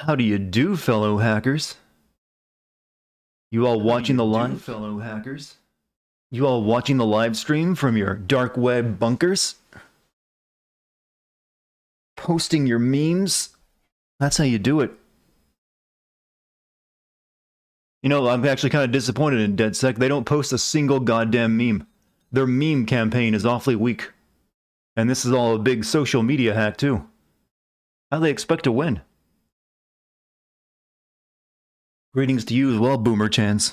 How do you do, fellow hackers? You all watching the live? Fellow hackers. You all watching the live stream from your dark web bunkers? Posting your memes? That's how you do it. You know, I'm actually kind of disappointed in DedSec. They don't post a single goddamn meme. Their meme campaign is awfully weak. And this is all a big social media hack, too. How do they expect to win? Greetings to you as well, Boomer Chans.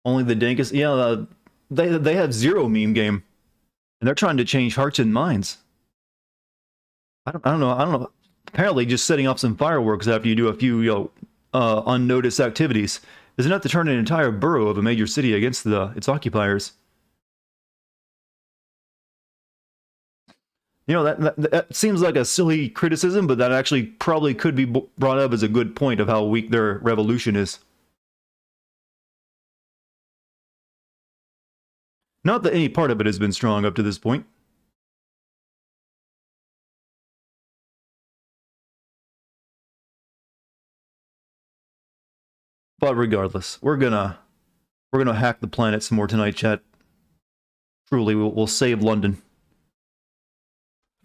Only the dankest... Yeah, they have zero meme game. And they're trying to change hearts and minds. I don't know. Apparently just setting off some fireworks after you do a few, unnoticed activities is enough to turn an entire borough of a major city against its occupiers. You know, that seems like a silly criticism, but that actually probably could be brought up as a good point of how weak their revolution is. Not that any part of it has been strong up to this point. But regardless, we're gonna hack the planet some more tonight, chat. Truly, we'll save London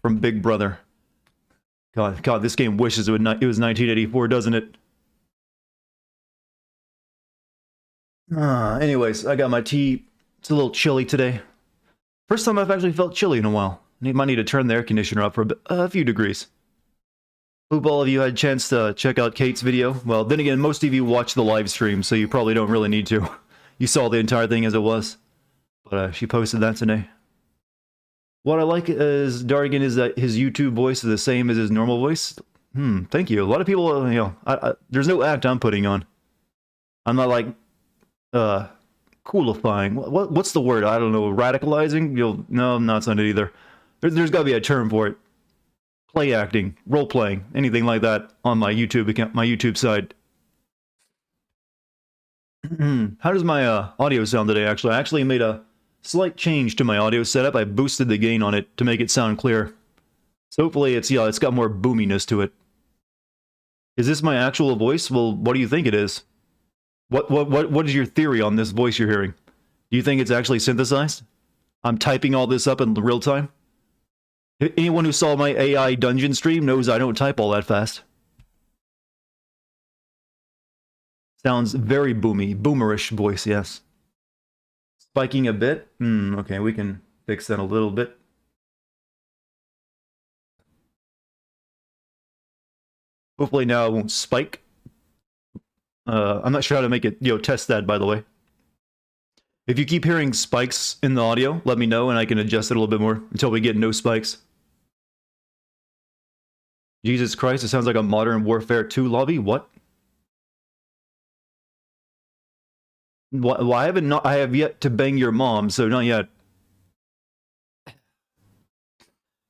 from Big Brother. God, this game wishes it was 1984, doesn't it? Anyways, I got my tea. It's a little chilly today. First time I've actually felt chilly in a while. Might need to turn the air conditioner up for a few degrees. Hope all of you had a chance to check out Kate's video. Well, then again, most of you watch the live stream, so you probably don't really need to. You saw the entire thing as it was. But she posted that today. What I like is Dartigan is that his YouTube voice is the same as his normal voice. Thank you. A lot of people, you know, there's no act I'm putting on. I'm not like, coolifying. What's the word? I don't know. Radicalizing? No, I'm not on it either. There's got to be a term for it. Play acting, role playing, anything like that on my YouTube account, my YouTube side. How does my audio sound today? Actually, I actually made a slight change to my audio setup. I boosted the gain on it to make it sound clear. So hopefully it's got more boominess to it. Is this my actual voice? Well, what do you think it is? What is your theory on this voice you're hearing? Do you think it's actually synthesized? I'm typing all this up in real time? Anyone who saw my AI dungeon stream knows I don't type all that fast. Sounds very boomerish voice, yes. Spiking a bit? Okay, we can fix that a little bit. Hopefully now it won't spike. I'm not sure how to make it, test that, by the way. If you keep hearing spikes in the audio, let me know and I can adjust it a little bit more until we get no spikes. Jesus Christ, it sounds like a Modern Warfare 2 lobby. What? Well, I have yet to bang your mom, so not yet.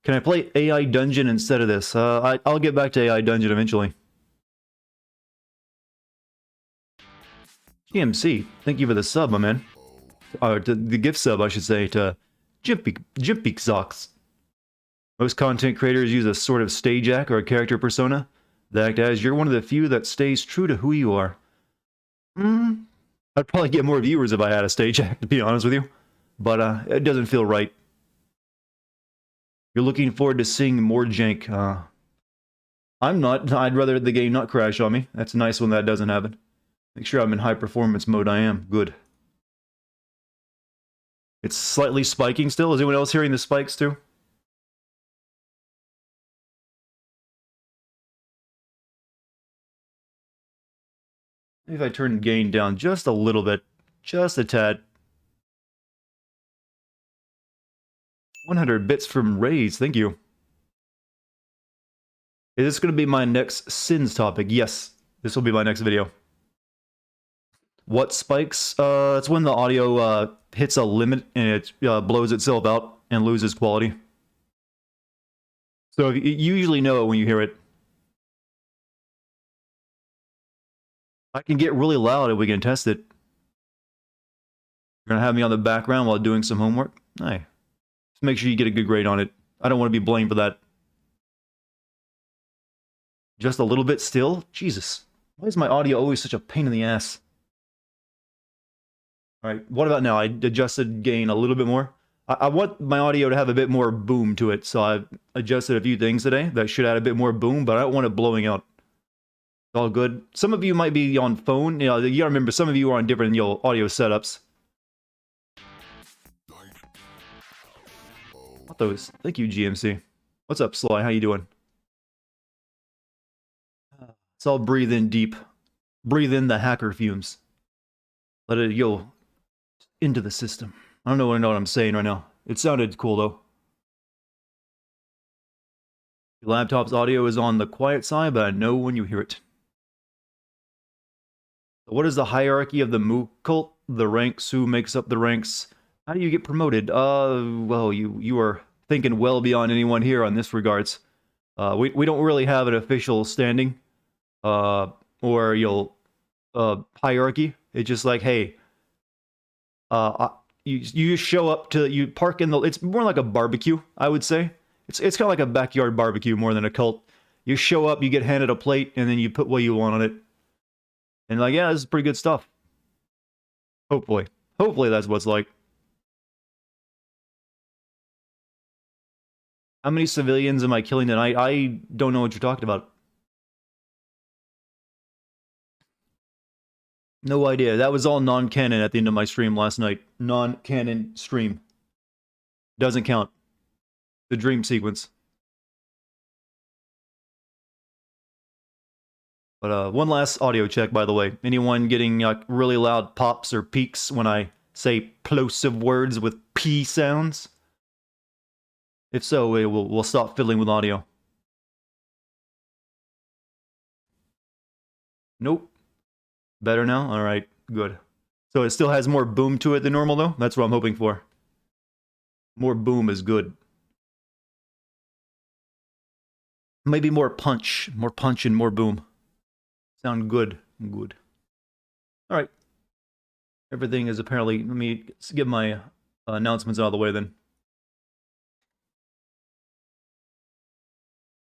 Can I play AI Dungeon instead of this? I'll get back to AI Dungeon eventually. GMC, thank you for the sub, my man. The gift sub, I should say, to Jimpy Zox. Most content creators use a sort of stage act or a character persona. The act as you're one of the few that stays true to who you are. I'd probably get more viewers if I had a stage act, to be honest with you. But it doesn't feel right. You're looking forward to seeing more jank. I'm not. I'd rather the game not crash on me. That's nice when that doesn't happen. Make sure I'm in high performance mode. I am. Good. It's slightly spiking still. Is anyone else hearing the spikes too? Maybe if I turn gain down just a little bit. Just a tad. 100 bits from Raze. Thank you. Is this going to be my next sins topic? Yes. This will be my next video. What spikes? It's when the audio hits a limit and it blows itself out and loses quality. So you usually know it when you hear it. I can get really loud if we can test it. You're going to have me on the background while doing some homework? Hey. Just make sure you get a good grade on it. I don't want to be blamed for that. Just a little bit still? Jesus. Why is my audio always such a pain in the ass? Alright, what about now? I adjusted gain a little bit more. I want my audio to have a bit more boom to it, so I've adjusted a few things today that should add a bit more boom, but I don't want it blowing out. It's all good. Some of you might be on phone. You know, you gotta remember, some of you are on different audio setups. What those? Thank you, GMC. What's up, Sly? How you doing? Let's all breathe in deep. Breathe in the hacker fumes. Let it go into the system. I don't know what I'm saying right now. It sounded cool, though. Your laptop's audio is on the quiet side, but I know when you hear it. What is the hierarchy of the Moo cult? The ranks, who makes up the ranks? How do you get promoted? Well, you are thinking well beyond anyone here on this regards. We don't really have an official standing, or hierarchy. It's just like, hey, you show up to, you park in the, it's more like a barbecue, I would say. It's kind of like a backyard barbecue more than a cult. You show up, you get handed a plate, and then you put what you want on it. And like, yeah, this is pretty good stuff. Hopefully. Hopefully that's what it's like. How many civilians am I killing tonight? I don't know what you're talking about. No idea. That was all non-canon at the end of my stream last night. Non-canon stream. Doesn't count. The dream sequence. But one last audio check, by the way. Anyone getting really loud pops or peaks when I say plosive words with P sounds? If so, we'll stop fiddling with audio. Nope. Better now? Alright, good. So it still has more boom to it than normal, though? That's what I'm hoping for. More boom is good. Maybe more punch. More punch and more boom. Sound good. Good. Alright. Everything is apparently... Let me get my announcements out of the way, then.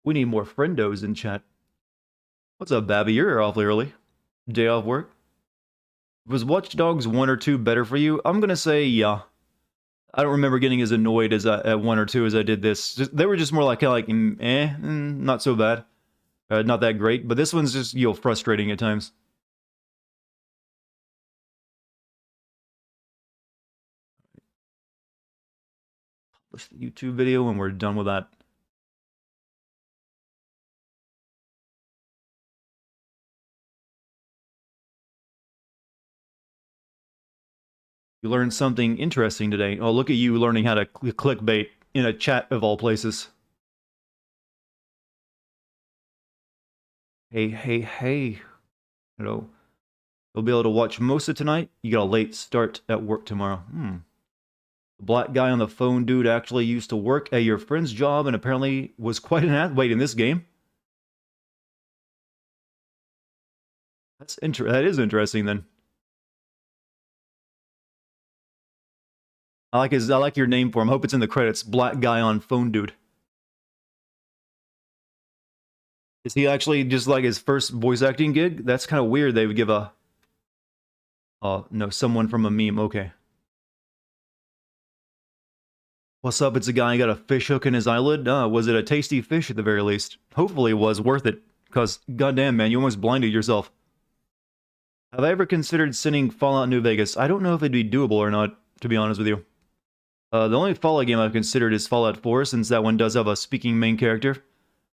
We need more friendos in chat. What's up, Babby? You're awfully early. Day off work? Was Watch Dogs 1 or 2 better for you? I'm gonna say yeah. I don't remember getting as annoyed as at 1 or 2 as I did this. They were just more like, not so bad. Not that great, but this one's just, frustrating at times. Publish the YouTube video when we're done with that. You learned something interesting today. Oh, look at you learning how to clickbait in a chat of all places. Hey. Hello. You'll be able to watch most of tonight. You got a late start at work tomorrow. The black guy on the phone, dude, actually used to work at your friend's job and apparently was quite an athlete in this game. That is interesting, then. I like your name for him. Hope it's in the credits. Black guy on phone, dude. Is he actually just like his first voice acting gig? That's kind of weird. They would give a... Oh, no, someone from a meme. Okay. What's up? It's a guy who got a fish hook in his eyelid. Was it a tasty fish at the very least? Hopefully it was worth it. Because, goddamn, man, you almost blinded yourself. Have I ever considered sending Fallout New Vegas? I don't know if it'd be doable or not, to be honest with you. The only Fallout game I've considered is Fallout 4, since that one does have a speaking main character.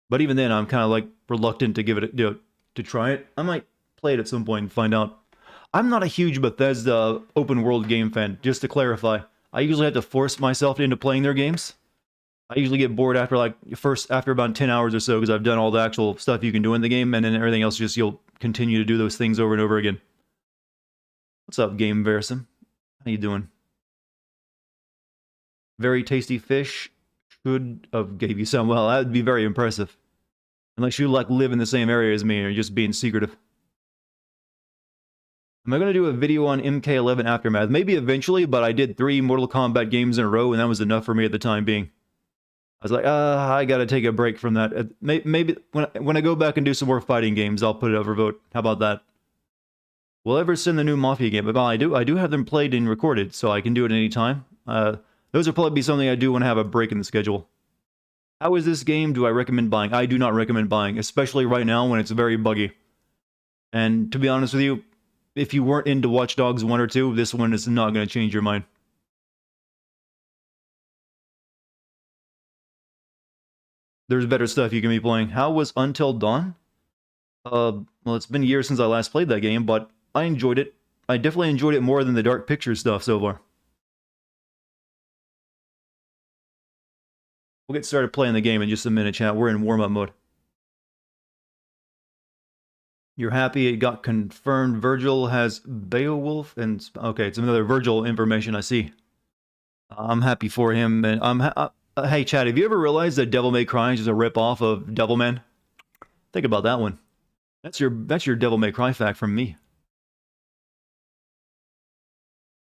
But even then, I'm kind of like reluctant to give it to try it. I might play it at some point and find out. I'm not a huge Bethesda open world game fan, just to clarify. I usually have to force myself into playing their games. I usually get bored after after about 10 hours or so, because I've done all the actual stuff you can do in the game, and then everything else just you'll continue to do those things over and over again. What's up, Game Verisum? How you doing? Very tasty fish. Should have gave you some. Well, that would be very impressive. Unless you live in the same area as me, or you're just being secretive. Am I going to do a video on MK11 Aftermath? Maybe eventually, but I did 3 Mortal Kombat games in a row, and that was enough for me at the time being. I was like, I gotta take a break from that. Maybe when I go back and do some more fighting games, I'll put it over vote. How about that? Will I ever send the new Mafia game? Well, I do have them played and recorded, so I can do it any time. Those will probably be something I do when I have a break in the schedule. How is this game? Do I recommend buying? I do not recommend buying, especially right now when it's very buggy. And to be honest with you, if you weren't into Watch Dogs 1 or 2, this one is not going to change your mind. There's better stuff you can be playing. How was Until Dawn? Well, it's been years since I last played that game, but I enjoyed it. I definitely enjoyed it more than the Dark Pictures stuff so far. We'll get started playing the game in just a minute, chat. We're in warm-up mode. You're happy it got confirmed Virgil has Beowulf and... Okay, it's another Virgil information I see. I'm happy for him, and hey, Chad, have you ever realized that Devil May Cry is just a rip-off of Devilman? Think about that one. That's your Devil May Cry fact from me.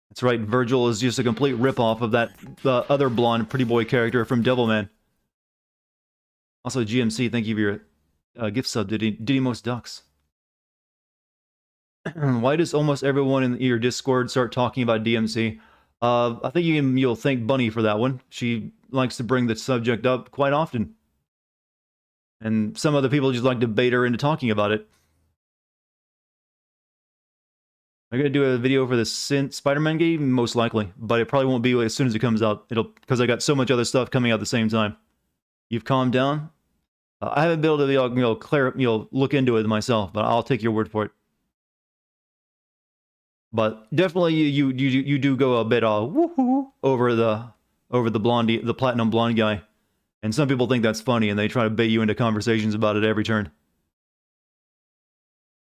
That's right, Virgil is just a complete rip-off of that other blonde pretty boy character from Devilman. Also, GMC, thank you for your gift sub, Didymos Ducks. Why does almost everyone in your Discord start talking about DMC? I think you'll thank Bunny for that one. She likes to bring the subject up quite often. And some other people just like to bait her into talking about it. I'm going to do a video for the Spider-Man game, most likely. But it probably won't be as soon as it comes out. Because I got so much other stuff coming out at the same time. You've calmed down? I haven't been able to look into it myself, but I'll take your word for it. But definitely, you do go a bit woohoo over the blondie, the platinum blonde guy, and some people think that's funny, and they try to bait you into conversations about it every turn.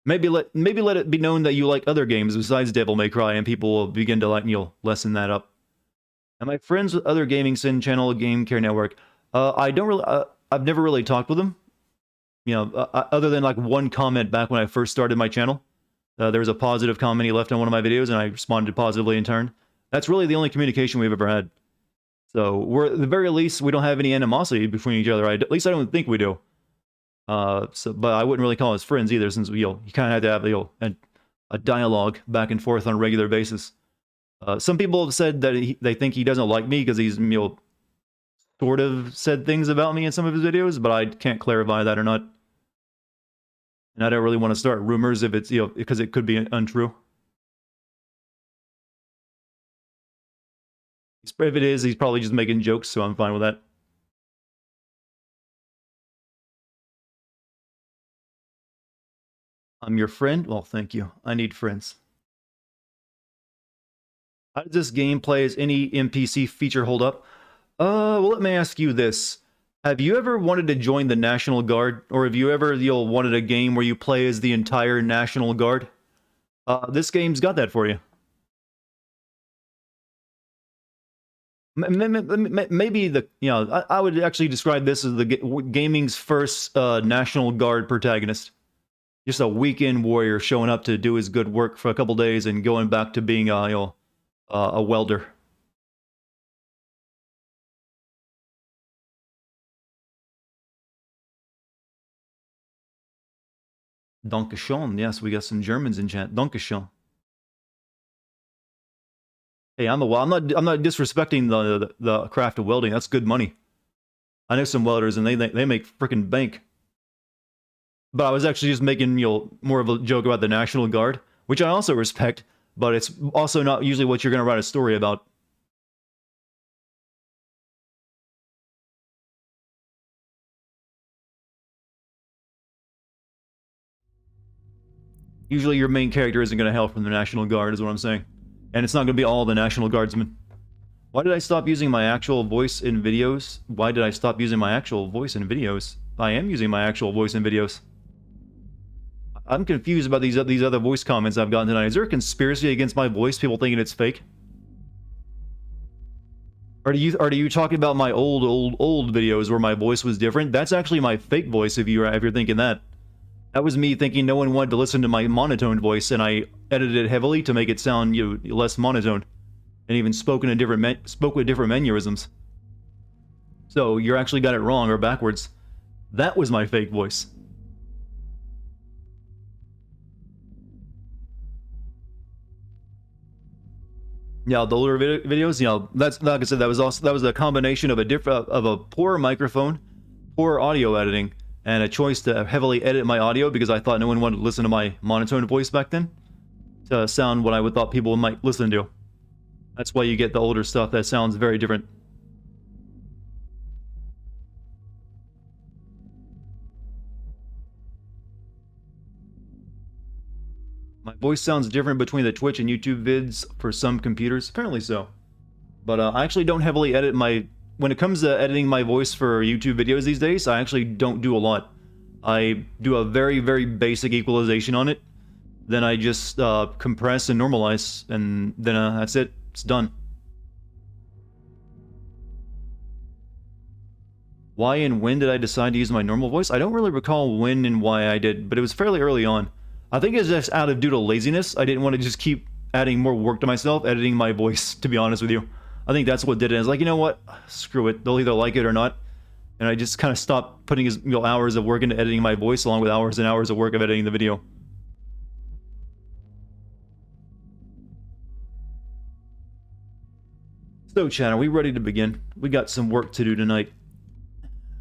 Maybe let it be known that you like other games besides Devil May Cry, and people will begin to lessen that up. Am I friends with other gaming sin channel, Game Care Network? I don't really. I've never really talked with them. Other than like one comment back when I first started my channel. There was a positive comment he left on one of my videos, and I responded positively in turn. That's really the only communication we've ever had. So, at the very least, we don't have any animosity between each other. At least I don't think we do. But I wouldn't really call us friends either, since you kind of have to have a dialogue back and forth on a regular basis. Some people have said that they think he doesn't like me because he's sort of said things about me in some of his videos, but I can't clarify that or not. And I don't really want to start rumors if it's, because it could be untrue. If it is, he's probably just making jokes, so I'm fine with that. I'm your friend? Well, thank you. I need friends. How does this game play? As any NPC feature hold up? Well, let me ask you this. Have you ever wanted to join the National Guard? Or have you ever wanted a game where you play as the entire National Guard? This game's got that for you. Maybe I would actually describe this as the gaming's first National Guard protagonist. Just a weekend warrior showing up to do his good work for a couple days and going back to being a welder. Dankeschön. Yes, we got some Germans in chat. Dankeschön. Hey, I'm not disrespecting the craft of welding. That's good money. I know some welders, and they make freaking bank. But I was actually just making more of a joke about the National Guard, which I also respect. But it's also not usually what you're going to write a story about. Usually your main character isn't going to hail from the National Guard, is what I'm saying. And it's not going to be all the National Guardsmen. Why did I stop using my actual voice in videos? Why did I stop using my actual voice in videos? I am using my actual voice in videos. I'm confused about these other voice comments I've gotten tonight. Is there a conspiracy against my voice? People thinking it's fake? Are you talking about my old videos where my voice was different? That's actually my fake voice if you're thinking that. That was me thinking no one wanted to listen to my monotone voice, and I edited it heavily to make it sound less monotone, and even spoke with different mannerisms. So you actually got it wrong or backwards. That was my fake voice. Yeah, the older videos, you know, that's like I said, that was a combination of a poor microphone, poor audio editing, and a choice to heavily edit my audio because I thought no one wanted to listen to my monotone voice back then to sound what I would thought people might listen to. That's why you get the older stuff that sounds very different. My voice sounds different between the Twitch and YouTube vids for some computers. Apparently so. But I actually don't heavily edit my... When it comes to editing my voice for YouTube videos these days, I actually don't do a lot. I do a very, very basic equalization on it. Then I just compress and normalize, and then that's it. It's done. Why and when did I decide to use my normal voice? I don't really recall when and why I did, but it was fairly early on. I think it was just out of due to laziness. I didn't want to just keep adding more work to myself, editing my voice, to be honest with you. I think that's what did it. I was like, you know what? Screw it. They'll either like it or not. And I just kind of stopped putting hours of work into editing my voice along with hours and hours of work of editing the video. So, chat, are we ready to begin? We got some work to do tonight.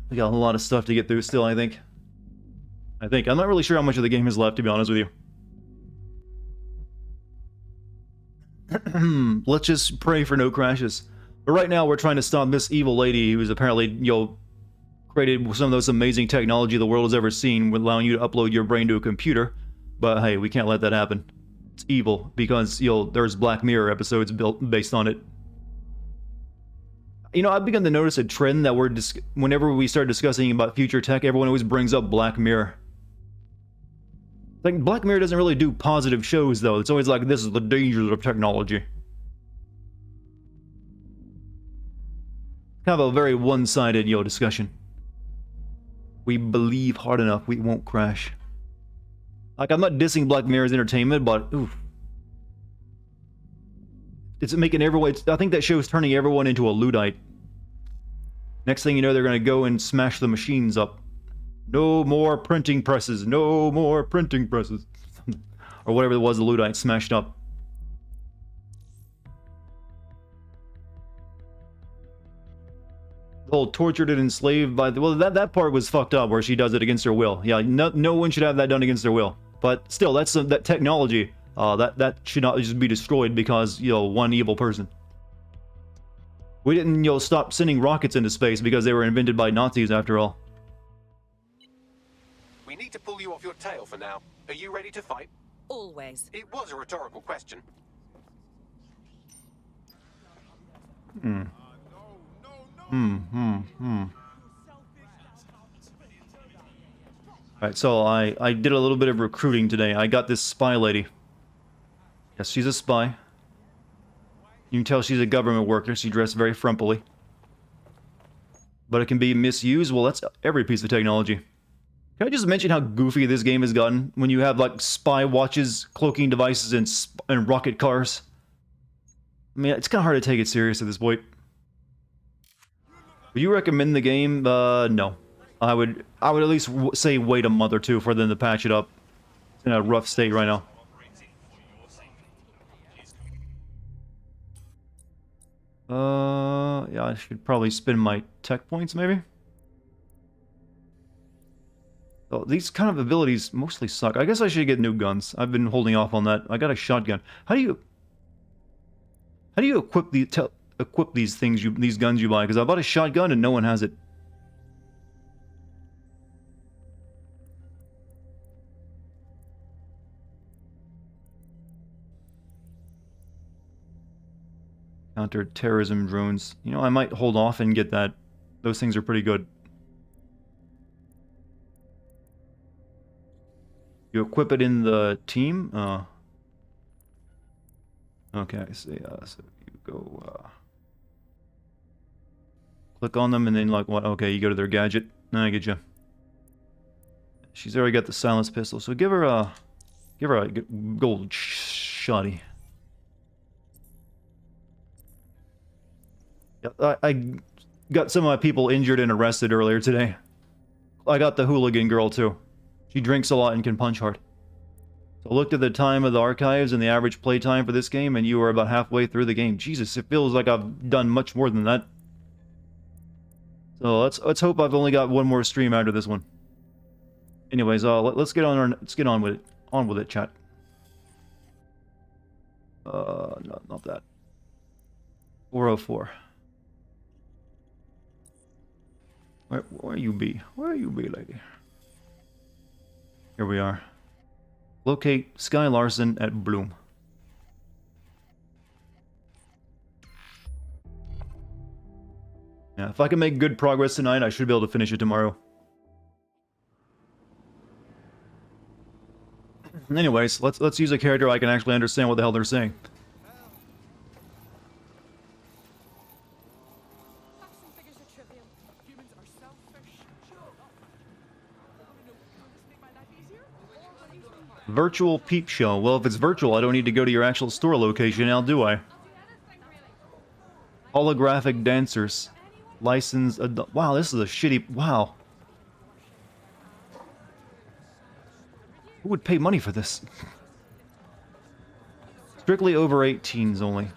We got a lot of stuff to get through still, I think. I'm not really sure how much of the game is left, to be honest with you. Let's just pray for no crashes. But right now, we're trying to stop this evil lady who's apparently, created some of those amazing technology the world has ever seen, allowing you to upload your brain to a computer. But hey, we can't let that happen. It's evil, because, there's Black Mirror episodes built based on it. I've begun to notice a trend that whenever we start discussing about future tech, everyone always brings up Black Mirror. Like, Black Mirror doesn't really do positive shows, though. It's always like, this is the dangers of technology. Kind of a very one-sided, discussion. We believe hard enough, we won't crash. Like, I'm not dissing Black Mirror's entertainment, but, oof. It's making everyone... I think that show is turning everyone into a Luddite. Next thing you know, they're going to go and smash the machines up. No more printing presses. No more printing presses. Or whatever it was the Luddites smashed up. The whole tortured and enslaved by the... Well, that part was fucked up where she does it against her will. Yeah, no one should have that done against their will. But still, that's that technology. That should not just be destroyed because, one evil person. We didn't, stop sending rockets into space because they were invented by Nazis after all. We need to pull you off your tail for now. Are you ready to fight? Always. It was a rhetorical question. Alright, so I did a little bit of recruiting today. I got this spy lady. Yes, she's a spy. You can tell she's a government worker. She dressed very frumpily. But it can be misused. Well, that's every piece of technology. Can I just mention how goofy this game has gotten? When you have, like, spy watches, cloaking devices, and rocket cars. I mean, it's kind of hard to take it serious at this point. Would you recommend the game? No. I would at least say wait a month or two for them to patch it up. It's in a rough state right now. Yeah, I should probably spend my tech points, maybe? Oh, these kind of abilities mostly suck. I guess I should get new guns. I've been holding off on that. I got a shotgun. How do you equip these things, these guns you buy? Because I bought a shotgun and no one has it. Counter-terrorism drones. I might hold off and get that. Those things are pretty good. You equip it in the team? Okay, I see. So you go, click on them and then, like, what? Okay, you go to their gadget. I get you. She's already got the silenced pistol, so give her a gold shotty. got some of my people injured and arrested earlier today. I got the hooligan girl too. She drinks a lot and can punch hard. So I looked at the time of the archives and the average play time for this game, and you are about halfway through the game. Jesus, it feels like I've done much more than that. So let's hope I've only got one more stream after this one. Anyways, let's get on with it. On with it, chat. No, not that. 404. Where you be? Where you be, lady? Here we are. Locate Sky Larson at Bloom. Yeah, if I can make good progress tonight, I should be able to finish it tomorrow. Anyways, let's use a character I can actually understand what the hell they're saying. Virtual peep show. Well, if it's virtual, I don't need to go to your actual store location now, do I? Holographic dancers. Licensed adult. Wow, this is a shitty... Wow. Who would pay money for this? Strictly over 18s only.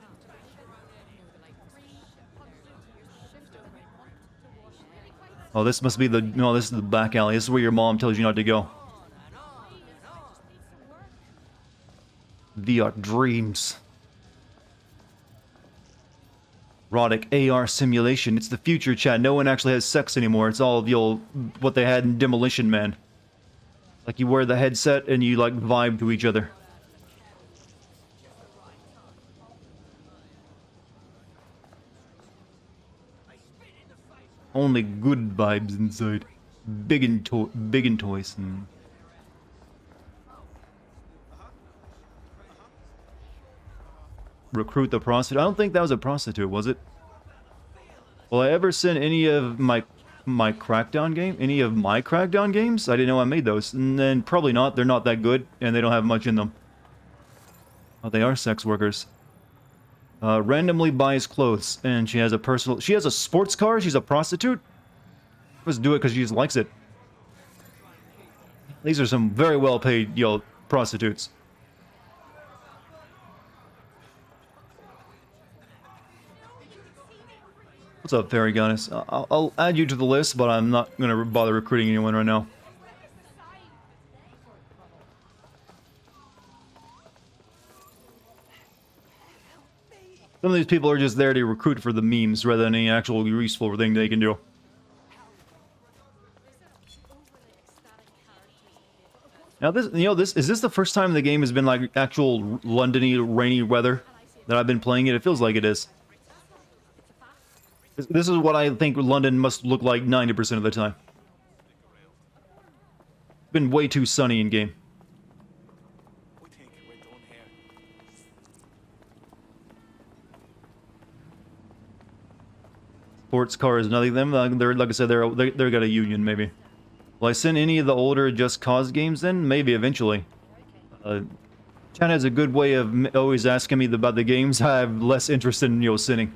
Oh, this must be the... No, this is the back alley. This is where your mom tells you not to go. VR dreams. Erotic AR simulation. It's the future, chat. No one actually has sex anymore. It's all what they had in Demolition Man. Like you wear the headset and you like vibe to each other. Only good vibes inside. Big and toys. Recruit the prostitute. I don't think that was a prostitute, was it? Will I ever send any of my Crackdown game? Any of my Crackdown games? I didn't know I made those. And then probably not. They're not that good, and they don't have much in them. Oh, they are sex workers. Randomly buys clothes, and she has a personal... She has a sports car? She's a prostitute? Let's do it because she just likes it. These are some very well-paid, prostitutes. What's up, Fairy Goddess? I'll add you to the list, but I'm not going to bother recruiting anyone right now. Some of these people are just there to recruit for the memes rather than any actual useful thing they can do. Now this is this the first time the game has been like actual London-y, rainy weather that I've been playing it? It feels like it is. This is what I think London must look like 90% of the time. Been way too sunny in game. Sports car is nothing. Them, they're like I said, they're got a union maybe. Will I send any of the older Just Cause games then? Maybe eventually. China has a good way of always asking me about the games I have less interest in, sending.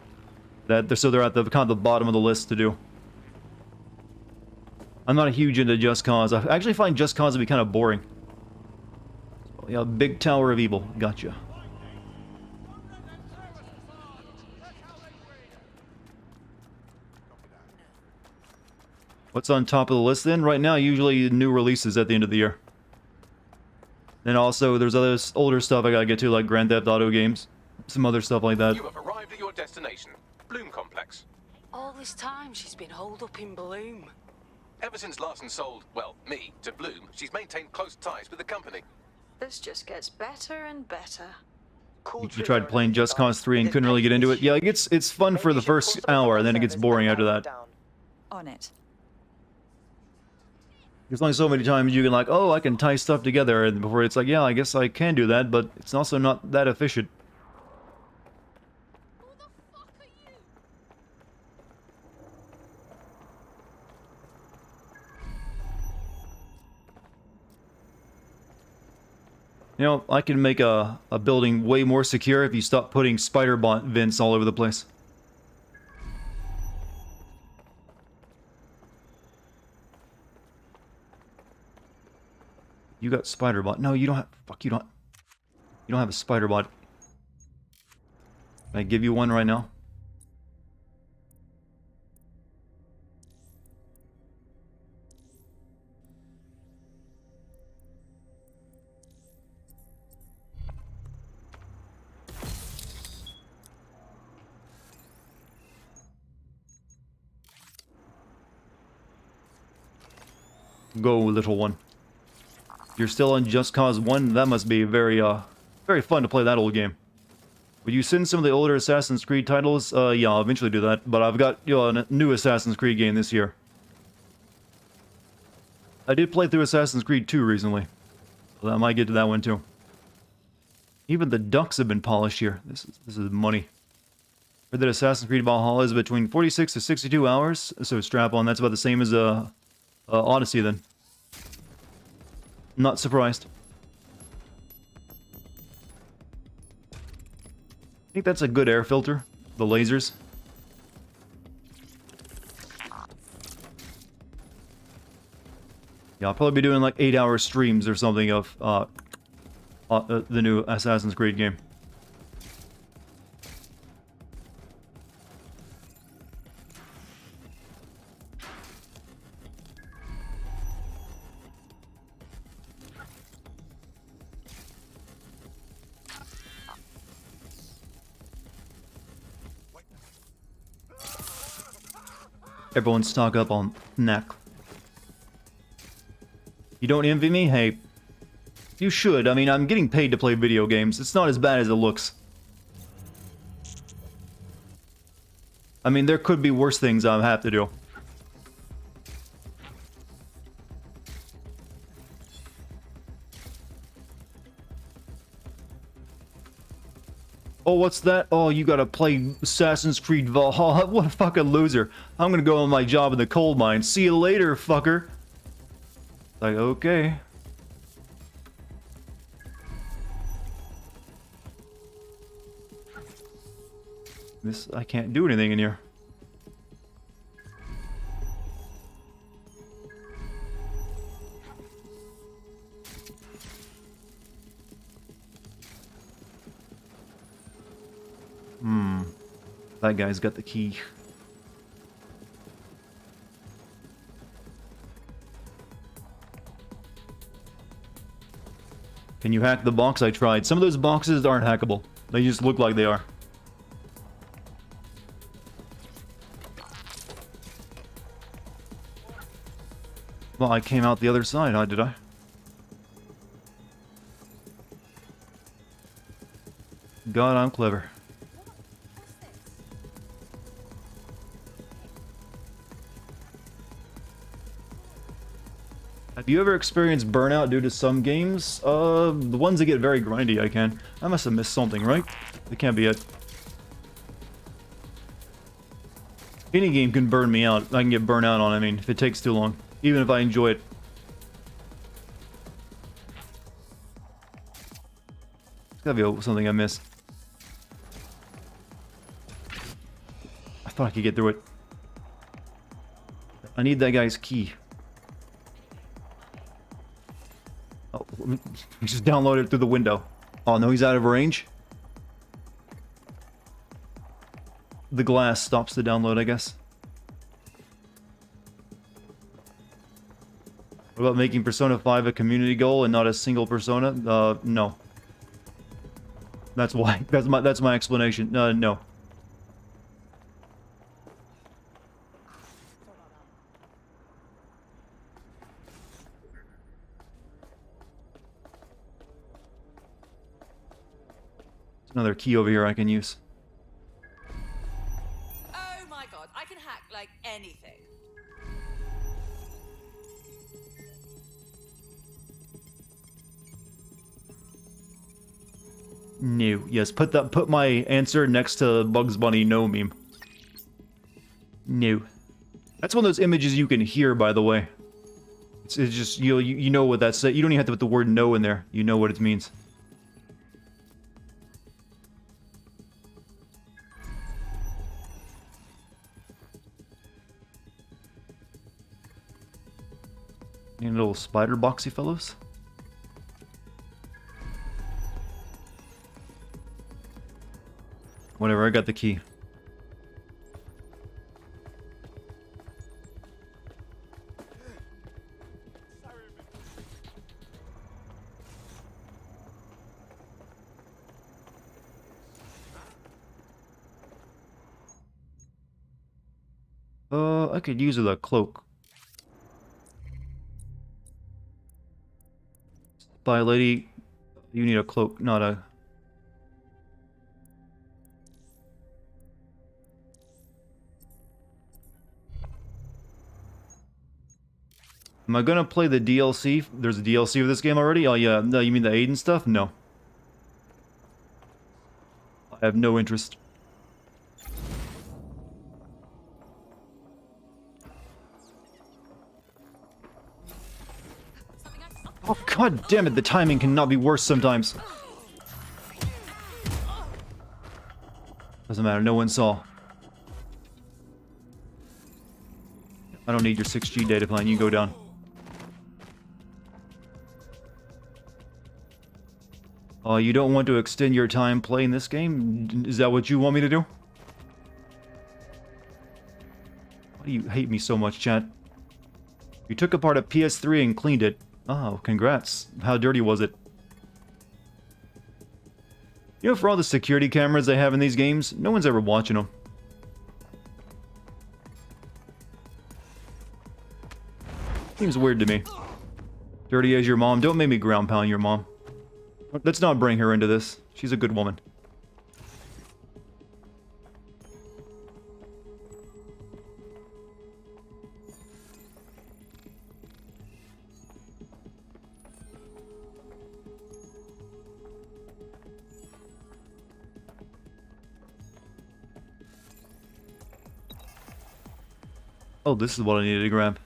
So they're at the kind of the bottom of the list to do. I'm not a huge into Just Cause. I actually find Just Cause to be kind of boring. Oh, yeah, Big Tower of Evil. Gotcha. What's on top of the list then? Right now, usually new releases at the end of the year. Then also, there's other older stuff I gotta get to, like Grand Theft Auto games. Some other stuff like that. You have arrived at your destination, Bloom Complex. All this time she's been holed up in Bloom. Ever since Larson sold, well, me, to Bloom, she's maintained close ties with the company. This just gets better and better. You tried playing Just Cause 3 and couldn't really get into it? Yeah, it's fun for the first hour, and then it gets boring after that. On it. There's only so many times you can like, oh, I can tie stuff together, and before it's like, yeah, I guess I can do that, but it's also not that efficient. Who the fuck are you? You know, I can make a building way more secure if you stop putting spider vents all over the place. You got spider bot. No, you don't have... Fuck, you don't... You don't have a spider bot. Can I give you one right now? Go, little one. You're still on Just Cause 1? That must be very fun to play that old game. Would you send some of the older Assassin's Creed titles? Yeah, I'll eventually do that. But I've got a new Assassin's Creed game this year. I did play through Assassin's Creed 2 recently. So I might get to that one too. Even the ducks have been polished here. This is money. Heard that Assassin's Creed Valhalla is between 46 to 62 hours. So strap on. That's about the same as Odyssey then. Not surprised. I think that's a good air filter. The lasers. Yeah, I'll probably be doing like 8-hour streams or something of the new Assassin's Creed game. Everyone stock up on knack. You don't envy me? Hey, you should. I mean, I'm getting paid to play video games. It's not as bad as it looks. I mean, there could be worse things I have to do. Oh, what's that? Oh, you gotta play Assassin's Creed Valhalla. What a fucking loser. I'm gonna go on my job in the coal mine. See you later, fucker. Like, okay. I can't do anything in here. That guy's got the key. Can you hack the box? I tried. Some of those boxes aren't hackable. They just look like they are. Well, I came out the other side, huh, did I? God, I'm clever. Have you ever experienced burnout due to some games? The ones that get very grindy, I can. I must have missed something, right? It can't be it. Any game can burn me out. I can get burnt out on, I mean, if it takes too long. Even if I enjoy it. There's gotta be something I missed. I thought I could get through it. I need that guy's key. Oh, he just downloaded it through the window. Oh no, he's out of range? The glass stops the download, I guess. What about making Persona 5 a community goal and not a single persona? No. That's why. That's my explanation. No. Another key over here I can use. Oh my god, I can hack like anything. No. Yes, put my answer next to Bugs Bunny no meme. No. That's one of those images you can hear, by the way. It's just you know what that's. You don't even have to put the word no in there. You know what it means. Any little spider boxy fellows? Whatever, I got the key. I could use the cloak. Spy lady, you need a cloak, not a... Am I gonna play the DLC? There's a DLC for this game already? Oh yeah, no, you mean the Aiden stuff? No. I have no interest. Oh god damn it, the timing cannot be worse sometimes. Doesn't matter, no one saw. I don't need your 6G data plan, you can go down. Oh, you don't want to extend your time playing this game? Is that what you want me to do? Why do you hate me so much, chat? You took apart a PS3 and cleaned it. Oh, congrats. How dirty was it? You know, for all the security cameras they have in these games, no one's ever watching them. Seems weird to me. Dirty as your mom. Don't make me ground pound your mom. Let's not bring her into this. She's a good woman. Oh, this is what I needed to grab.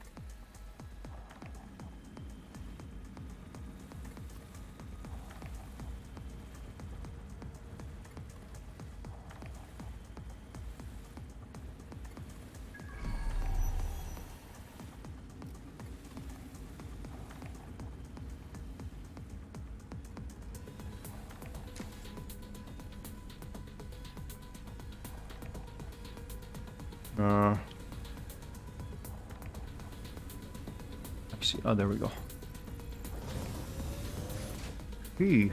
See, oh, there we go. He.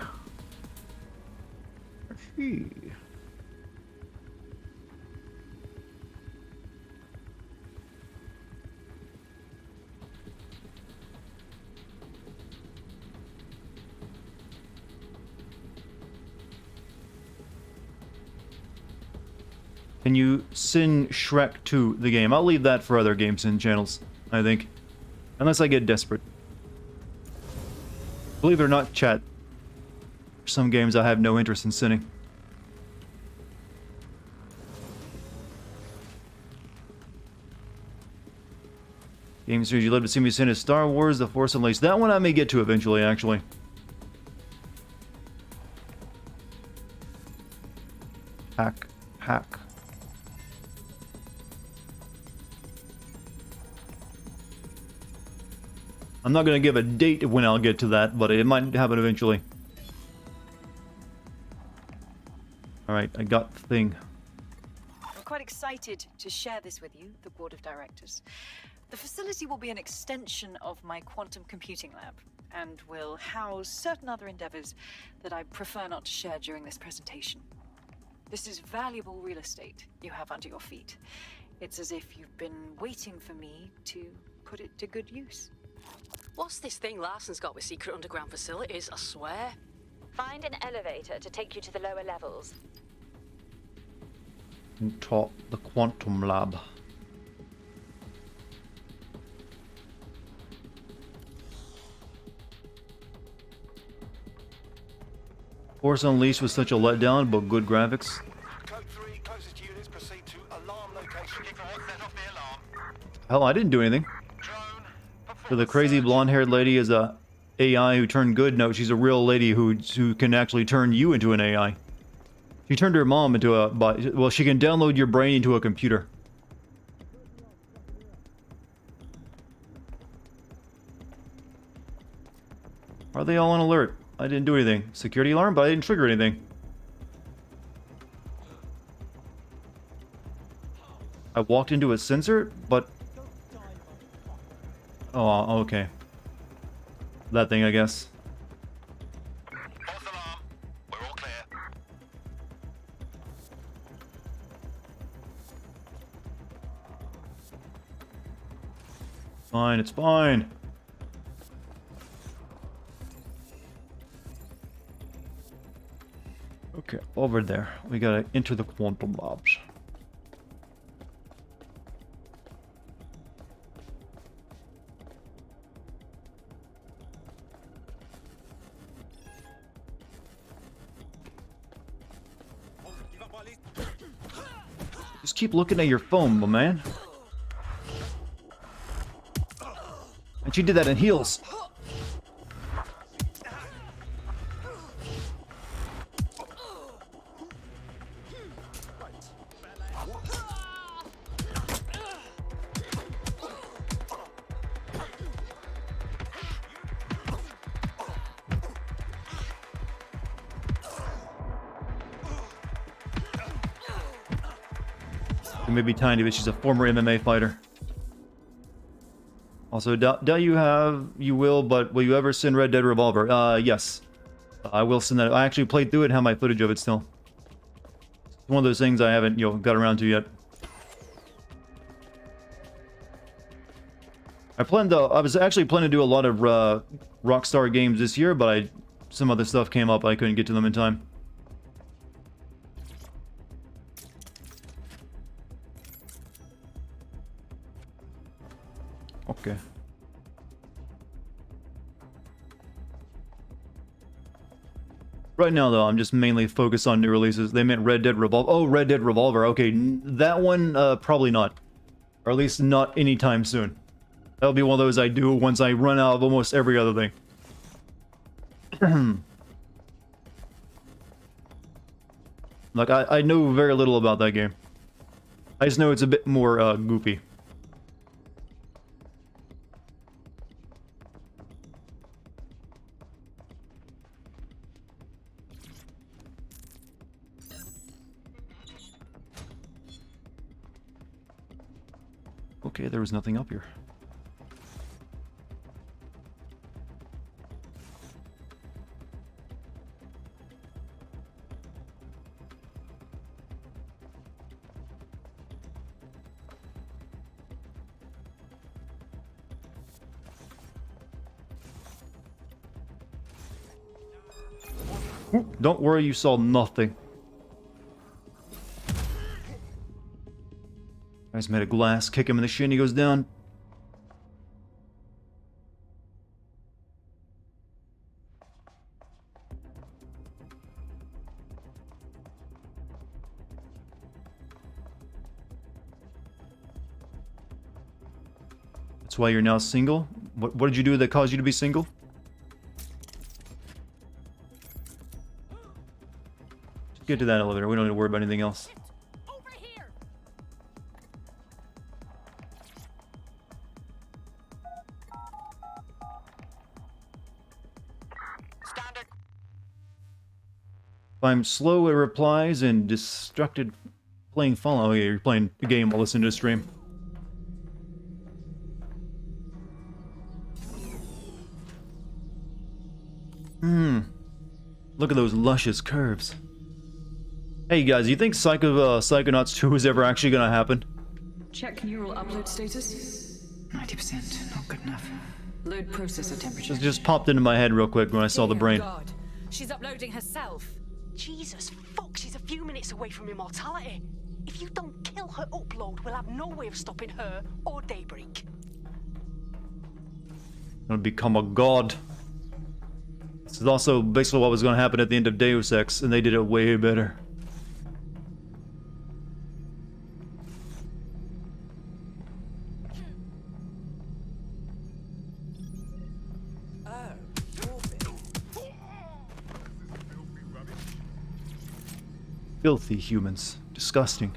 Can you send Shrek to the game? I'll leave that for other games and channels, I think. Unless I get desperate. Believe it or not, chat. For some games I have no interest in sending. Game series you love to see me send is Star Wars, The Force Unleashed. That one I may get to eventually, actually. Hack. I'm not going to give a date of when I'll get to that, but it might happen eventually. Alright, I got the thing. I'm quite excited to share this with you, the Board of Directors. The facility will be an extension of my quantum computing lab, and will house certain other endeavors that I prefer not to share during this presentation. This is valuable real estate you have under your feet. It's as if you've been waiting for me to put it to good use. What's this thing Larson's got with secret underground facilities, I swear? Find an elevator to take you to the lower levels. Top the quantum lab. Force Unleashed was such a letdown, but good graphics. Code 3, closest units proceed to alarm location. Set off the alarm. Hell, I didn't do anything. So the crazy blonde-haired lady is a AI who turned good. No, she's a real lady who can actually turn you into an AI. She turned her mom into a... Well, she can download your brain into a computer. Are they all on alert? I didn't do anything. Security alarm, but I didn't trigger anything. I walked into a sensor, but... Oh, okay. That thing, I guess. False alarm. We're all clear. Fine, it's fine. Okay, over there. We gotta enter the quantum labs. Just keep looking at your phone, my man. And she did that in heels. It may be tiny, but she's a former MMA fighter. Also, doubt you will, but will you ever send Red Dead Revolver? Yes. I will send that. I actually played through it and have my footage of it still. It's one of those things I haven't, got around to yet. I was actually planning to do a lot of Rockstar games this year, but some other stuff came up. I couldn't get to them in time. Okay. Right now, though, I'm just mainly focused on new releases. They meant Red Dead Revolver. Oh, Red Dead Revolver. Okay, that one, probably not. Or at least not anytime soon. That'll be one of those I do once I run out of almost every other thing. Like, I know very little about that game. I just know it's a bit more, goofy. Okay, there was nothing up here. Don't worry, you saw nothing. Guy's made of glass, kick him in the shin, he goes down. That's why you're now single? What did you do that caused you to be single? Just get to that elevator, we don't need to worry about anything else. Over here! Standing. If I'm slow, it replies, and distracted playing Fallout. Oh yeah, you're playing a game while listening to a stream. Look at those luscious curves. Hey guys, you think Psychonauts 2 is ever actually gonna happen? Check neural upload status. 90%, not good enough. Load processor temperature. It just popped into my head real quick when I saw the brain. God, she's uploading herself. Jesus fuck, she's a few minutes away from immortality. If you don't kill her upload, we'll have no way of stopping her or Daybreak. Gonna become a god. This is also basically what was gonna happen at the end of Deus Ex, and they did it way better. Filthy humans. Disgusting.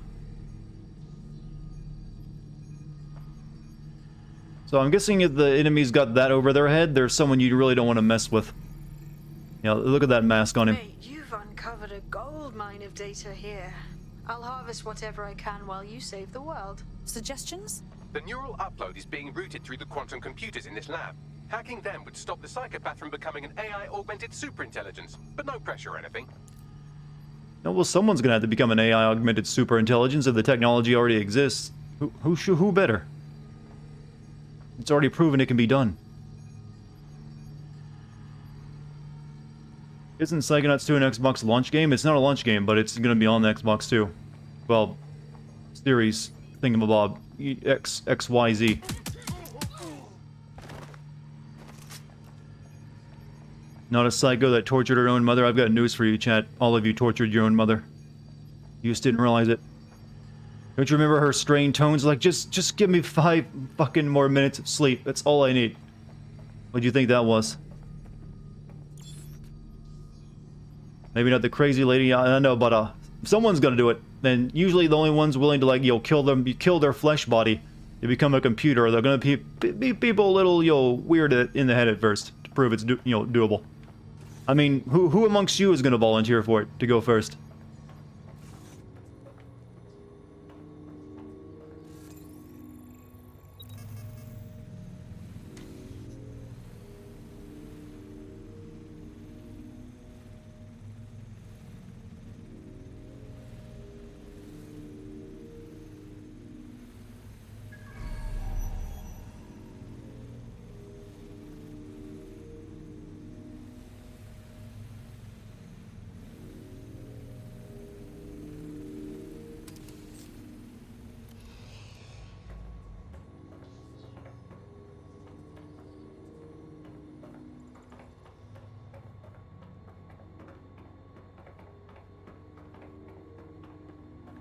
So I'm guessing if the enemy's got that over their head, there's someone you really don't want to mess with. Yeah, look at that mask on him. Mate, you've uncovered a gold mine of data here. I'll harvest whatever I can while you save the world. Suggestions? The neural upload is being routed through the quantum computers in this lab. Hacking them would stop the psychopath from becoming an AI-augmented superintelligence, but no pressure or anything. No, well, someone's gonna have to become an AI-augmented superintelligence if the technology already exists. Who better? It's already proven it can be done. Isn't Psychonauts 2 an Xbox launch game? It's not a launch game, but it's gonna be on the Xbox too. Well, series thingamabob. XYZ. Not a psycho that tortured her own mother. I've got news for you, chat. All of you tortured your own mother. You just didn't realize it. Don't you remember her strained tones? Like, just give me 5 fucking more minutes of sleep. That's all I need. What do you think that was? Maybe not the crazy lady, I know, but someone's gonna do it. And usually the only ones willing to, like, kill their flesh body, they become a computer, or they're gonna be people a little, weird in the head at first to prove it's, doable. I mean, who amongst you is gonna volunteer for it to go first?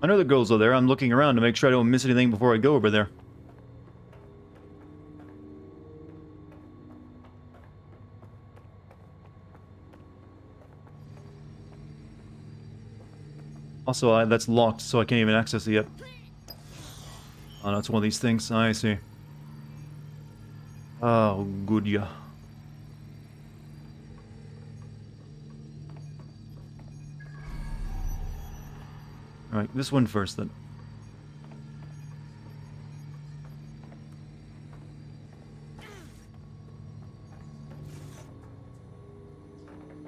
I know the girls are there. I'm looking around to make sure I don't miss anything before I go over there. Also, that's locked, so I can't even access it yet. Oh, that's one of these things. I see. Oh, good, yeah. Alright, this one first, then.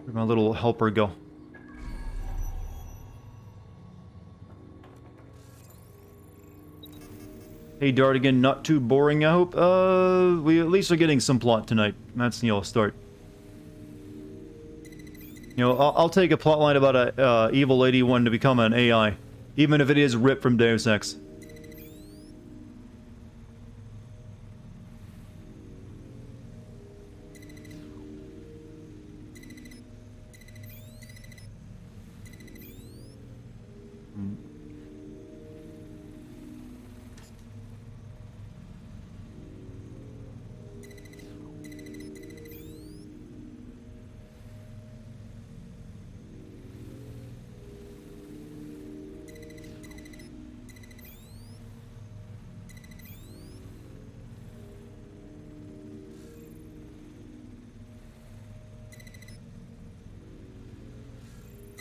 Where'd my little helper go? Hey, Dartigan, not too boring, I hope? We at least are getting some plot tonight. That's, a start. I'll take a plotline about a evil lady wanting to become an AI. Even if it is ripped from Deus Ex.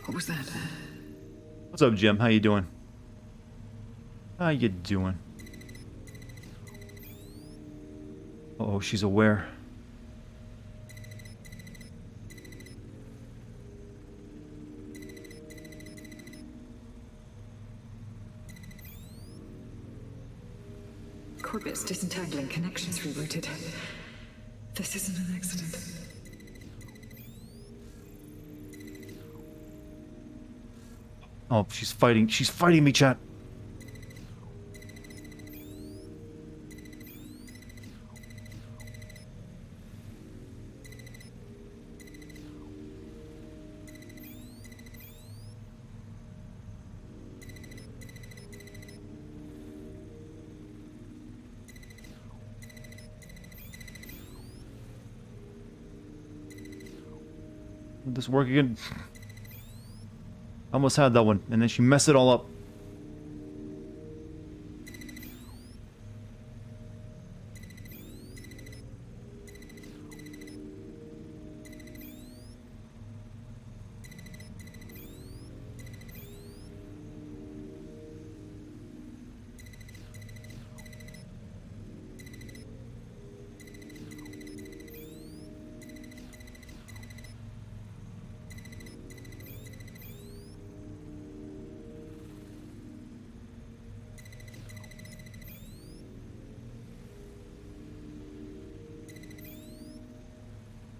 What was that? What's up, Jim? How you doing? How you doing? Uh-oh, she's aware. Corbet's disentangling connections rerouted. This isn't an accident. Oh, she's fighting me, chat. Will this work again? Almost had that one, and then she messed it all up.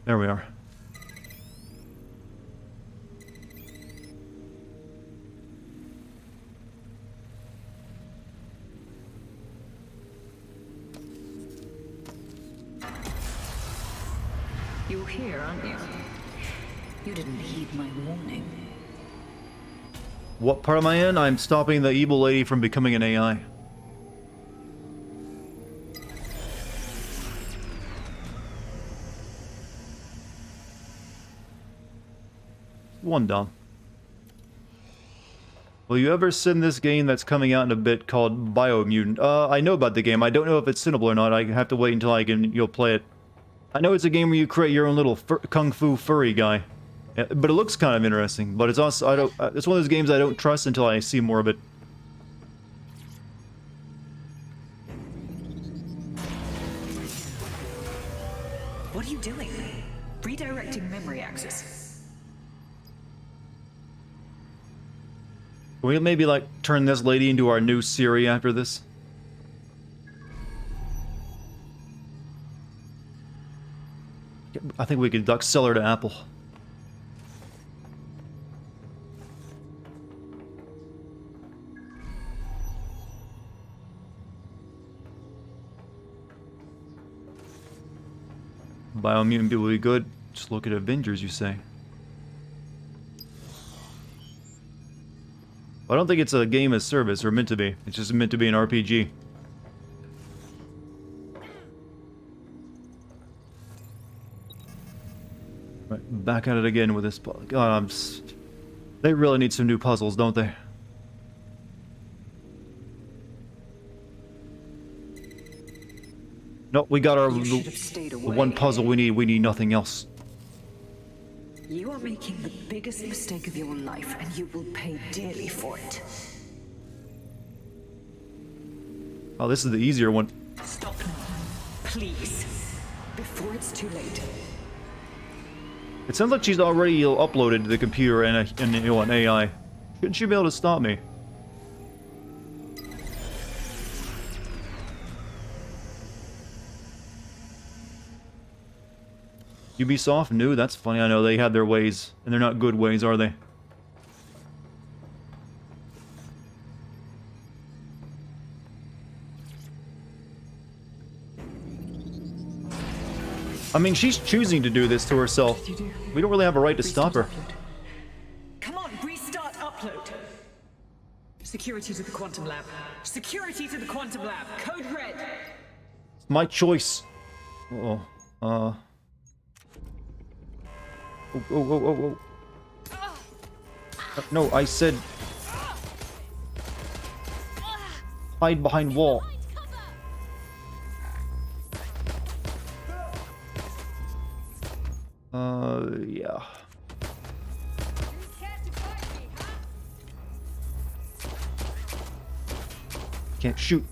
There we are. You're here, aren't you? You didn't heed my warning. What part am I in? I'm stopping the evil lady from becoming an AI. One down. Will you ever send this game that's coming out in a bit called Biomutant? I know about the game. I don't know if it's sendable or not. I have to wait until you'll play it. I know it's a game where you create your own little kung fu furry guy. Yeah, but it looks kind of interesting. But it's also, it's one of those games I don't trust until I see more of it. What are you doing? Redirecting memory access. Can we maybe, like, turn this lady into our new Siri after this? I think we could sell her to Apple. Biomutant people will be good. Just look at Avengers, you say. I don't think it's a game as service, or meant to be. It's just meant to be an RPG. Right, back at it again with this. God, they really need some new puzzles, don't they? Nope, we got the one puzzle we need. We need nothing else. You are making the biggest mistake of your life, and you will pay dearly for it. Oh, this is the easier one. Stop now, please, before it's too late. It sounds like she's already uploaded to the computer and an AI. Shouldn't she be able to stop me? Ubisoft? New? That's funny. I know they have their ways, and they're not good ways, are they? I mean, she's choosing to do this to herself. We don't really have a right to stop her. Come on, restart upload. Security to the quantum lab. Security to the quantum lab. Code red. It's my choice. Uh-oh. Oh. No, I said... hide behind wall. Yeah. Can't shoot.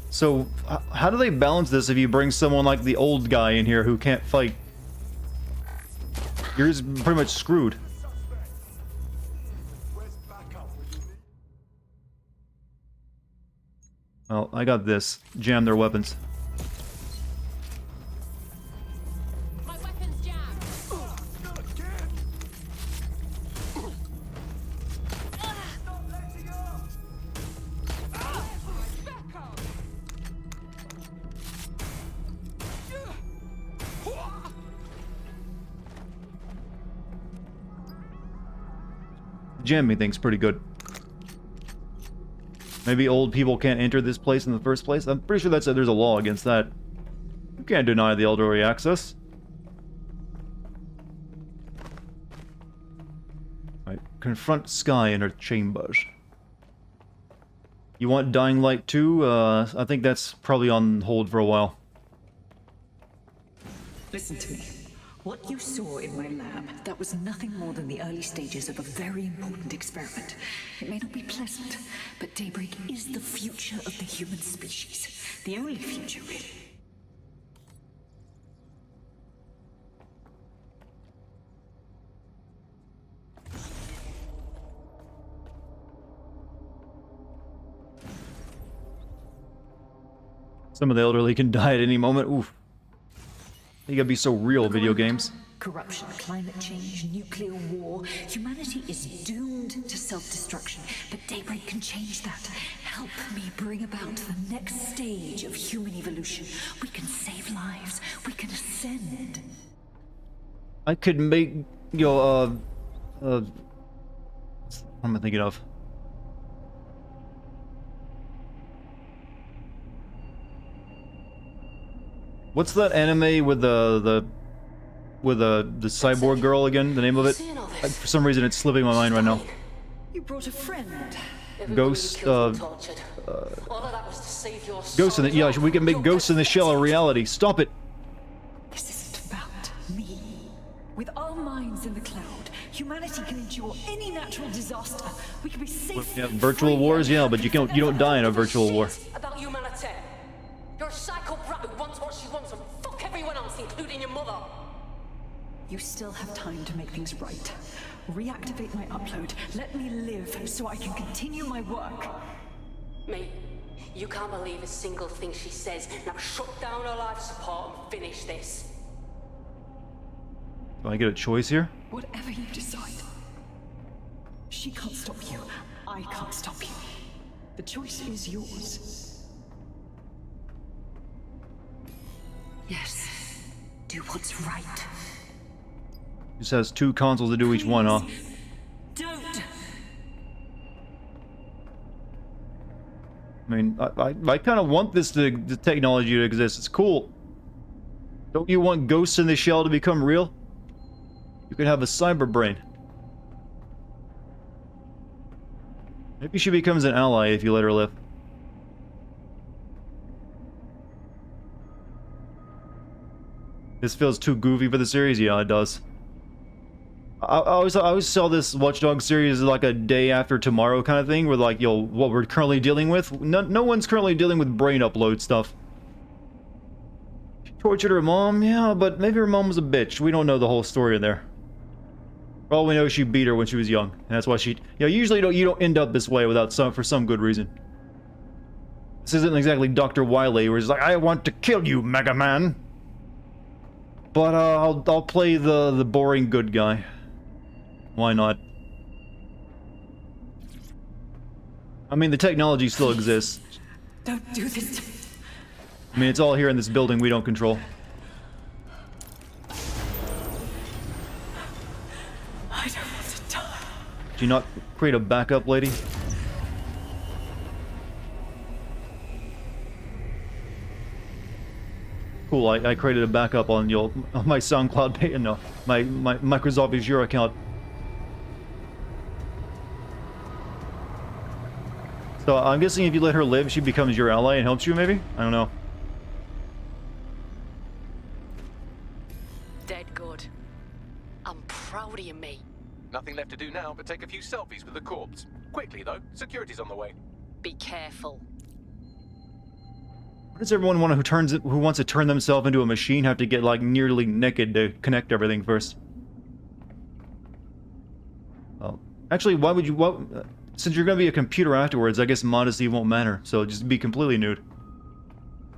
So, how do they balance this if you bring someone like the old guy in here who can't fight? You're just pretty much screwed. Well, I got this. Jam their weapons. My weapon's jammed. Jamming thing's pretty good. Maybe old people can't enter this place in the first place? I'm pretty sure there's a law against that. You can't deny the elderly access. Right, confront Sky in her chambers. You want Dying Light 2? I think that's probably on hold for a while. Listen to me. What you saw in my lab, that was nothing more than the early stages of a very important experiment. It may not be pleasant, but Daybreak is the future of the human species. The only future, really. Some of the elderly can die at any moment. Oof. You gotta be so real, video games. Corruption, climate change, nuclear war. Humanity is doomed to self-destruction, but Daybreak can change that. Help me bring about the next stage of human evolution. We can save lives. We can ascend. I could make, what am I thinking of? What's that anime with the cyborg girl again? The name of it? For some reason, it's slipping my mind right now. You brought a friend. Ghost. Ghost in the yeah. We can make Ghost in the Shell a reality. Stop it. This isn't about me. With our minds in the cloud, humanity can endure any natural disaster. We can be safe. Yeah, virtual wars, yeah, but you don't die in a virtual war. About humanity. You're a psycho brat who wants what she wants and fuck everyone else, including your mother. You still have time to make things right. Reactivate my upload. Let me live so I can continue my work. Mate, you can't believe a single thing she says. Now shut down her life support and finish this. Do I get a choice here? Whatever you decide. She can't stop you. I can't stop you. The choice is yours. Yes. Do what's right. Just has 2 consoles to do each one, huh? Don't. I mean, I kind of want the technology to exist. It's cool. Don't you want Ghosts in the Shell to become real? You can have a cyber brain. Maybe she becomes an ally if you let her live. This feels too goofy for the series. Yeah, it does. I always saw this Watch Dogs series as like a day after tomorrow kind of thing, where like, yo, what we're currently dealing with. No one's currently dealing with brain upload stuff. She tortured her mom, yeah, but maybe her mom was a bitch. We don't know the whole story in there. For all we know, she beat her when she was young, and that's why she. You know, usually you don't end up this way without for some good reason. This isn't exactly Dr. Wily, where he's like, I want to kill you, Mega Man. But I'll play the boring good guy. Why not? I mean, the technology still exists. Don't do this to me. I mean, it's all here in this building we don't control. I don't want to die. Do you not create a backup, lady? Cool, I created a backup on my SoundCloud page, no, my Microsoft Azure account. So I'm guessing if you let her live, she becomes your ally and helps you, maybe? I don't know. Dead good. I'm proud of you, mate. Nothing left to do now but take a few selfies with the corpse. Quickly, though. Security's on the way. Be careful. Why does everyone who wants to turn themselves into a machine have to get like nearly naked to connect everything first? Well, actually, why would you? Since you're gonna be a computer afterwards, I guess modesty won't matter. So just be completely nude.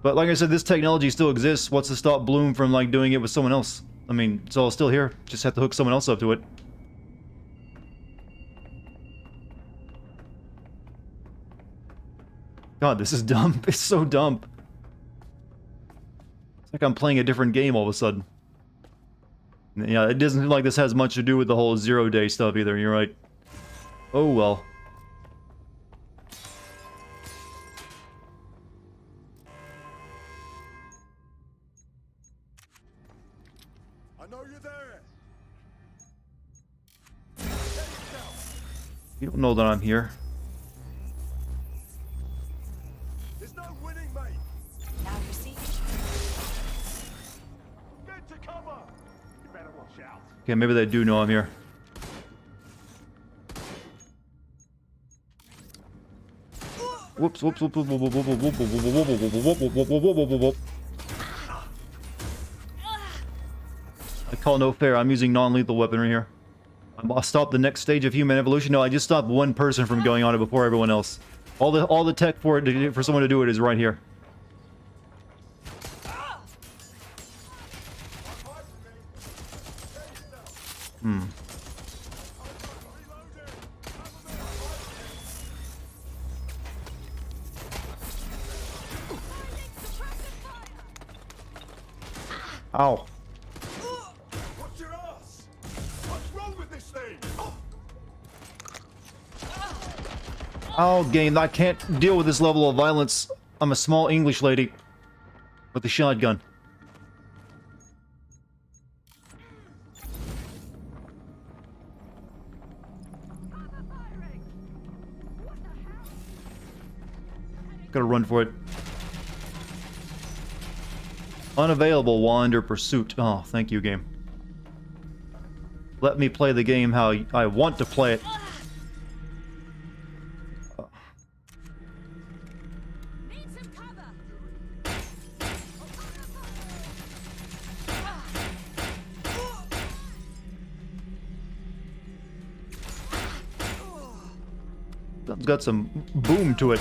But like I said, this technology still exists. What's to stop Bloom from like doing it with someone else? I mean, it's all still here. Just have to hook someone else up to it. God, this is dumb. It's so dumb. It's like I'm playing a different game all of a sudden. Yeah, it doesn't seem like this has much to do with the whole zero-day stuff either, you're right. Oh well. I know you're there. You don't know that I'm here. There's no winning, mate. Now you see. Get to cover. You better watch out. Okay, maybe they do know I'm here. Whoops, whoops, whoops, whoops, whoops, whoops, whoops, whoops, whoops, whoops, whoops, whoops. I call no fair. I'm using non-lethal weaponry here. I'll stop the next stage of human evolution. No, I just stopped one person from going on it before everyone else. All the tech for someone to do it is right here. Hmm. Ow. Watch your ass! What's wrong with this thing? Oh, game, I can't deal with this level of violence. I'm a small English lady with a shotgun. Gotta run for it. Unavailable while under pursuit. Oh, thank you, game. Let me play the game how I want to play it. Need some cover. It's got some boom to it.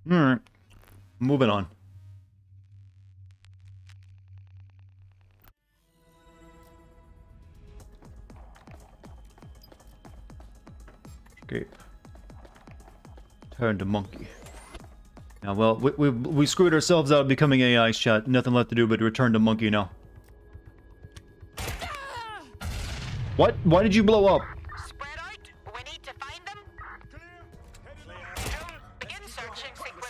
Alright. Moving on. Escape. Turn to monkey. Now, well, we screwed ourselves out of becoming AIs, chat. Nothing left to do but return to monkey now. What? Why did you blow up? Spread out. We need to find them. Begin searching sequence.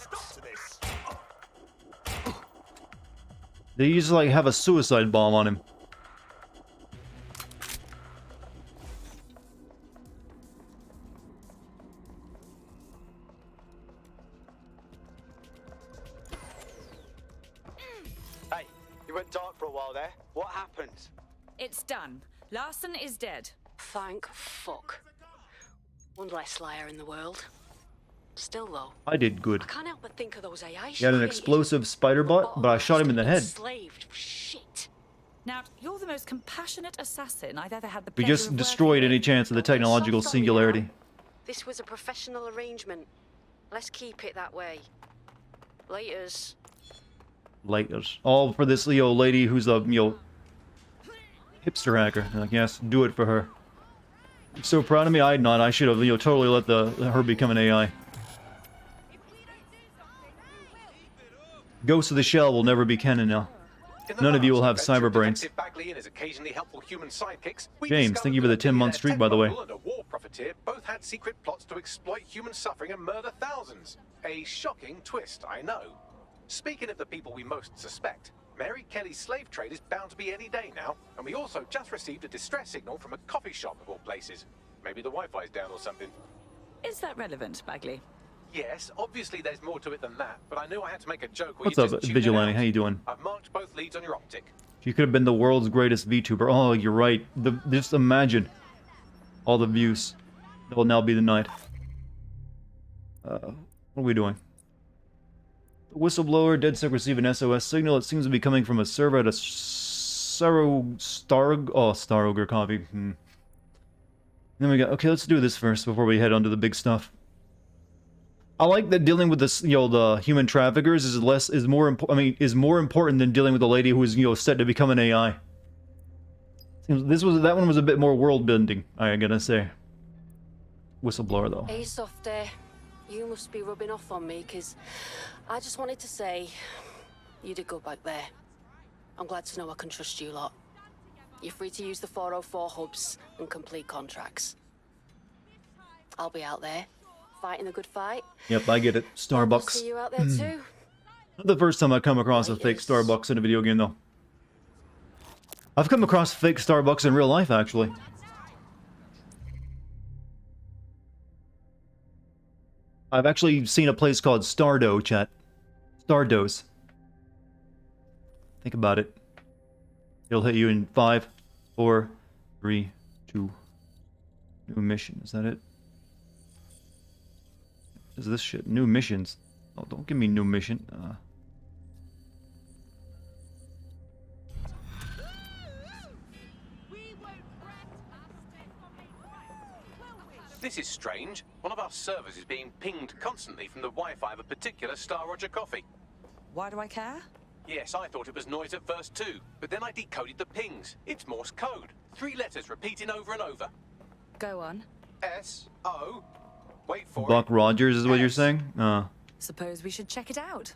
They used to, like, have a suicide bomb on him. Hey, you went dark for a while there. What happened? It's done. Larson is dead. Thank fuck. One less liar in the world. Still though, I did good. I can't help but think of those AI. He had an explosive spider bot, but I shot him in the head. Enslaved. Shit. Now, you're the most compassionate assassin I've ever had the We pleasure just of destroyed working any with. chance of the technological Soft on me now. singularity. This was a professional arrangement. Let's keep it that way. Laters. Lighters. All for this Leo lady who's a, hipster hacker. Like, yes, do it for her. You're so proud of me. I'd not. I should have, totally let her become an AI. Ghost of the Shell will never be canon now. None of you will have cyber brains. Detective Bagley and his occasionally helpful human sidekicks, we James, discovered thank you for the that a 10-month streak, tech by the way. mogul and a war profiteer both had secret plots to exploit human suffering and murder thousands. A shocking twist, I know. Speaking of the people we most suspect, Mary Kelly's slave trade is bound to be any day now, and we also just received a distress signal from a coffee shop of all places. Maybe the Wi-Fi's down or something. Is that relevant, Bagley? Yes, obviously there's more to it than that, but I knew I had to make a joke. What's up, Vigilante? How you doing? I've marked both leads on your optic. She could have been the world's greatest VTuber. Oh, you're right. Just imagine all the views. That will now be the night. What are we doing? The whistleblower, DedSec receive an SOS signal. It seems to be coming from a server at a Star Ogre copy. Then we got, okay, let's do this first before we head on to the big stuff. I like that dealing with this, the human traffickers is more important than dealing with the lady who is, set to become an AI. Seems that one was a bit more world bending, I gotta say. Whistleblower though. Hey, Softy. You must be rubbing off on me, because I just wanted to say you did good back there. I'm glad to know I can trust you lot. You're free to use the 404 hubs and complete contracts. I'll be out there, fighting a good fight. Yep, I get it. Starbucks. See you out there too. Not the first time I come across a fake Starbucks in a video game though. I've come across fake Starbucks in real life, actually. I've actually seen a place called Stardough, chat. Stardoughs. Think about it. It'll hit you in 5, 4, 3, 2. New mission. Is that it? Is this shit? New missions. Oh, don't give me new mission. This is strange. One of our servers is being pinged constantly from the Wi-Fi of a particular Star Roger coffee. Why do I care? Yes, I thought it was noise at first too, but then I decoded the pings. It's Morse code. 3 letters repeating over and over. Go on. S-O. Wait for Buck it. Rogers is what you're S. saying? Suppose we should check it out.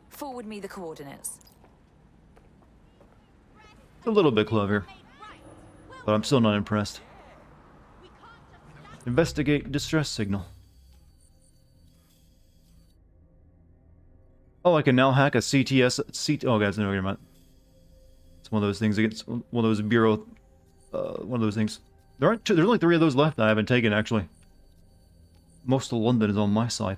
Forward me the coordinates. It's a little bit clever, but I'm still not impressed. Investigate distress signal. Oh, I can now hack a CTS. Oh, guys, I know what you're about. It's one of those things against one of those bureau. One of those things. There aren't two. There's only 3 of those left that I haven't taken actually. Most of London is on my side.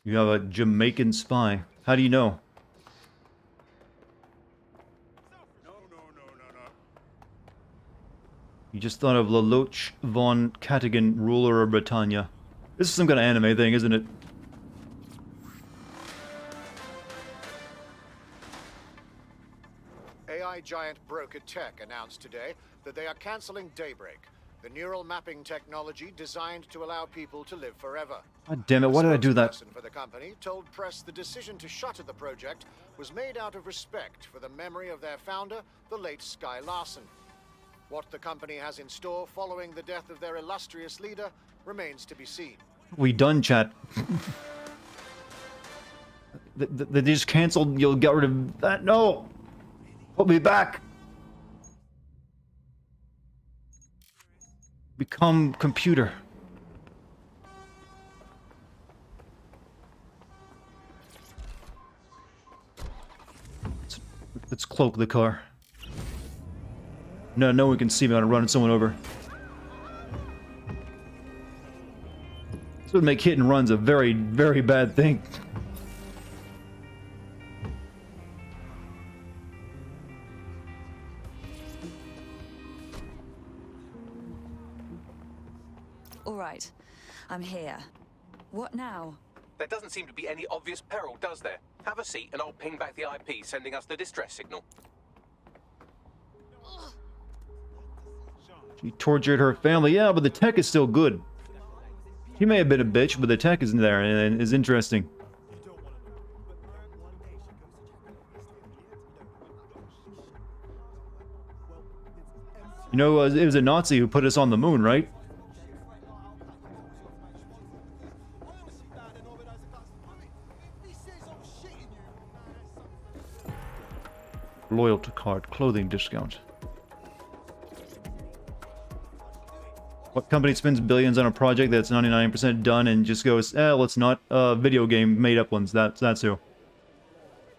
You have a Jamaican spy. How do you know? You just thought of Lelouch von Dartigan, ruler of Britannia. This is some kind of anime thing, isn't it? AI giant Broker Tech announced today that they are canceling Daybreak, the neural mapping technology designed to allow people to live forever. God damn it, why did I do that? A spokesperson for the company told press the decision to shutter the project was made out of respect for the memory of their founder, the late Sky Larson. What the company has in store following the death of their illustrious leader remains to be seen. We done, chat. They just canceled. You'll get rid of that. No! Put me back! Become computer. Let's cloak the car. No one can see me when I'm running someone over. This would make hit and runs a very, very bad thing. All right. I'm here. What now? There doesn't seem to be any obvious peril, does there? Have a seat and I'll ping back the IP sending us the distress signal. She tortured her family. Yeah, but the tech is still good. She may have been a bitch, but the tech is there and is interesting. You know, it was a Nazi who put us on the moon, right? Loyalty card, clothing discount. What company spends billions on a project that's 99% done and just goes, let's not, video game made up ones, that's who. It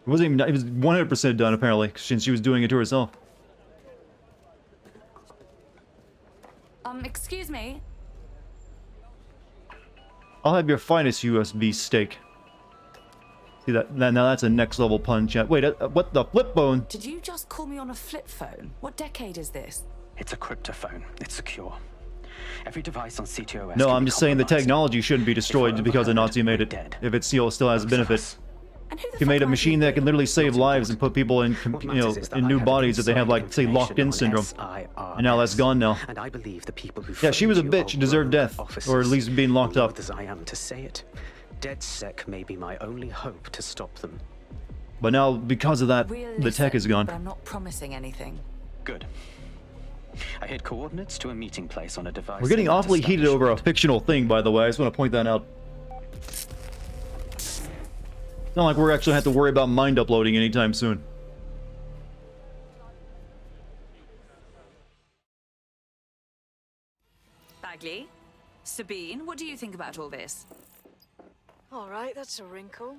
wasn't even, it was 100% done apparently, since she was doing it to herself. Excuse me? I'll have your finest USB steak. See that? Now that's a next level pun, chat. Wait, what the flip phone? Did you just call me on a flip phone? What decade is this? It's a cryptophone. It's secure. Every device on CTOS. No, I'm just saying the technology shouldn't be destroyed because a Nazi made it. If it still has a benefit. He made a machine that can literally save lives and put people in, in new bodies if they have, like, say, locked-in syndrome. And now that's gone now. And I believe the people who yeah, she was a bitch, deserved death, or at least being locked up. As I am to say it, DedSec may be my only hope to stop them. But now, because of that, the tech is gone. But I'm not promising anything. Good. I hit coordinates to a meeting place on a device. We're getting awfully heated over a fictional thing, by the way. I just want to point that out. It's not like we're actually have to worry about mind uploading anytime soon. Bagley? Sabine, what do you think about all this? All right, that's a wrinkle.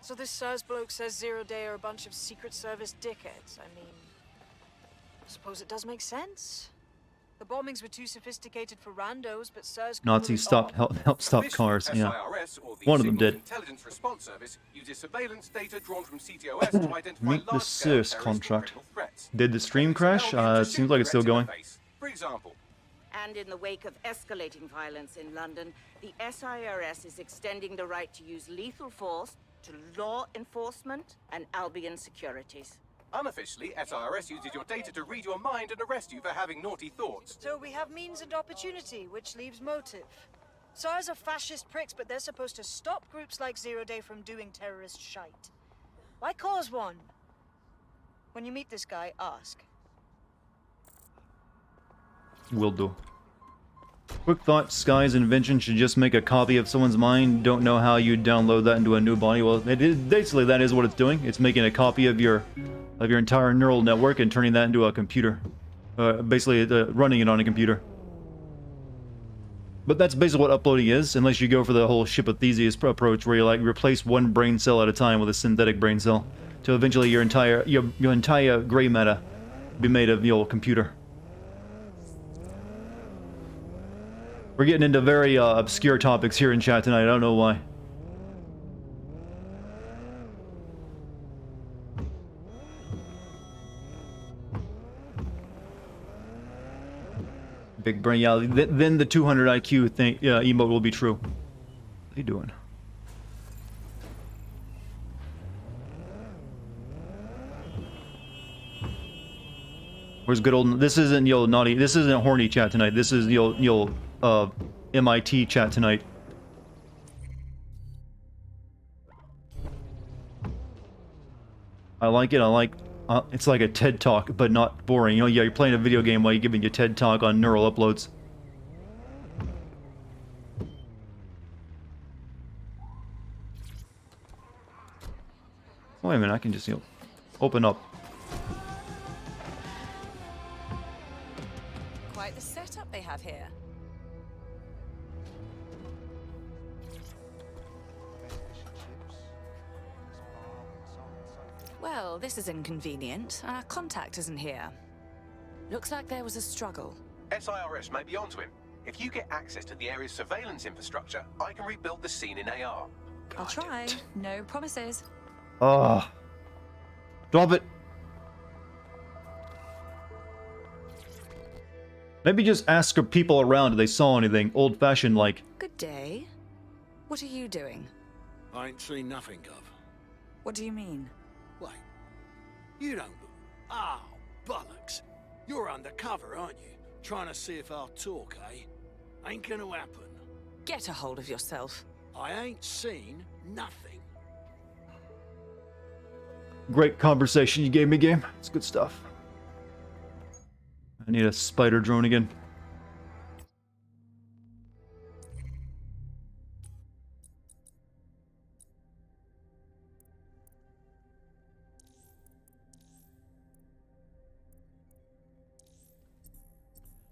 So this SARS bloke says Zero Day are a bunch of Secret Service dickheads. I mean, I suppose it does make sense. The bombings were too sophisticated for randos, but SARS... Nazis help stop cars, yeah. One of them did. Intelligence Response Service uses surveillance data drawn from CTOS to identify Meet the large-scale SIRS contract. terrorist threats. Did the stream crash? It seems like it's still going. For example, And in the wake of escalating violence in London, the SIRS is extending the right to use lethal force to law enforcement and Albion securities. Unofficially, SIRS uses your data to read your mind and arrest you for having naughty thoughts. So we have means and opportunity, which leaves motive. SARS are fascist pricks, but they're supposed to stop groups like Zero Day from doing terrorist shite. Why cause one? When you meet this guy, ask. Will do. Quick thought, Sky's invention should just make a copy of someone's mind. Don't know how you download that into a new body. Well, basically that is what it's doing. It's making a copy of your entire neural network and turning that into a computer. Basically running it on a computer. But that's basically what uploading is, unless you go for the whole Ship of Theseus approach, where you like replace one brain cell at a time with a synthetic brain cell, till eventually your entire gray matter be made of your computer. We're getting into very obscure topics here in chat tonight. I don't know why. Big brain, yeah. Then the 200 IQ thing, emote will be true. What are you doing? Where's good old? This isn't naughty. This isn't horny chat tonight. This is MIT chat tonight. I like it. I like. It's like a TED Talk, but not boring. You know, yeah, you're playing a video game while you're giving your TED Talk on neural uploads. Wait a minute, I can just, open up. Quite the setup they have here. Well, this is inconvenient. Our contact isn't here. Looks like there was a struggle. SIRS may be onto him. If you get access to the area's surveillance infrastructure, I can rebuild the scene in AR. I'll try. No promises. Ah. Drop it. Maybe just ask people around if they saw anything old-fashioned like. Good day. What are you doing? I ain't seen nothing, Gov. What do you mean? Wait. You don't look... Oh, bollocks. You're undercover, aren't you? Trying to see if I'll talk, eh? Ain't gonna happen. Get a hold of yourself. I ain't seen nothing. Great conversation you gave me, game. It's good stuff. I need a spider drone again.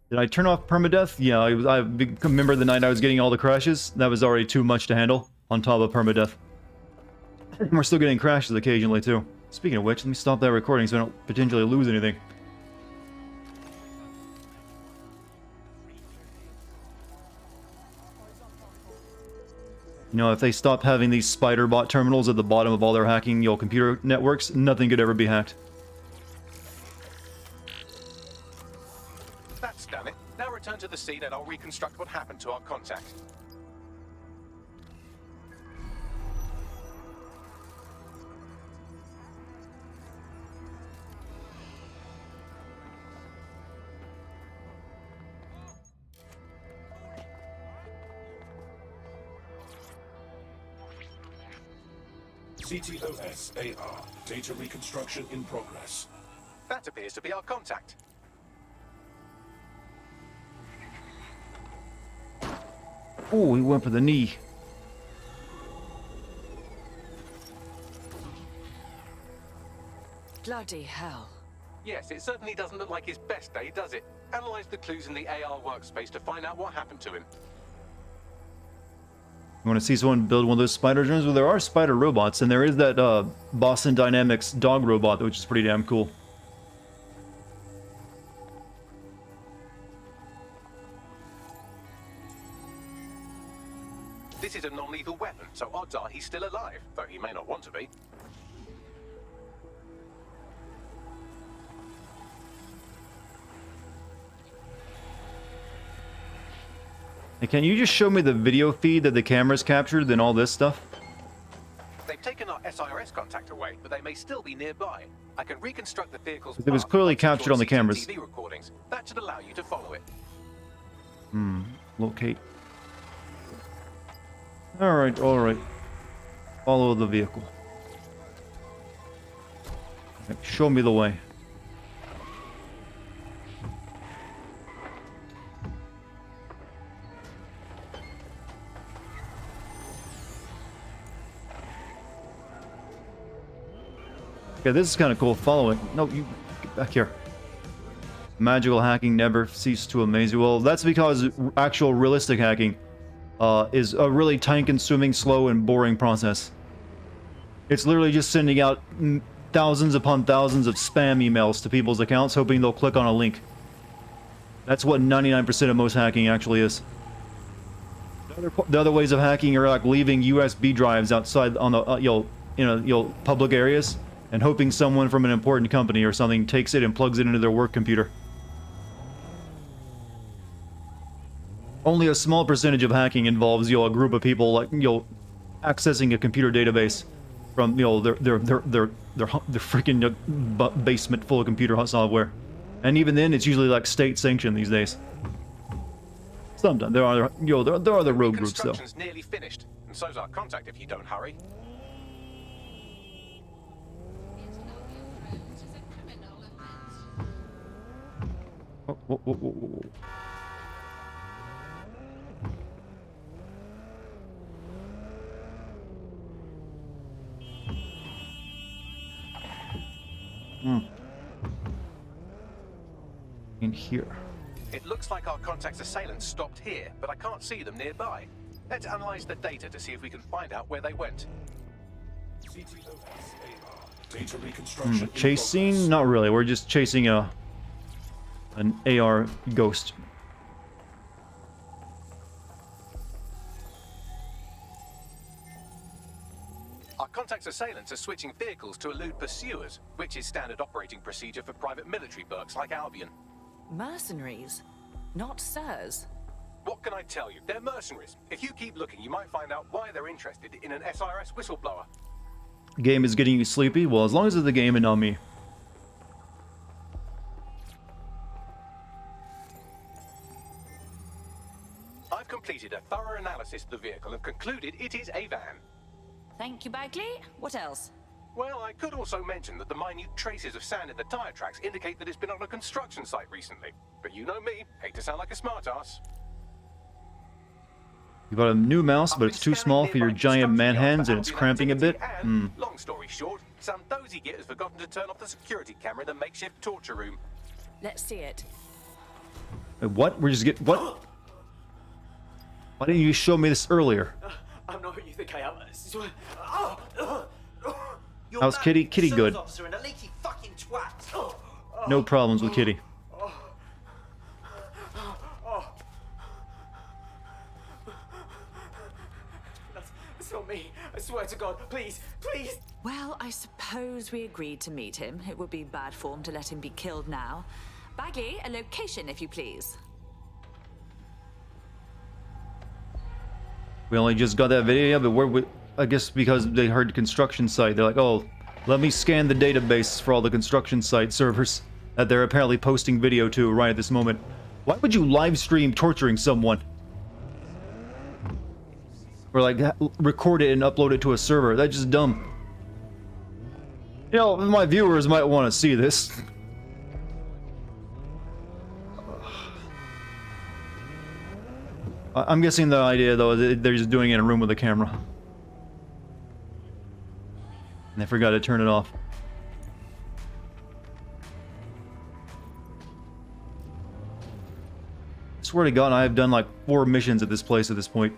Did I turn off permadeath? Yeah, I remember the night I was getting all the crashes. That was already too much to handle, on top of permadeath. We're still getting crashes occasionally, too. Speaking of which, let me stop that recording so I don't potentially lose anything. You know, if they stop having these spider bot terminals at the bottom of all their hacking computer networks, nothing could ever be hacked. That's done it. Now return to the scene and I'll reconstruct what happened to our contact. CTOS AR. Data reconstruction in progress. That appears to be our contact. Oh, he went for the knee. Bloody hell. Yes, it certainly doesn't look like his best day, does it? Analyze the clues in the AR workspace to find out what happened to him. You want to see someone build one of those spider drones? Well, there are spider robots, and there is that Boston Dynamics dog robot, which is pretty damn cool. This is a non-lethal weapon, so odds are he's still alive, though he may not want to be. Can you just show me the video feed that the cameras captured and all this stuff? They've taken our SIRS contact away, but they may still be nearby. I can reconstruct the vehicle's It was path clearly by securing captured on the cameras. CCTV recordings. That should allow you to follow it. Locate. Alright, alright. Follow the vehicle. Okay, show me the way. Okay, this is kind of cool. Following. No, you get back here. Magical hacking never ceased to amaze you. Well, that's because actual realistic hacking is a really time-consuming, slow, and boring process. It's literally just sending out thousands upon thousands of spam emails to people's accounts, hoping they'll click on a link. That's what 99% of most hacking actually is. The other ways of hacking are like leaving USB drives outside on the public areas and hoping someone from an important company or something takes it and plugs it into their work computer. Only a small percentage of hacking involves a group of people like accessing a computer database from their freaking basement full of computer software, and even then it's usually like state sanctioned these days. Sometimes there are the rogue groups though. Construction's nearly finished, and so's our contact if you don't hurry. Whoa. In here. It looks like our contact's assailants stopped here, but I can't see them nearby. Let's analyze the data to see if we can find out where they went. Data reconstruction. Chasing? Not really. We're just chasing an AR ghost. Our contact's assailants are switching vehicles to elude pursuers, which is standard operating procedure for private military burks like Albion. Mercenaries? Not sirs? What can I tell you? They're mercenaries. If you keep looking, you might find out why they're interested in an SIRS whistleblower. Game is getting you sleepy? Well, as long as it's the game and not me. I've completed a thorough analysis of the vehicle and concluded it is a van. Thank you, Bagley. What else? Well, I could also mention that the minute traces of sand in the tire tracks indicate that it's been on a construction site recently. But you know me, hate to sound like a smartass. You got a new mouse, but it's too small for your giant man hands and it's cramping a bit? Long story short, some dozy git has forgotten to turn off the security camera in the makeshift torture room. Let's see it. Wait, what? We're just get what? Why didn't you show me this earlier? I'm not who you think I am. How's Kitty? Kitty good. And a leaky fucking twat. No problems with Kitty. That's not me. I swear to God. Please, please. Well, I suppose we agreed to meet him. It would be bad form to let him be killed now. Bagley, a location, if you please. We only just got that video, but I guess because they heard construction site, they're like, oh, let me scan the database for all the construction site servers that they're apparently posting video to right at this moment. Why would you live stream torturing someone? Or like record it and upload it to a server? That's just dumb. You know, my viewers might want to see this. I'm guessing the idea, though, they're just doing it in a room with a camera. And they forgot to turn it off. I swear to God, I have done like 4 missions at this place at this point.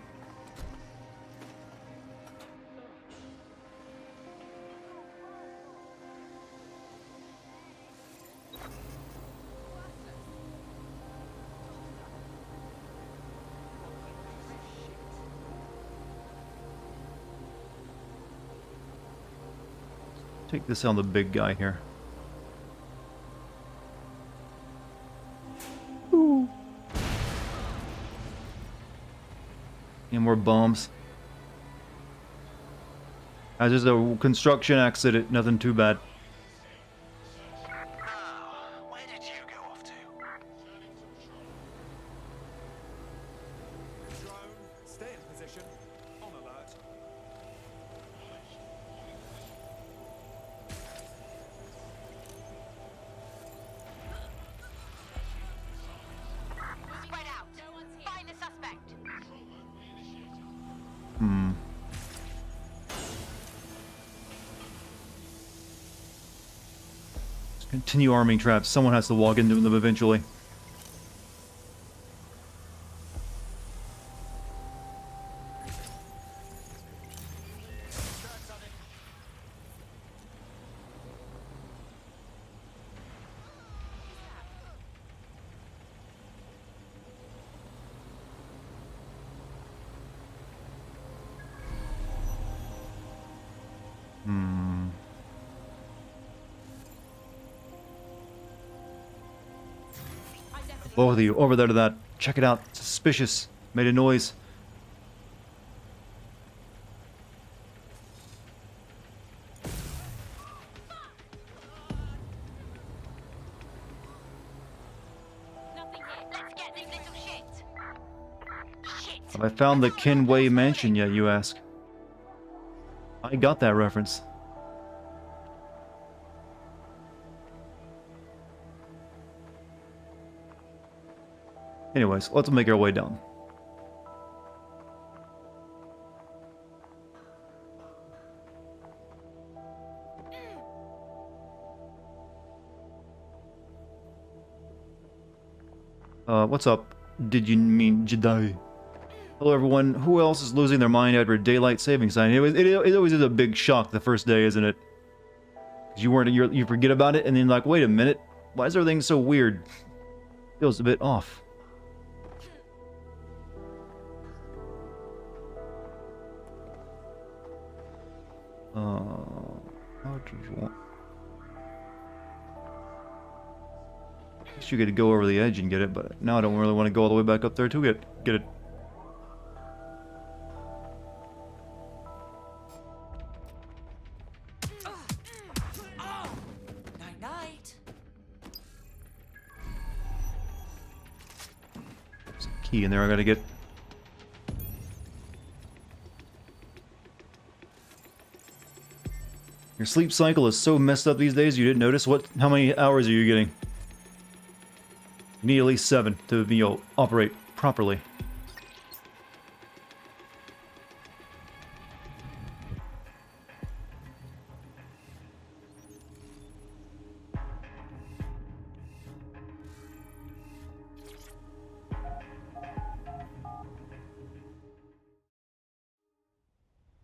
Take this on the big guy here. Ooh. Any more bombs? Just a construction accident, nothing too bad. Where did you go off to? Drone, stay in position. On alert. Spread out. Find the suspect. Hmm. Let's continue arming traps. Someone has to walk into them eventually. Both of you, over there to that. Check it out. Suspicious. Made a noise. Have I found the Kenway Mansion yet, you ask? I got that reference. Anyways, let's make our way down. What's up? Did you mean Jedi? Hello everyone. Who else is losing their mind after daylight savings time? It always is a big shock the first day, isn't it? 'Cause you forget about it and then like, wait a minute, why is everything so weird? Feels a bit off. How do you want? I guess you could go over the edge and get it, but now I don't really want to go all the way back up there to get it. Night. There's a key in there I gotta get. Your sleep cycle is so messed up these days you didn't notice? How many hours are you getting? You need at least 7 to operate properly.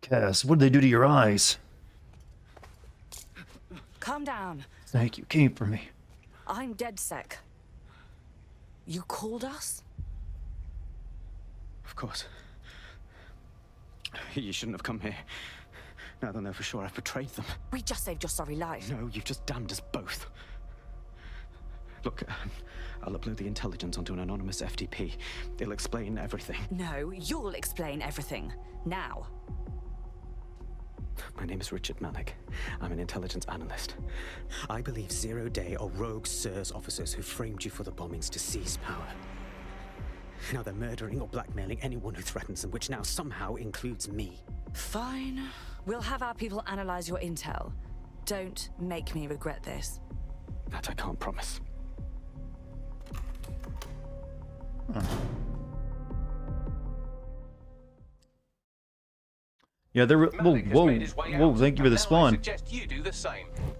Cass, what did they do to your eyes? Calm down. Thank you, came for me. I'm DedSec. You called us? Of course. You shouldn't have come here. Now they'll know for sure I've betrayed them. We just saved your sorry life. No, you've just damned us both. Look, I'll upload the intelligence onto an anonymous FTP. It'll explain everything. No, you'll explain everything. Now. My name is Richard Malik. I'm an intelligence analyst. I believe Zero Day are rogue SIRS officers who framed you for the bombings to seize power. Now they're murdering or blackmailing anyone who threatens them, which now somehow includes me. Fine. We'll have our people analyze your intel. Don't make me regret this. That I can't promise. Yeah, whoa, thank you for the spawn.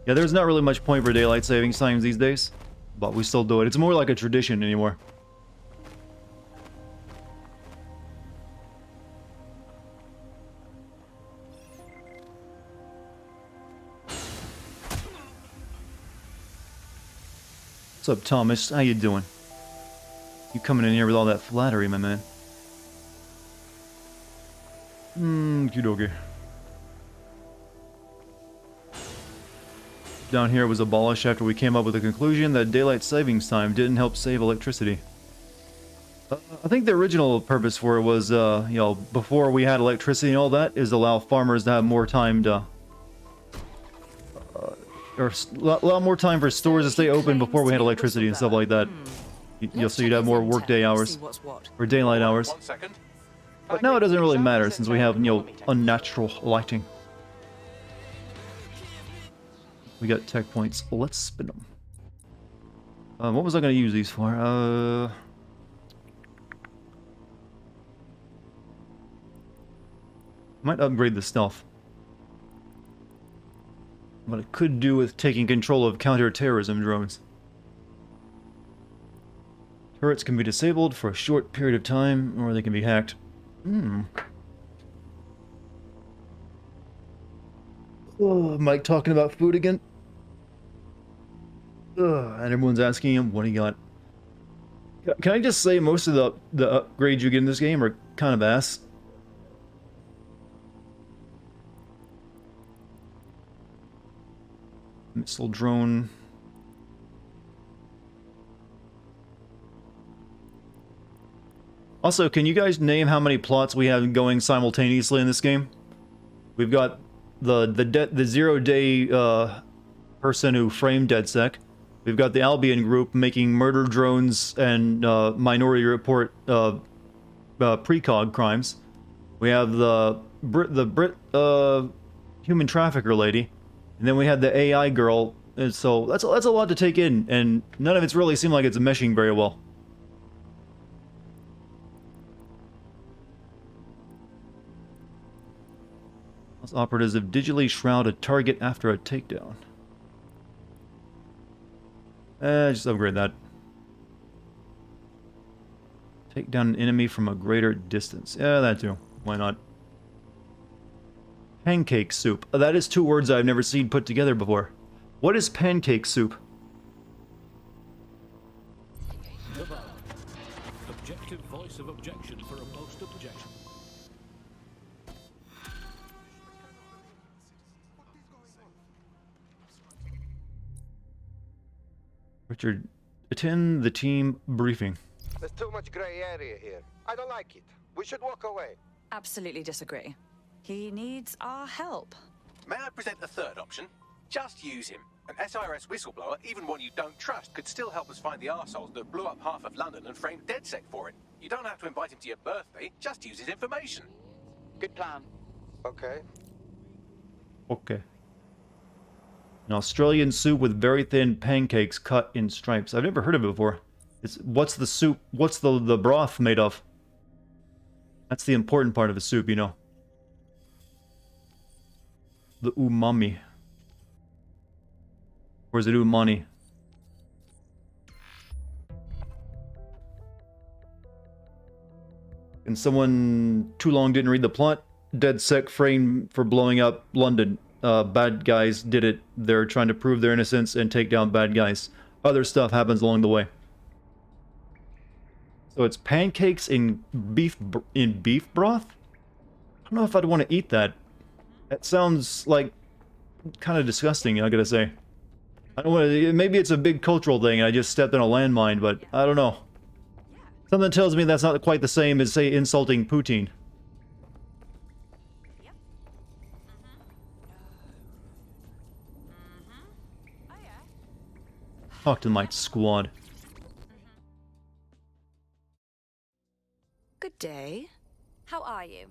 Yeah, there's not really much point for daylight savings times these days, but we still do it. It's more like a tradition anymore. What's up, Thomas? How you doing? You coming in here with all that flattery, my man. Okie Down here was abolished after we came up with the conclusion that daylight savings time didn't help save electricity. I think the original purpose for it was, you know, before we had electricity and all that, is allow farmers to have more time to, or allow more time for stores to stay open before we had electricity and stuff like that. You know, so you'd have more workday hours or daylight hours. 1 second. But now it doesn't really matter since we have, you know, unnatural lighting. We got tech points. Let's spin them. What was I going to use these for? Might upgrade the stealth. But it could do with taking control of counter-terrorism drones. Turrets can be disabled for a short period of time, or they can be hacked. Oh, Mike talking about food again? And everyone's asking him, what do you got? Can I just say most of the upgrades you get in this game are kind of ass? Missile drone. Also, can you guys name how many plots we have going simultaneously in this game? We've got the 0 day person who framed DedSec. We've got the Albion group making murder drones and Minority Report precog crimes. We have the Brit human trafficker lady, and then we had the AI girl. And so that's a lot to take in, and none of it's really seemed like it's meshing very well. Operatives have digitally shroud a target after a takedown. Just upgrade that. Take down an enemy from a greater distance. Yeah, that too. Why not? Pancake soup. That is 2 words I've never seen put together before. What is pancake soup? Objective voice of objection for a post objection. Richard, attend the team briefing. There's too much gray area here. I don't like it. We should walk away. Absolutely disagree. He needs our help. May I present a third option? Just use him. An SIRS whistleblower, even one you don't trust, could still help us find the arseholes that blew up half of London and framed DedSec for it. You don't have to invite him to your birthday, just use his information. Good plan. Okay. Okay. An Australian soup with very thin pancakes cut in stripes. I've never heard of it before. What's the soup? What's the broth made of? That's the important part of the soup, you know. The umami. Or is it umani? And someone too long didn't read the plot. DedSec framed for blowing up London. Bad guys did it. They're trying to prove their innocence and take down bad guys. Other stuff happens along the way. So it's pancakes in beef broth? I don't know if I'd want to eat that. That sounds like kind of disgusting, I gotta say. I don't want to. Maybe it's a big cultural thing and I just stepped on a landmine, but I don't know. Something tells me that's not quite the same as, say, insulting Putin. Talk to my squad. Good day. How are you?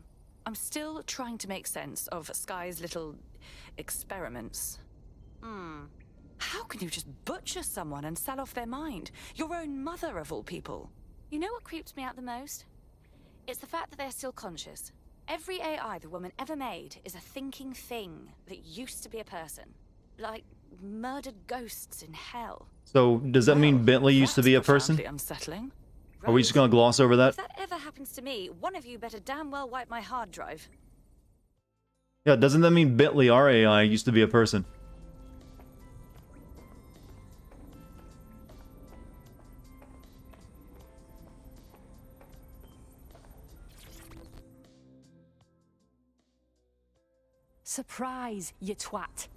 I'm still trying to make sense of Sky's little experiments. How can you just butcher someone and sell off their mind? Your own mother, of all people. You know what creeps me out the most? It's the fact that they're still conscious. Every AI the woman ever made is a thinking thing that used to be a person. Like murdered ghosts in hell. So, does that mean Bentley used to be a person? Unsettling. Are we just gonna gloss over that? If that ever happens to me, one of you better damn well wipe my hard drive. Yeah, doesn't that mean Bentley, our AI, used to be a person? Surprise, you twat.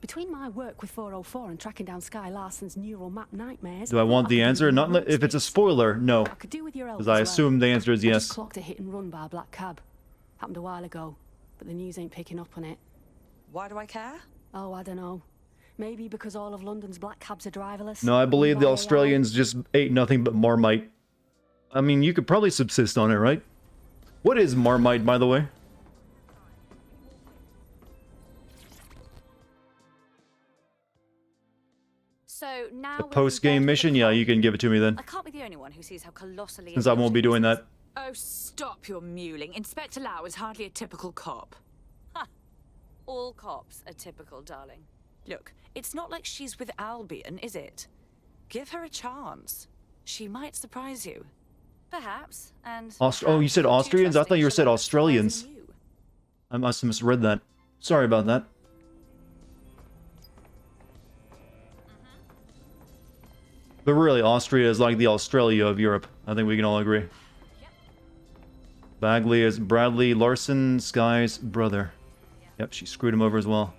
Between my work with 404 and tracking down Sky Larson's neural map nightmares... Do I want the answer? Not if it's a spoiler, no. I could do with your help Because I as well. assume the answer is I yes. just clocked a hit and run by a black cab. Happened a while ago, but the news ain't picking up on it. Why do I care? Oh, I don't know. Maybe because all of London's black cabs are driverless. No, I believe the By AI. Australians just ate nothing but Marmite. I mean, you could probably subsist on it, right? What is Marmite, by the way? So now The post-game mission? Yeah, you can give it to me then. I can't be the only one who sees how colossally... Since I won't be doing that. Oh, stop your mewling. Inspector Lau is hardly a typical cop. Ha! All cops are typical, darling. Look, it's not like she's with Albion, is it? Give her a chance. She might surprise you. Perhaps, and... Oh, you said Austrians? I thought you said Australians. I must have misread that. Sorry about that. But really, Austria is like the Australia of Europe. I think we can all agree. Bagley is Bradley Larson, Sky's brother. Yep, she screwed him over as well.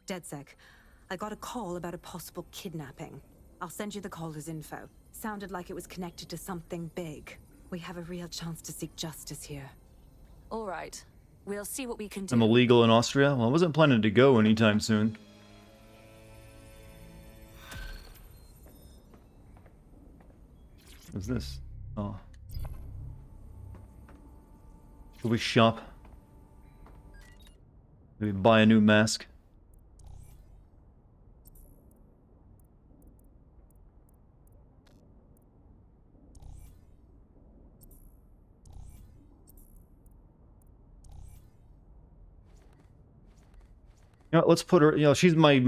DedSec, I got a call about a possible kidnapping. I'll send you the caller's info. Sounded like it was connected to something big. We have a real chance to seek justice here. All right. We'll see what we can do. I'm illegal in Austria? Well, I wasn't planning to go anytime soon. What's this? Oh. Should we shop? Maybe buy a new mask? You know, let's put her, you know, she's my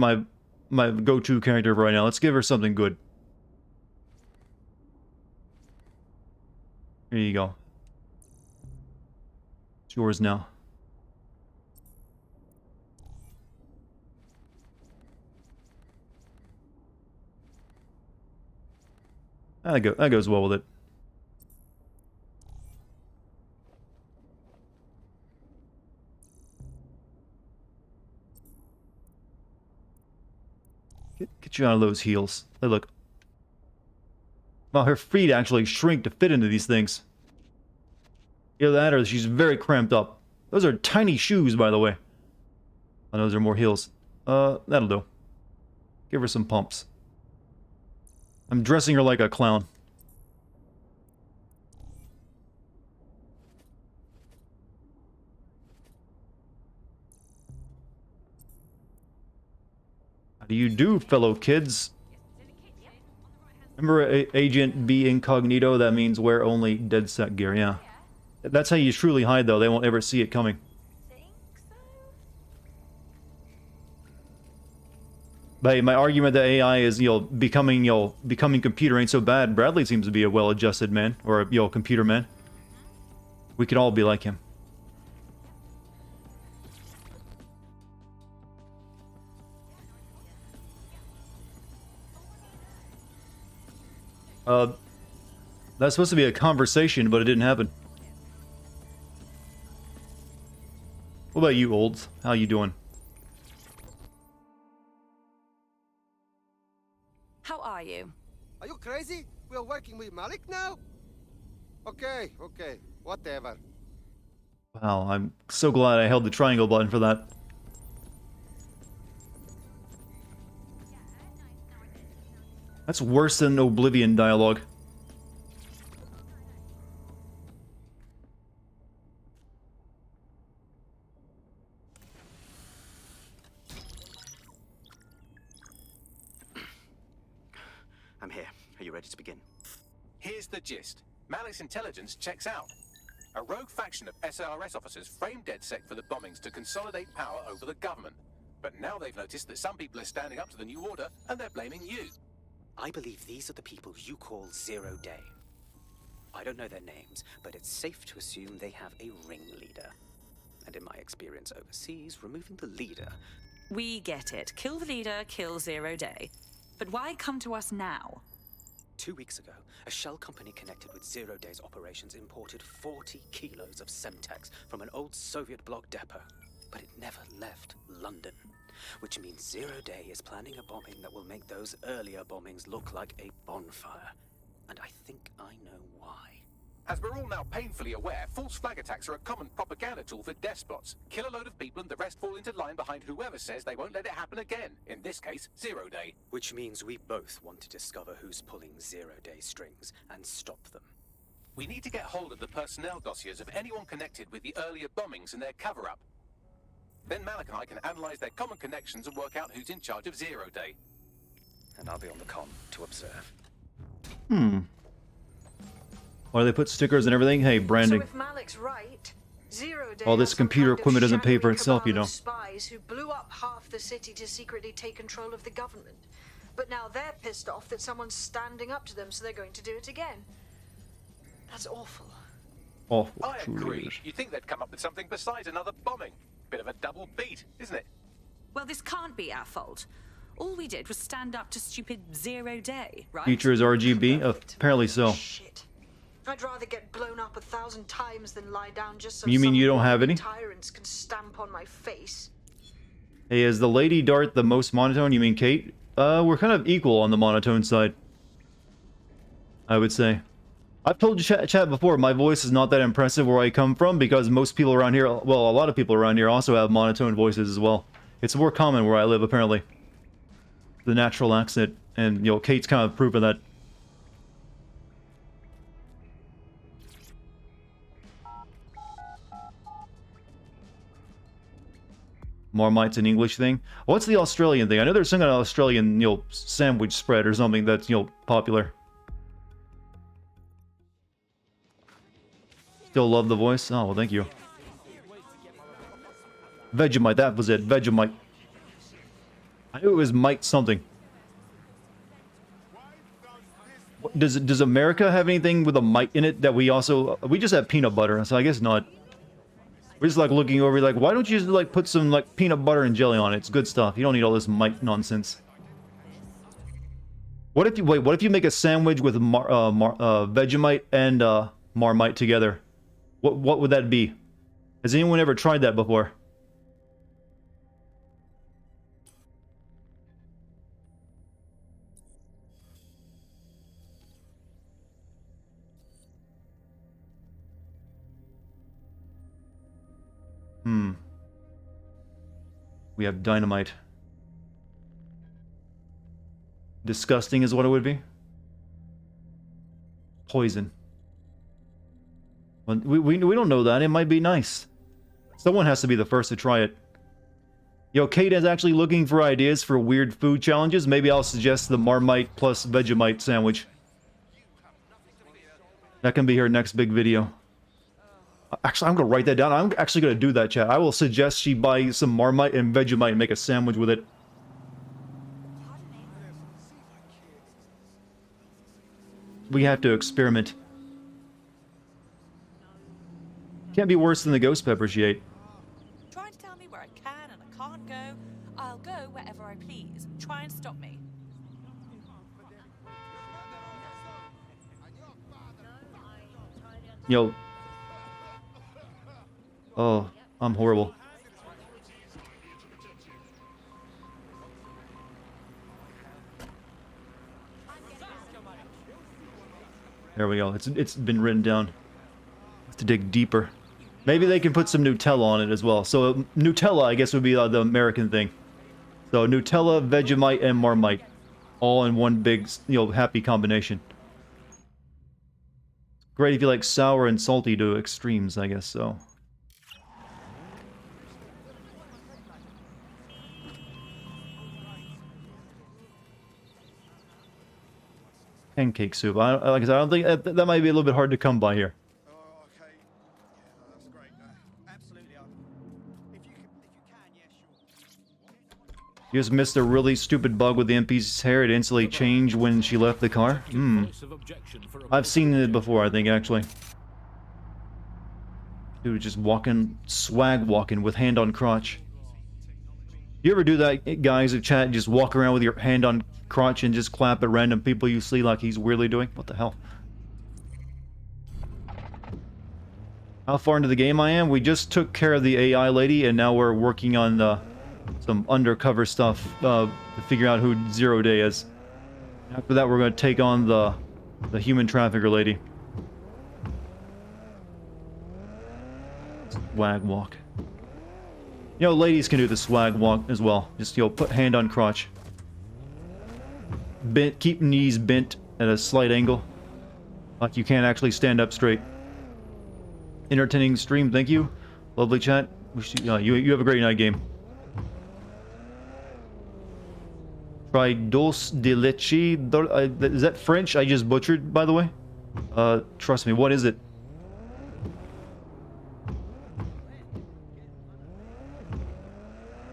go-to character right now. Let's give her something good. Here you go. It's yours now. That goes well with it. Get you out of those heels. They look... Well, her feet actually shrink to fit into these things. Either that or she's very cramped up. Those are tiny shoes, by the way. Oh, those are more heels. That'll do. Give her some pumps. I'm dressing her like a clown. How do you do, fellow kids? Remember Agent B Incognito? That means wear only DedSec gear, yeah. That's how you truly hide, though. They won't ever see it coming. But hey, my argument that AI is, becoming computer ain't so bad. Bradley seems to be a well-adjusted man, or a, computer man. We could all be like him. That's supposed to be a conversation, but it didn't happen. What about you, Olds? How you doing? How are you? Are you crazy? We are working with Malik now? Okay, whatever. Wow, I'm so glad I held the triangle button for that. That's worse than Oblivion dialogue. I'm here. Are you ready to begin? Here's the gist. Malik's intelligence checks out. A rogue faction of SARS officers framed DedSec for the bombings to consolidate power over the government. But now they've noticed that some people are standing up to the new order, and they're blaming you. I believe these are the people you call Zero Day. I don't know their names, but it's safe to assume they have a ringleader. And in my experience overseas, removing the leader... We get it. Kill the leader, kill Zero Day. But why come to us now? 2 weeks ago, a shell company connected with 0 Day's operations imported 40 kilos of Semtex from an old Soviet bloc depot, but it never left London. Which means 0 Day is planning a bombing that will make those earlier bombings look like a bonfire. And I think I know why. As we're all now painfully aware, false flag attacks are a common propaganda tool for despots. Kill a load of people and the rest fall into line behind whoever says they won't let it happen again. In this case, 0 Day. Which means we both want to discover who's pulling 0 Day strings and stop them. We need to get hold of the personnel dossiers of anyone connected with the earlier bombings and their cover-up. Then Malik and I can analyze their common connections and work out who's in charge of 0 Day. And I'll be on the comm to observe. Why do they put stickers and everything? Hey, branding. So if Malik's right, 0 Day All this has some computer kind of equipment doesn't pay for shadowy itself, you cabal know. of spies who blew up half the city to secretly take control of the government. But now they're pissed off that someone's standing up to them, so they're going to do it again. That's awful. Awful. I agree. You'd think they'd come up with something besides another bombing. Bit of a double beat, isn't it? Well, this can't be our fault. All we did was stand up to stupid 0 Day, right? Features RGB? Apparently so. Shit. I'd rather get blown up 1,000 times than lie down just so You mean some you don't have any? tyrants can stamp on my face. Hey, is the Lady Dart the most monotone? You mean Kate? We're kind of equal on the monotone side, I would say. I've told chat before, my voice is not that impressive where I come from because most people around here, well, a lot of people around here also have monotone voices as well. It's more common where I live, apparently. The natural accent, and, you know, Kate's kind of proof of that. Marmite's an English thing. What's the Australian thing? I know there's some kind of Australian, you know, sandwich spread or something that's, you know, popular. Still love the voice? Oh, well, thank you. Vegemite, that was it. Vegemite. I knew it was Mite something. Does America have anything with a mite in it that we also... We just have peanut butter, so I guess not. We're just like looking over, like, why don't you just like put some like peanut butter and jelly on it? It's good stuff. You don't need all this mite nonsense. What if you What if you make a sandwich with Vegemite and Marmite together? What would that be? Has anyone ever tried that before? We have dynamite. Disgusting is what it would be. Poison. Well, we don't know that. It might be nice. Someone has to be the first to try it. Yo, Kate is actually looking for ideas for weird food challenges. Maybe I'll suggest the Marmite plus Vegemite sandwich. That can be her next big video. Actually, I'm going to write that down. I'm actually going to do that, chat. I will suggest she buy some Marmite and Vegemite and make a sandwich with it. We have to experiment. Can't be worse than the ghost pepper she ate. Trying to tell me where I can and I can't go. I'll go wherever I please. Try and stop me. Yo. Oh, I'm horrible. There we go. It's been written down. Have to dig deeper. Maybe they can put some Nutella on it as well. So Nutella, I guess, would be the American thing. So Nutella, Vegemite, and Marmite, all in one big, you know, happy combination. Great if you like sour and salty to extremes, I guess so. Pancake soup. Like I said, I don't think that might be a little bit hard to come by here. You just missed a really stupid bug with the MP's hair. It instantly changed when she left the car. I've seen it before, I think, actually. Dude just walking, swag walking with hand on crotch. You ever do that, guys, in chat? Just walk around with your hand on crotch and just clap at random people you see like he's weirdly doing? What the hell? How far into the game I am? We just took care of the AI lady, and now we're working on some undercover stuff to figure out who Zero Day is. After that, we're going to take on the human trafficker lady. Swag walk. You know, ladies can do the swag walk as well. Just, you know, put hand on crotch. Bent, keep knees bent at a slight angle. Like you can't actually stand up straight. Entertaining stream, thank you. Lovely chat. You have a great night game. Try dulce de leche. Is that French? I just butchered, by the way. Trust me, what is it?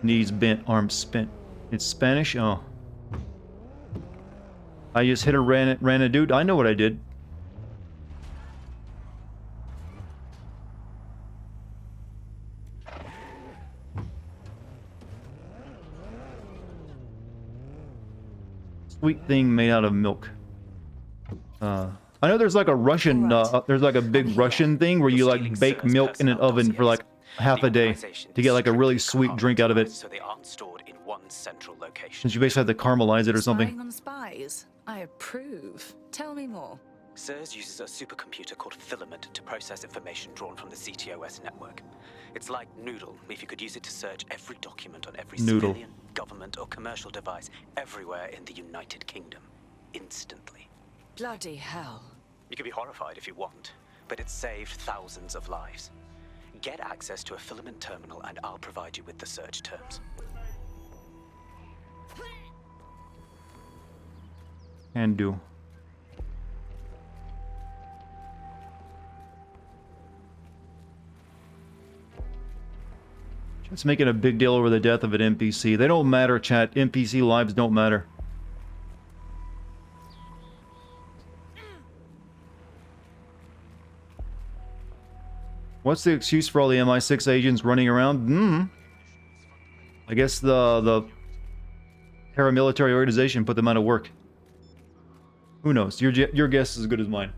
Knees bent, arms spent. It's Spanish? Oh. I just hit a ran a dude. I know what I did. Sweet thing made out of milk. I know there's like a Russian, there's like a big Russian thing where you like bake milk in an oven for like half a day to get like a really sweet drink out of it. So they aren't stored in one central location. Since you basically have to caramelize it or something. Spying on spies. I approve. Tell me more. SIRS uses a supercomputer called Filament to process information drawn from the CTOS network. It's like Noodle, if you could use it to search every document on every civilian, government, or commercial device everywhere in the United Kingdom. Instantly. Bloody hell. You can be horrified if you want, but it's saved thousands of lives. Get access to a Filament terminal and I'll provide you with the search terms. Can do. Just making a big deal over the death of an NPC. They don't matter, chat. NPC lives don't matter. What's the excuse for all the MI6 agents running around? I guess the paramilitary organization put them out of work. Who knows? Your guess is as good as mine.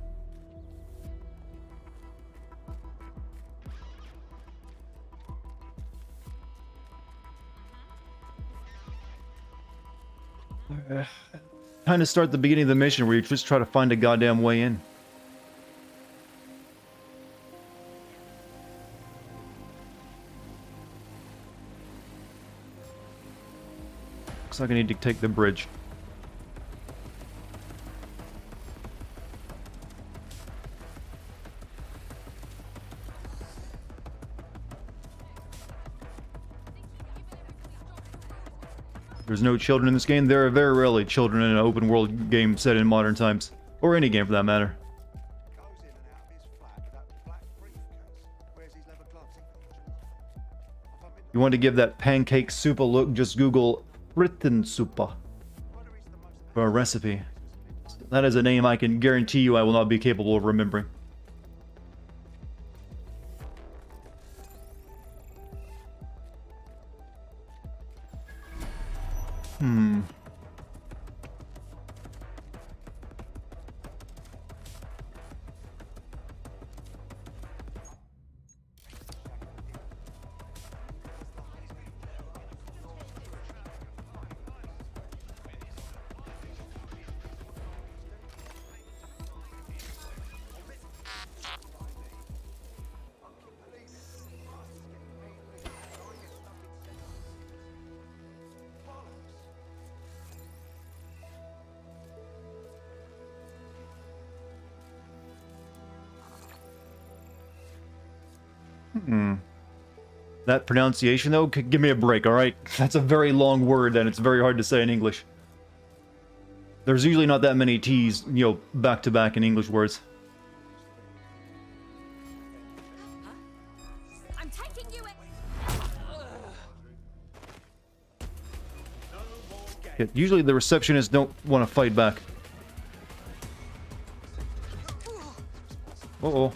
Kind of start the beginning of the mission where you just try to find a goddamn way in. Looks like I need to take the bridge. There's no children in this game. There are very rarely children in an open world game set in modern times. Or any game for that matter. You want to give that pancake soup a look, just Google Frittensuppe for a recipe. That is a name I can guarantee you I will not be capable of remembering. That pronunciation, though, give me a break, alright? That's a very long word, and it's very hard to say in English. There's usually not that many T's, you know, back-to-back in English words. I'm taking you Yeah, usually the receptionists don't want to fight back. Uh-oh.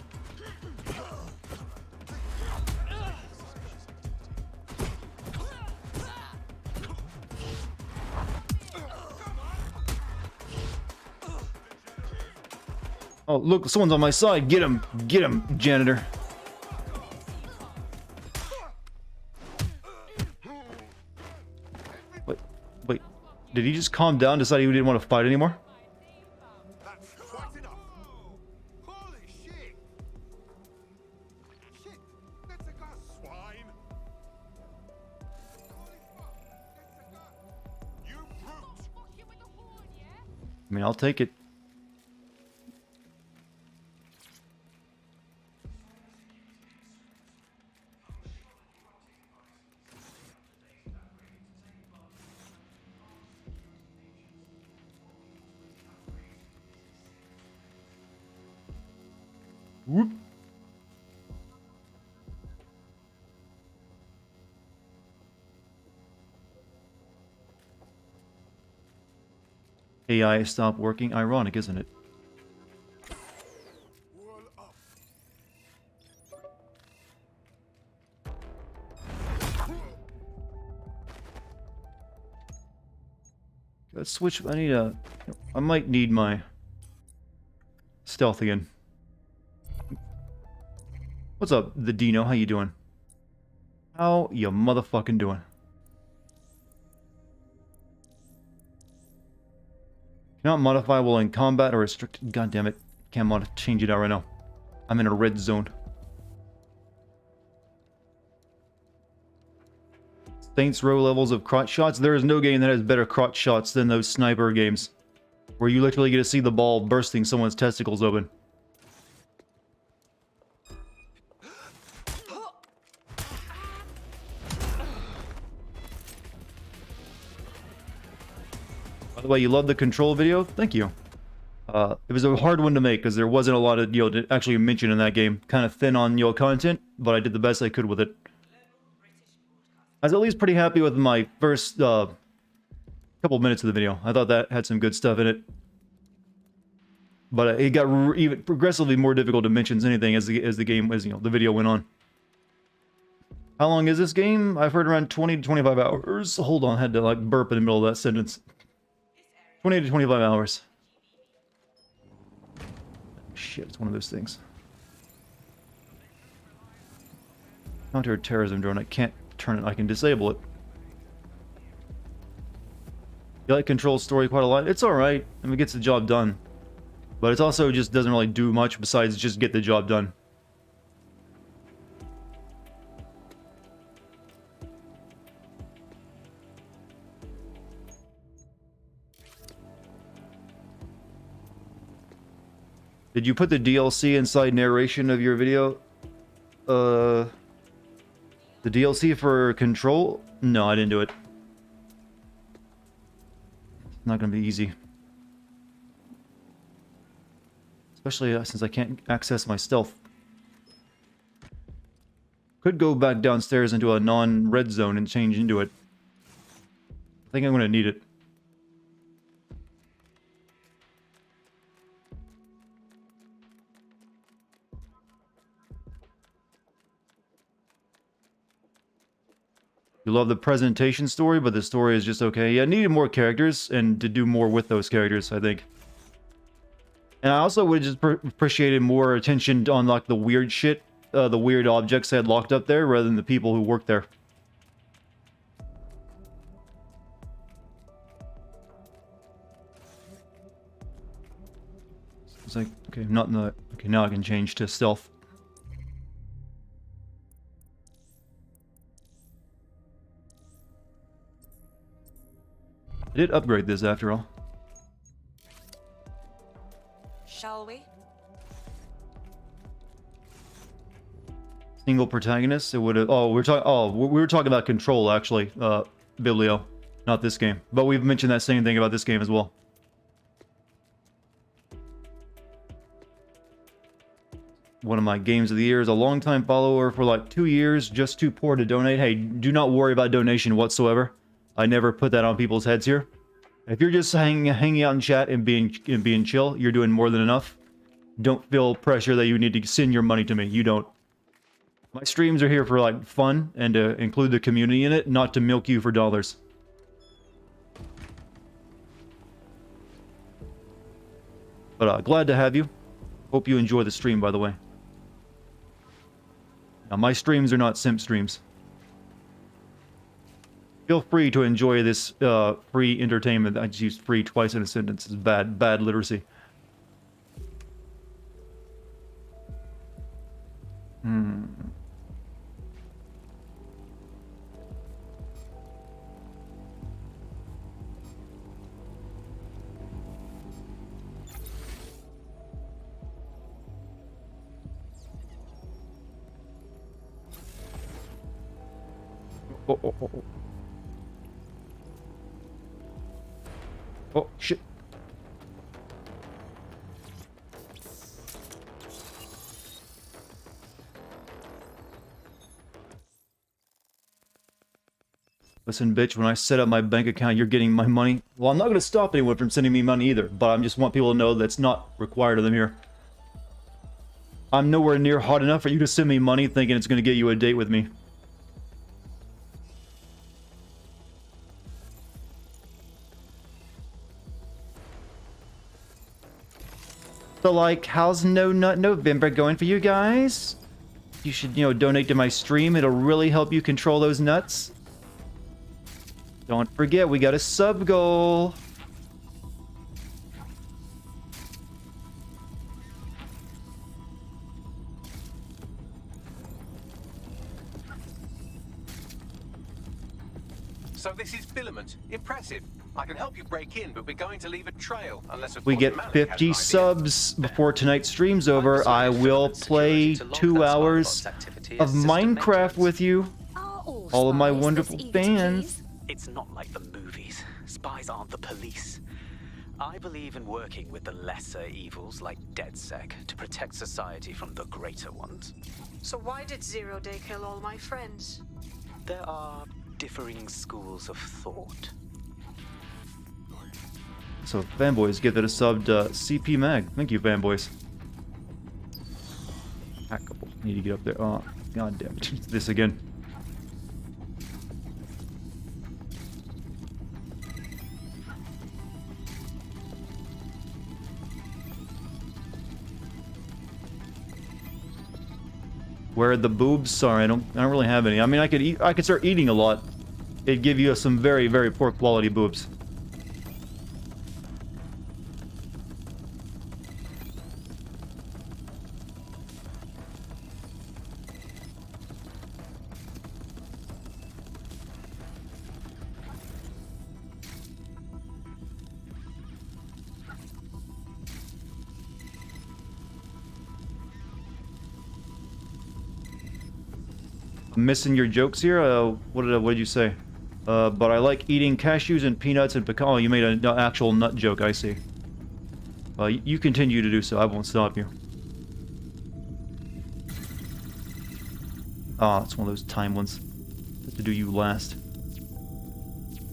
Oh, look, someone's on my side. Get him, janitor. Wait. Did he just calm down, decide he didn't want to fight anymore? I mean, I'll take it. Whoop. AI stopped working. Ironic, isn't it? Let's switch. I might need my stealth again. What's up, the Dino? How you doing? How you motherfucking doing? Cannot modify while in combat or restricted. God damn it! Can't change it out right now. I'm in a red zone. Saints Row levels of crotch shots. There is no game that has better crotch shots than those sniper games, where you literally get to see the ball bursting someone's testicles open. By the way, you love the control video? Thank you. It was a hard one to make because there wasn't a lot of, to actually mention in that game. Kind of thin on, content, but I did the best I could with it. I was at least pretty happy with my first, couple minutes of the video. I thought that had some good stuff in it. But it got even progressively more difficult to mention anything as the game, the video went on. How long is this game? I've heard around 20 to 25 hours. Hold on, I had to like burp in the middle of that sentence. 20 to 25 hours. Shit, it's one of those things. Counter-terrorism drone. I can't turn it. I can disable it. You like Control story quite a lot? It's alright. I mean, it gets the job done. But it also just doesn't really do much besides just get the job done. Did you put the DLC inside narration of your video? The DLC for Control? No, I didn't do it. It's not gonna be easy. Especially since I can't access my stealth. Could go back downstairs into a non-red zone and change into it. I think I'm gonna need it. You love the presentation story, but the story is just okay. Yeah, I needed more characters and to do more with those characters, I think. And I also would just appreciated more attention on like the weird shit, the weird objects they had locked up there, rather than the people who worked there. It's like, okay, not in the... Okay, now I can change to stealth. I did upgrade this after all. Shall we? Single protagonist. It would have. Oh, we were talking about Control actually. Biblio, not this game. But we've mentioned that same thing about this game as well. One of my games of the year is a longtime follower for like 2 years, just too poor to donate. Hey, do not worry about donation whatsoever. I never put that on people's heads here. If you're just hanging out in chat and being chill, you're doing more than enough. Don't feel pressure that you need to send your money to me. You don't. My streams are here for like fun and to include the community in it, not to milk you for dollars. But glad to have you. Hope you enjoy the stream, by the way. Now, my streams are not simp streams. Feel free to enjoy this free entertainment. I just used free twice in a sentence. It's bad literacy. Oh. Oh, shit. Listen, bitch, when I set up my bank account, you're getting my money. Well, I'm not going to stop anyone from sending me money either, but I just want people to know that's not required of them here. I'm nowhere near hot enough for you to send me money thinking it's going to get you a date with me. So, like, how's No Nut November going for you guys? You should, donate to my stream. It'll really help you control those nuts. Don't forget, we got a sub goal. So this is filament. Impressive. I can help you break in, but we're going to leave a trail unless We get 50 subs before tonight's stream's over. I will play 2 hours of Minecraft with you. All of my wonderful fans. It's not like the movies. Spies aren't the police. I believe in working with the lesser evils like DedSec to protect society from the greater ones. So why did Zero Day kill all my friends? There are differing schools of thought. So, fanboys, get that a subbed CP Mag. Thank you, fanboys. Hackable. Need to get up there. Oh, god damn it. This again. Where are the boobs? Sorry, I don't really have any. I mean, I could start eating a lot. It'd give you some very, very poor quality boobs. Missing your jokes here? What did you say? But I like eating cashews and peanuts and pecan. Oh, you made an actual nut joke, I see. You continue to do so, I won't stop you. Ah, it's one of those time ones. I have to do you last.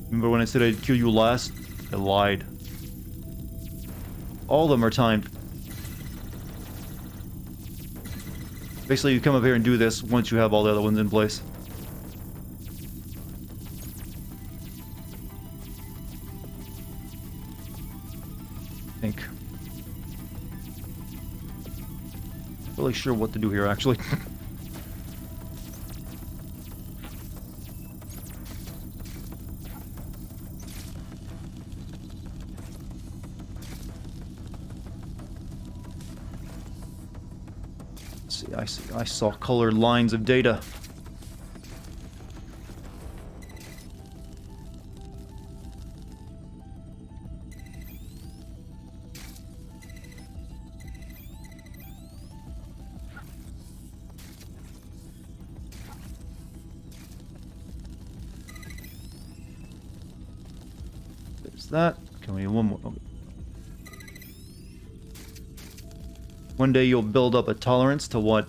Remember when I said I'd kill you last? I lied. All of them are timed. Basically, you come up here and do this once you have all the other ones in place. Think. Really sure what to do here, actually. I saw colored lines of data. There's that. Can we do one more? Okay. One day you'll build up a tolerance to what?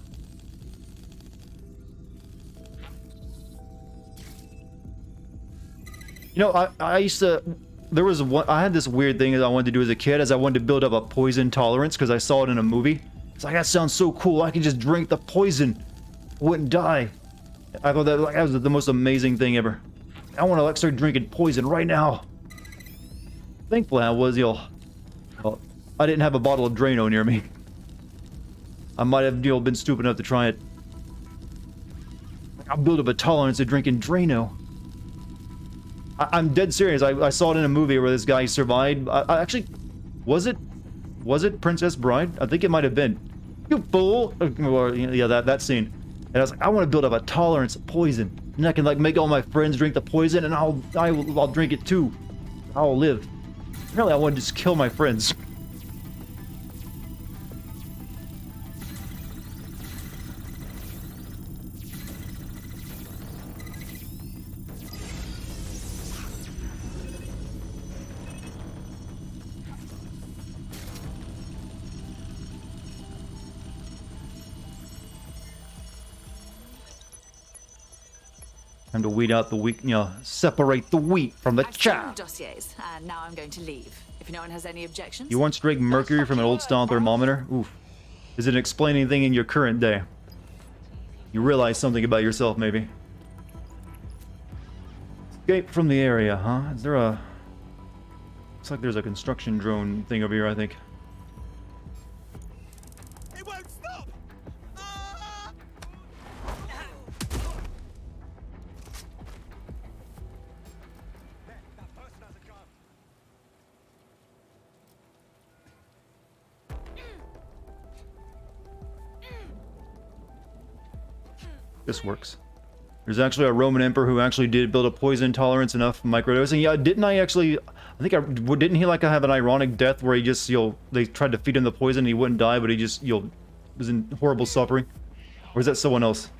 You know, I used to... There was one... I had this weird thing that I wanted to do as a kid, as I wanted to build up a poison tolerance, because I saw it in a movie. It's like, that sounds so cool, I can just drink the poison. I wouldn't die. I thought that, that was the most amazing thing ever. I want to, start drinking poison right now. Thankfully, I was, well, I didn't have a bottle of Drano near me. I might have, been stupid enough to try it. I'll build up a tolerance to drinking Drano. I'm dead serious. I saw it in a movie where this guy survived. I actually... Was it Princess Bride? I think it might have been. You fool! Yeah, that scene. And I was like, I want to build up a tolerance of poison. And I can, like, make all my friends drink the poison, and I'll drink it too. I'll live. Really, I want to just kill my friends. Time to weed out the wheat, separate the wheat from the chaff. Dossiers, and now I'm going to leave. If no one has any objections. You once drank mercury from an old style thermometer? Oof. Does it explain anything in your current day? You realize something about yourself, maybe. Escape from the area, huh? Is there a... Looks like there's a construction drone thing over here, I think. This works. There's actually a Roman emperor who actually did build a poison tolerance enough microdosing. Yeah, didn't I actually... didn't he like have an ironic death where he just, they tried to feed him the poison and he wouldn't die, but he just, was in horrible suffering? Or is that someone else?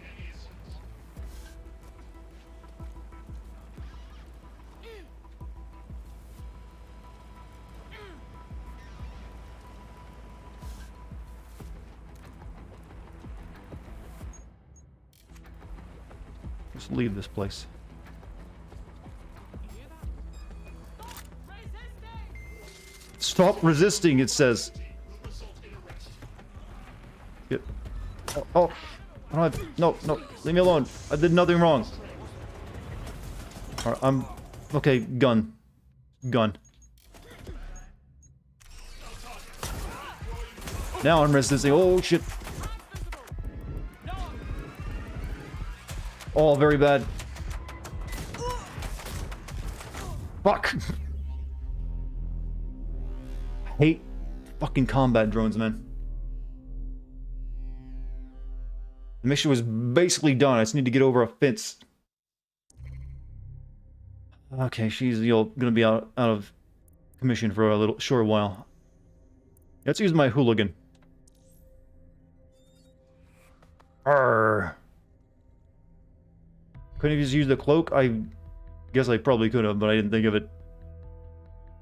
Just leave this place. Stop resisting, it says. Get... Oh, I don't have... No, leave me alone. I did nothing wrong. Alright, I'm... Okay, gun. Now I'm resisting. Oh, shit. Oh, very bad. Fuck. I hate fucking combat drones, man. The mission was basically done. I just need to get over a fence. Okay, she's gonna be out of commission for a short while. Let's use my hooligan. Arrgh. Couldn't have just used the cloak? I guess I probably could have, but I didn't think of it.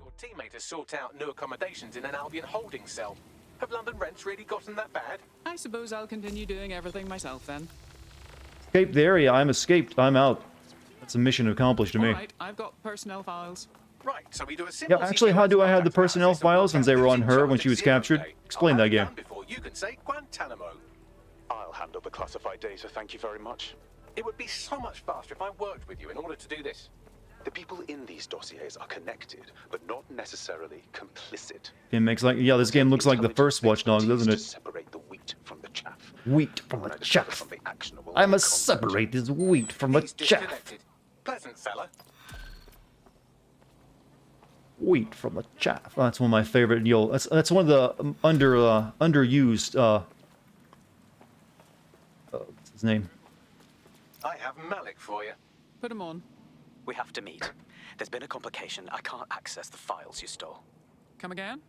Your teammate has sought out new accommodations in an Albion holding cell. Have London rents really gotten that bad? I suppose I'll continue doing everything myself then. Escape the area. I'm escaped. I'm out. That's a mission accomplished to me. Alright, I've got personnel files. Right, so we do a simple... Yeah, actually, how do I have the personnel files since they were on her when she was captured? Explain that again. Before you can say Guantanamo. I'll handle the classified data, thank you very much. It would be so much faster if I worked with you in order to do this. The people in these dossiers are connected, but not necessarily complicit. It makes like... Yeah, this game looks like the first Watch Dogs, doesn't it? Separate the wheat from the chaff. Wheat from the chaff. I must separate this wheat from the chaff. Pleasant fella. Wheat from the chaff. Oh, that's one of my favorite. That's one of the underused. What's his name? I have Malik for you. Put him on. We have to meet. There's been a complication. I can't access the files you stole. Come again?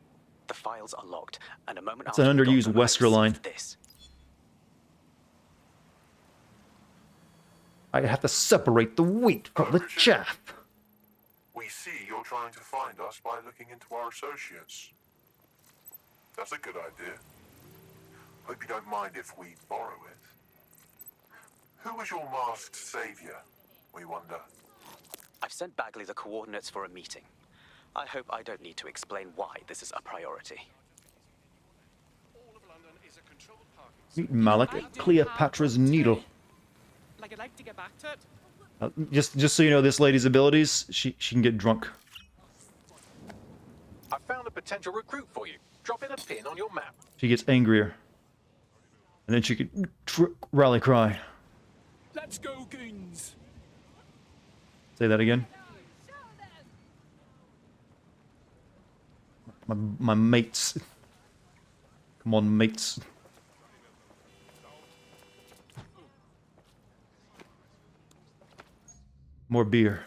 The files are logged, and a moment It's an underused Wesker line. This. I have to separate the wheat from the chaff. We see you're trying to find us by looking into our associates. That's a good idea. Hope you don't mind if we borrow it. Who was your masked savior, we wonder? I've sent Bagley the coordinates for a meeting. I hope I don't need to explain why this is a priority. Meet Malik at Cleopatra's Needle. Like I'd like to get back to it. Just so you know, this lady's abilities, she can get drunk. I found a potential recruit for you. Drop in a pin on your map. She gets angrier. And then she could rally cry. Let's go, goons. Say that again. My mates. Come on, mates. More beer.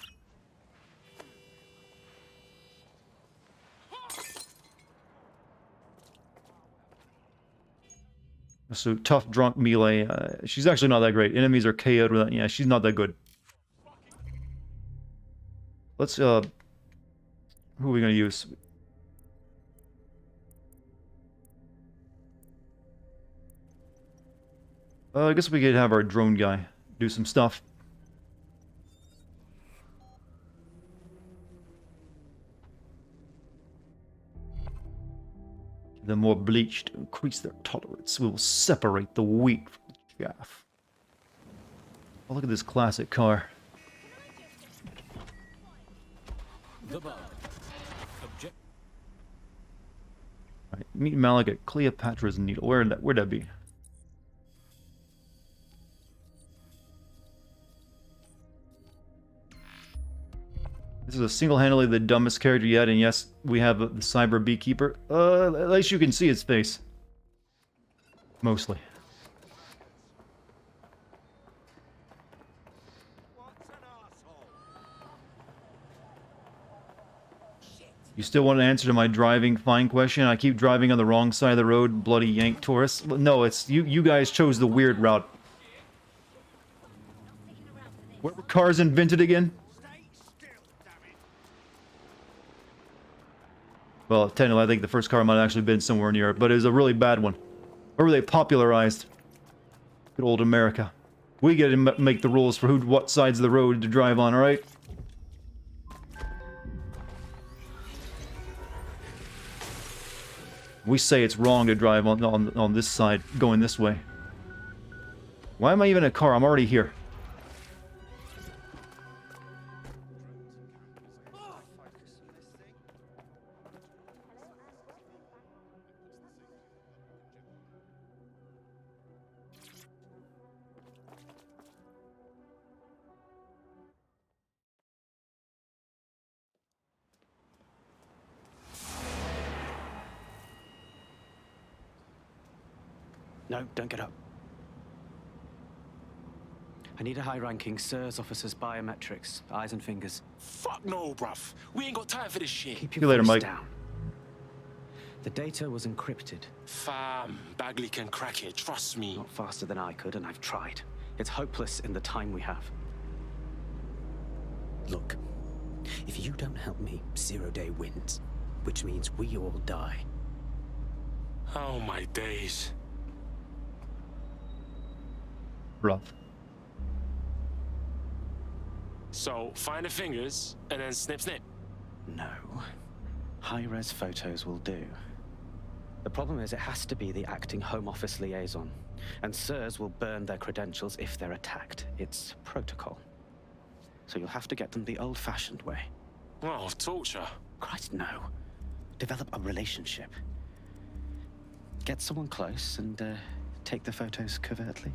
So tough drunk melee. She's actually not that great. Enemies are KO'd with that. Yeah, she's not that good. Let's who are we gonna use? I guess we could have our drone guy do some stuff. The more bleached increase their tolerance. We will separate the wheat from the chaff. Oh, look at this classic car. The bar. Object. Right, meet Malik at Cleopatra's Needle. Where'd that be? This is a single-handedly the dumbest character yet, and yes, we have the cyber beekeeper. At least you can see his face. Mostly. You still want an answer to my driving fine question? I keep driving on the wrong side of the road, bloody yank tourists. No, it's you guys chose the weird route. Where were cars invented again? Well, technically, I think the first car might have actually been somewhere in Europe, but it was a really bad one. Where were they popularized? Good old America. We get to make the rules for what sides of the road to drive on, alright? We say it's wrong to drive on this side, going this way. Why am I even in a car? I'm already here. No, don't get up. I need a high-ranking SIRS officer's biometrics, eyes and fingers. Fuck no, bruv. We ain't got time for this shit. Keep See you later, voice Mike. down. The data was encrypted. Fam, Bagley can crack it, trust me. Not faster than I could, and I've tried. It's hopeless in the time we have. Look, if you don't help me, 0 Day wins, which means we all die. Oh my days. Rough. So, find the fingers, and then snip snip. No. High-res photos will do. The problem is it has to be the acting Home Office liaison, and SIRS will burn their credentials if they're attacked. It's protocol. So you'll have to get them the old-fashioned way. Oh, torture. Christ, no. Develop a relationship. Get someone close and take the photos covertly.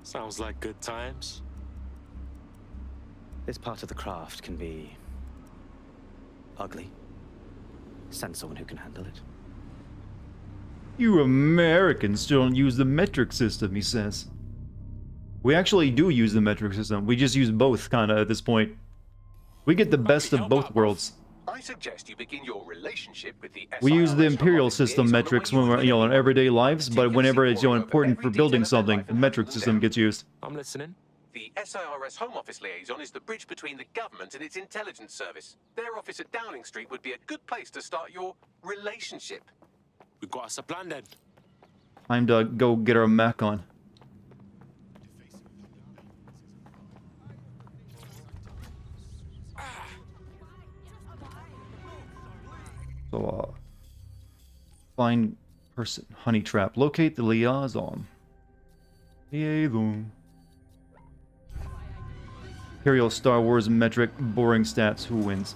Sounds like good times. This part of the craft can be ugly. Send someone who can handle it. You Americans still don't use the metric system, he says. We actually do use the metric system. We just use both, kinda, at this point. We get the best of both worlds. I suggest you begin your relationship with the We use the SIRS Imperial Office system liaison metrics when when we're, in everyday lives, but whenever it's, important for building something, the metric system gets used. I'm listening. The SIRS Home Office liaison is the bridge between the government and its intelligence service. Their office at Downing Street would be a good place to start your relationship. We got us a plan then. Time to go get our Mac on. So, find person, honey trap. Locate the liaison. Liaison. Imperial Star Wars metric, boring stats. Who wins?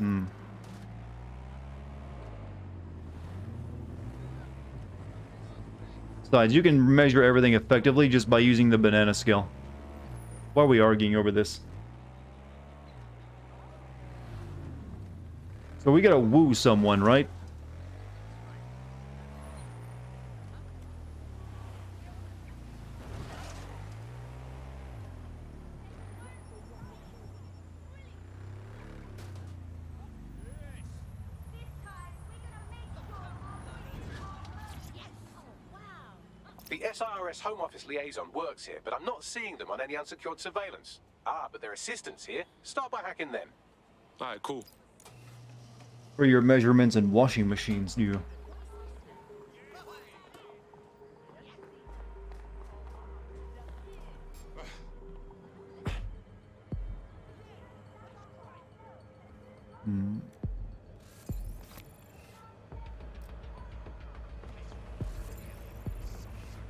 Besides, you can measure everything effectively just by using the banana scale. Why are we arguing over this? So we gotta woo someone, right? The SIRS Home Office liaison works here, but I'm not seeing them on any unsecured surveillance. Ah, but their assistants here. Start by hacking them. Alright, cool. For your measurements and washing machines, do you? Hmm.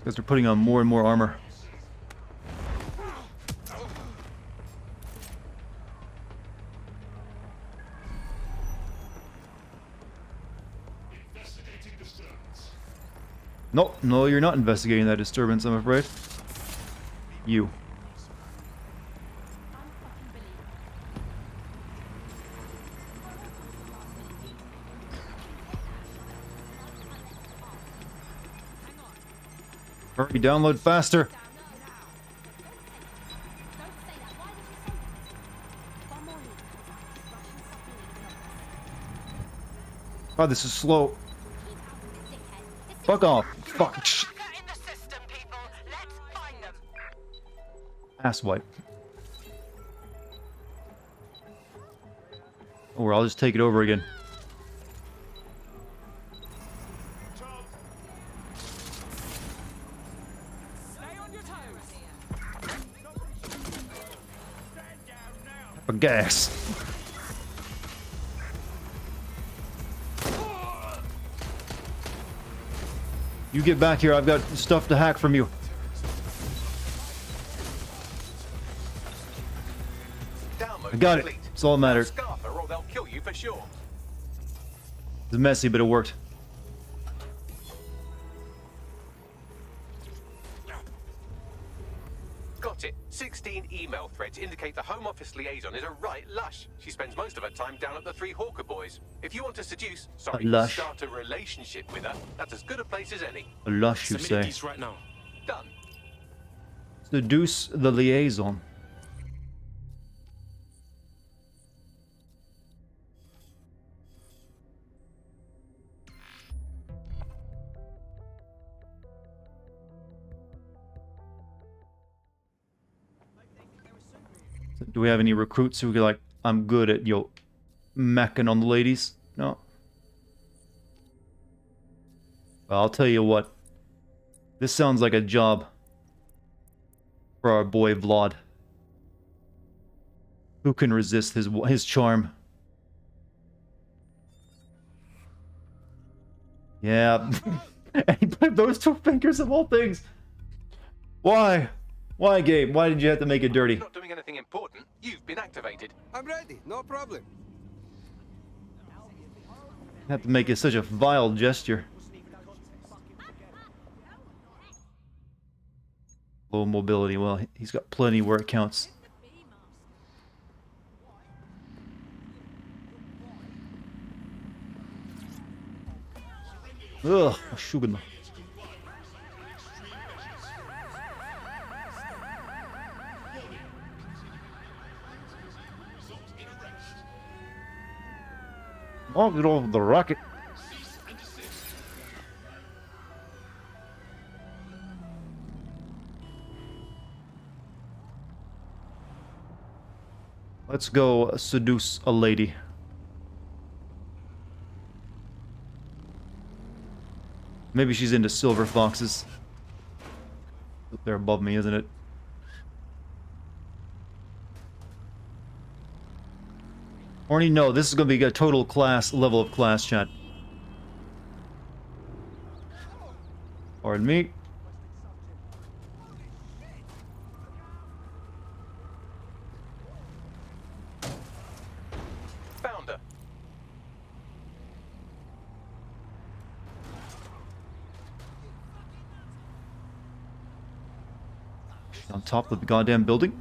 Because they're putting on more and more armor. No, no, you're not investigating that disturbance, I'm afraid. You. Hurry, download faster. God, this is slow. Fuck off. Fuck. Asswipe. Or I'll just take it over again. For gas. You get back here, I've got stuff to hack from you. I got it. It's all that matters. Or they'll kill you for sure. It's messy, but it worked. Got it. 16 email threads indicate the Home Office liaison is a right lush. She spends most of her time down at the Three Hawker Boys. If you want to seduce, sorry, lush. start a relationship with her, that's as good a place as any. A lush, you say. These right now. Done. Seduce the liaison. Do we have any recruits who are like, I'm good at, macking on the ladies? No. Well, I'll tell you what. This sounds like a job for our boy Vlad. Who can resist his charm? Yeah. And he put those two fingers of all things. Why? Why, Gabe? Why did you have to make it dirty? Not doing anything important. You've been activated. I'm ready, no problem. Have to make it such a vile gesture. Low mobility. Well, he's got plenty where it counts. Ugh, sugar. Oh, get off the rocket. Let's go seduce a lady. Maybe she's into silver foxes. Up there above me, isn't it? Already know this is going to be a total class level of class chat. Pardon me. Found her. On top of the goddamn building.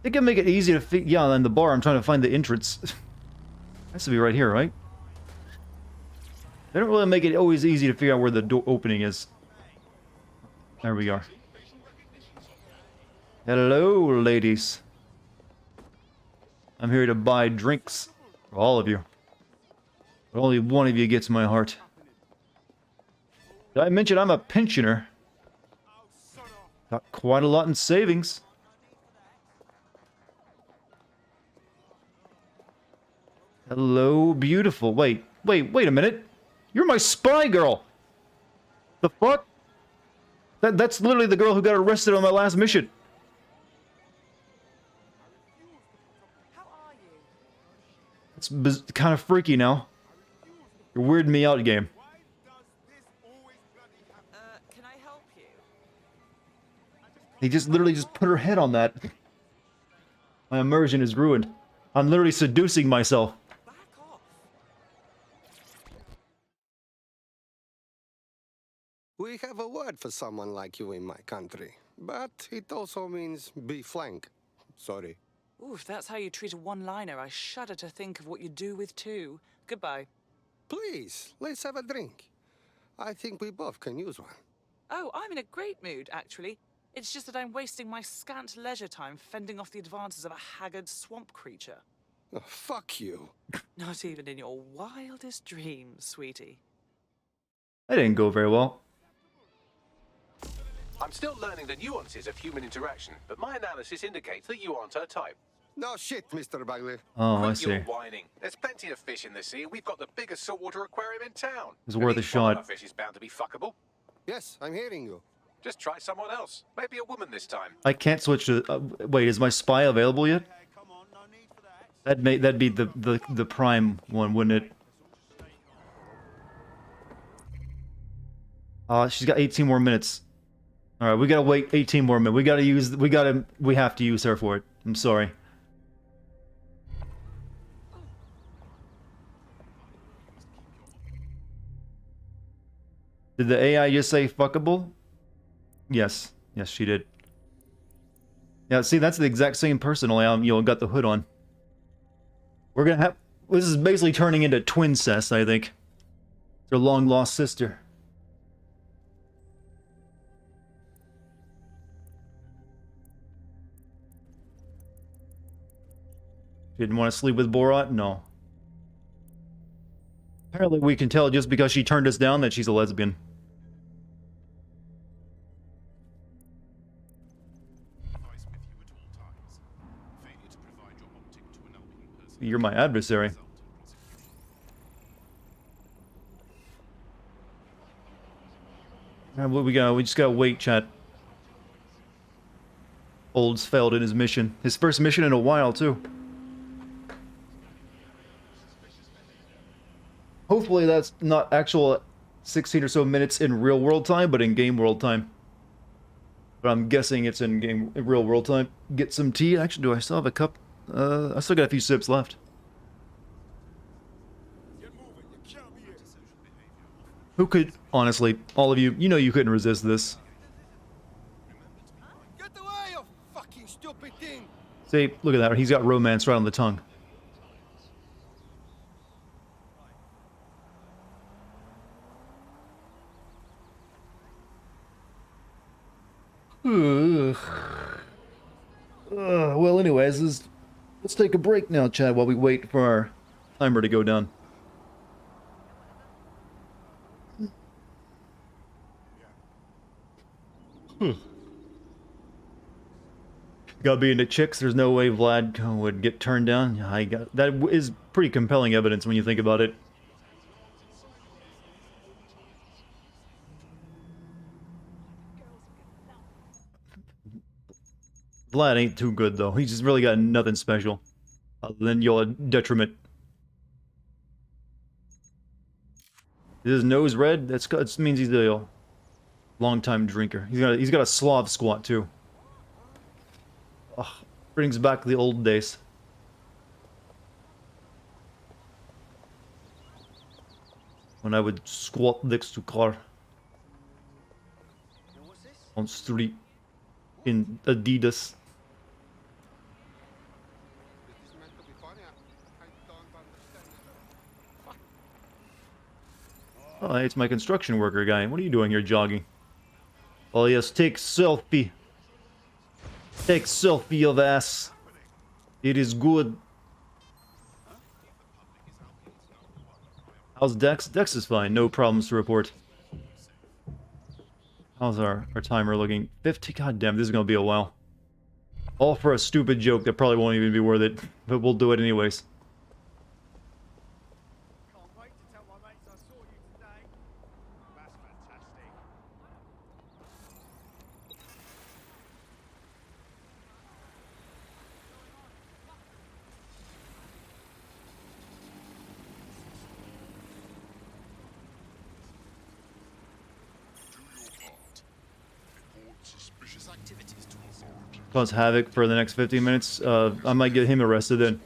They can make it easy to figure. Yeah, in the bar, I'm trying to find the entrance. Has to be right here, right? They don't really make it always easy to figure out where the door opening is. There we are. Hello, ladies. I'm here to buy drinks for all of you. But only one of you gets my heart. Did I mention I'm a pensioner? Got quite a lot in savings. Hello, beautiful. Wait a minute. You're my spy girl. The fuck? That's literally the girl who got arrested on my last mission. It's kind of freaky now. You're weirding me out, game. Can I help you? He just literally just put her head on that. My immersion is ruined. I'm literally seducing myself. We have a word for someone like you in my country, but it also means be frank. Sorry. Ooh, if that's how you treat a one-liner, I shudder to think of what you do with two. Goodbye. Please, let's have a drink. I think we both can use one. Oh, I'm in a great mood, actually. It's just that I'm wasting my scant leisure time fending off the advances of a haggard swamp creature. Oh, fuck you. Not even in your wildest dreams, sweetie. That didn't go very well. I'm still learning the nuances of human interaction, but my analysis indicates that you aren't her type. No shit, Mr. Bagley. Oh, I Quit see. your whining. There's plenty of fish in the sea. We've got the biggest saltwater aquarium in town. It's worth a Any one of shot. our fish is bound to be fuckable. Yes, I'm hearing you. Just try someone else. Maybe a woman this time. I can't switch to. Wait, is my spy available yet? That'd be the prime one, wouldn't it? She's got 18 more minutes. All right, we gotta wait 18 more minutes. We have to use her for it. I'm sorry. Did the AI just say fuckable? Yes. Yes, she did. Yeah, see, that's the exact same person, only got the hood on. We're gonna have... This is basically turning into twincest, I think. Their long-lost sister. She didn't want to sleep with Borat? No. Apparently we can tell just because she turned us down that she's a lesbian. You're my adversary. We just gotta wait, chat. Old's failed in his mission. His first mission in a while, too. Hopefully that's not actual 16 or so minutes in real world time, but in game world time. But I'm guessing it's in real world time. Get some tea. Actually, do I still have a cup? I still got a few sips left. Who could, honestly, all of you, you know you couldn't resist this. Get away, you fucking stupid thing! See, look at that. He's got romance right on the tongue. Well, anyways, let's take a break now, Chad, while we wait for our timer to go down. Gotta be into chicks. There's no way Vlad would get turned down. That is pretty compelling evidence when you think about it. Vlad ain't too good, though. He's just really got nothing special. Other than your detriment. Is his nose red? That means he's a long-time drinker. He's got a Slav squat, too. Ugh, brings back the old days. When I would squat next to car. On street. In Adidas. Oh, it's my construction worker guy. What are you doing here jogging? Oh yes, take selfie. Take selfie of ass. It is good. How's Dex? Dex is fine. No problems to report. How's our timer looking? 50? God damn, this is gonna be a while. All for a stupid joke that probably won't even be worth it. But we'll do it anyways. Cause havoc for the next 15 minutes. I might get him arrested then.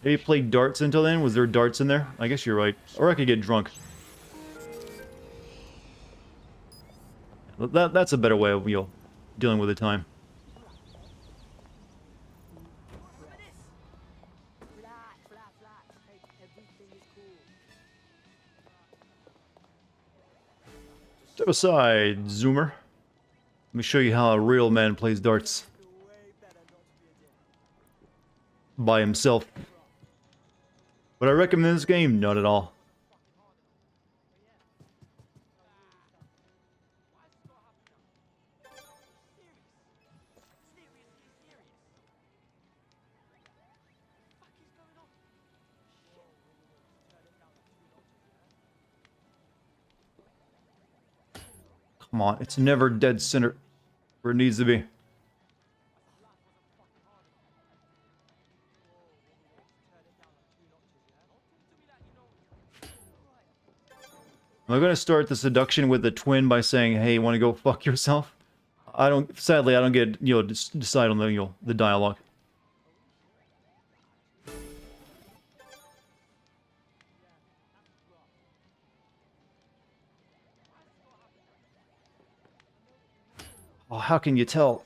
Maybe play darts until then? Was there darts in there? I guess you're right. Or I could get drunk. That's a better way of, you know, dealing with the time. Step aside, Zoomer. Let me show you how a real man plays darts. By himself. Would I recommend this game? Not at all. Come on, it's never dead center where it needs to be. Am I gonna start the seduction with the twin by saying, "Hey, you want to go fuck yourself?" I don't. Sadly, I don't get, you know, decide on the, you know, the dialogue. Oh, how can you tell?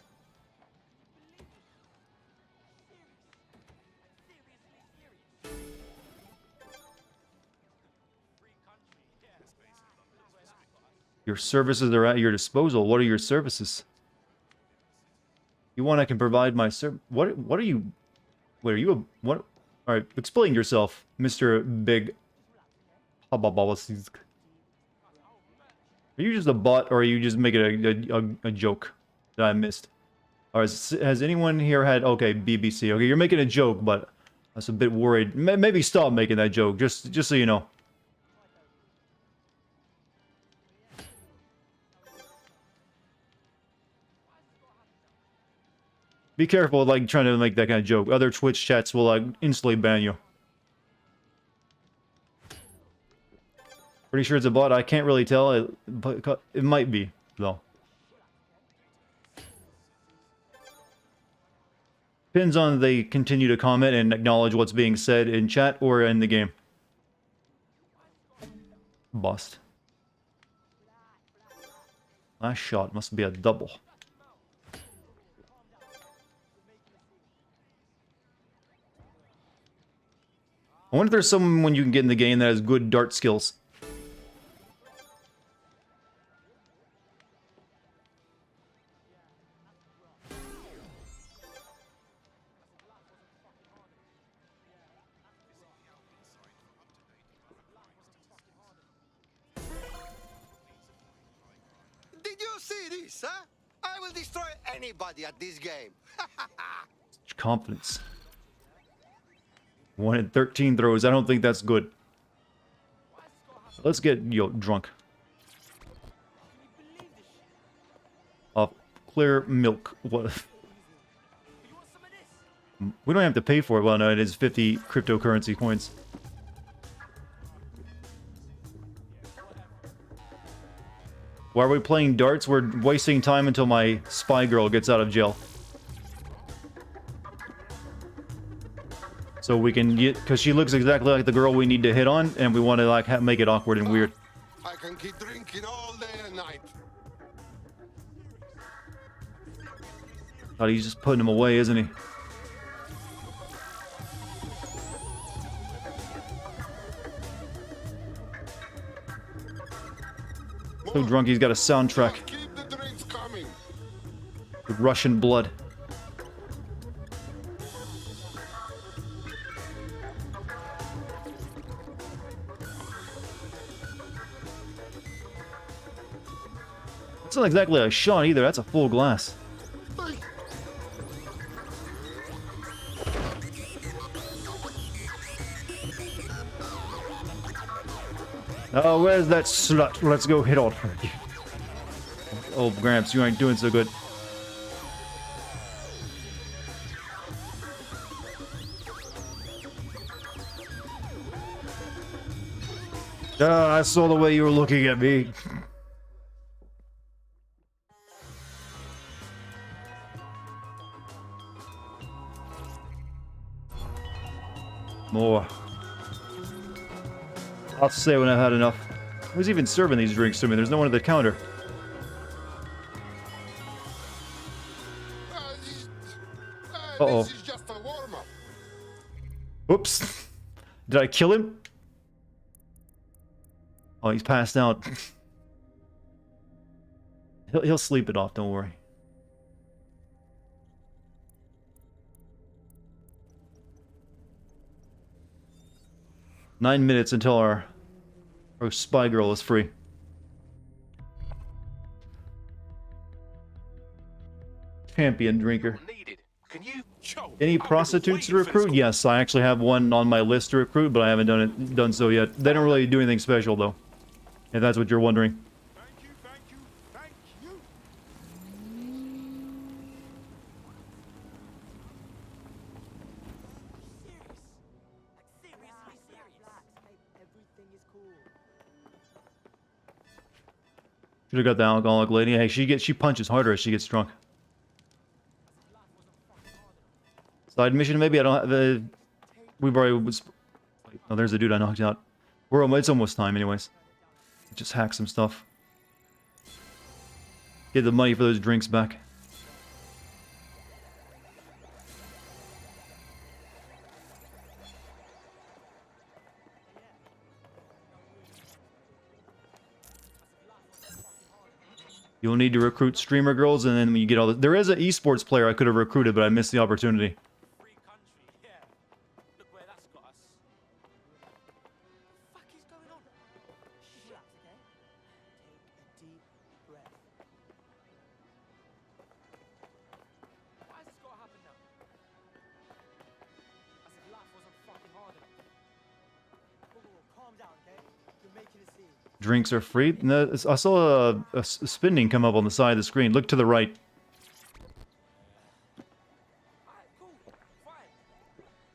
Your services are at your disposal. What are your services? You want I can provide my What are you? Wait, are you a what? All right, explain yourself, Mr. Big. Are you just a bot, or are you just making a joke that I missed? Or has anyone here had... Okay, BBC. Okay, you're making a joke, but I was a bit worried. Maybe stop making that joke, just so you know. Be careful, like, trying to make that kind of joke. Other Twitch chats will, like, instantly ban you. Pretty sure it's a bot. I can't really tell, but it might be, though. Depends on if they continue to comment and acknowledge what's being said in chat or in the game. Bust. Last shot must be a double. I wonder if there's someone you can get in the game that has good dart skills. Did you see this, huh? I will destroy anybody at this game. Such confidence. 1 in 13 throws. I don't think that's good. Let's get, yo, drunk. Clear milk. What? We don't have to pay for it. Well, no, it is 50 cryptocurrency coins. Why are we playing darts? We're wasting time until my spy girl gets out of jail. So we can get, because she looks exactly like the girl we need to hit on, and we want to like make it awkward and weird. I can keep drinking all day and night. Thought he's just putting him away, isn't he? So drunk he's got a soundtrack. Keep the drinks coming. With Russian blood. That's not exactly a shot either, that's a full glass. Oh, where's that slut? Let's go hit on her. Oh, Gramps, you ain't doing so good. I saw the way you were looking at me. More. I'll say when I've had enough. Who's even serving these drinks to me? There's no one at the counter. Uh-oh. This is just a warm-up. Oops. Did I kill him? Oh, he's passed out. He'll sleep it off, don't worry. Nine minutes until our spy girl is free. Champion drinker. Any prostitutes to recruit? Yes, I actually have one on my list to recruit, but I haven't done so yet. They don't really do anything special though. If that's what you're wondering. Should have got the alcoholic lady. Hey, she punches harder as she gets drunk. Side mission, maybe I don't have the. We've already was. Oh, there's the dude I knocked out. It's almost time, anyways. Just hack some stuff. Get the money for those drinks back. You'll need to recruit streamer girls, and then when you get all the... There is an esports player I could have recruited, but I missed the opportunity. Drinks are free. No, I saw a spinning come up on the side of the screen. Look to the right.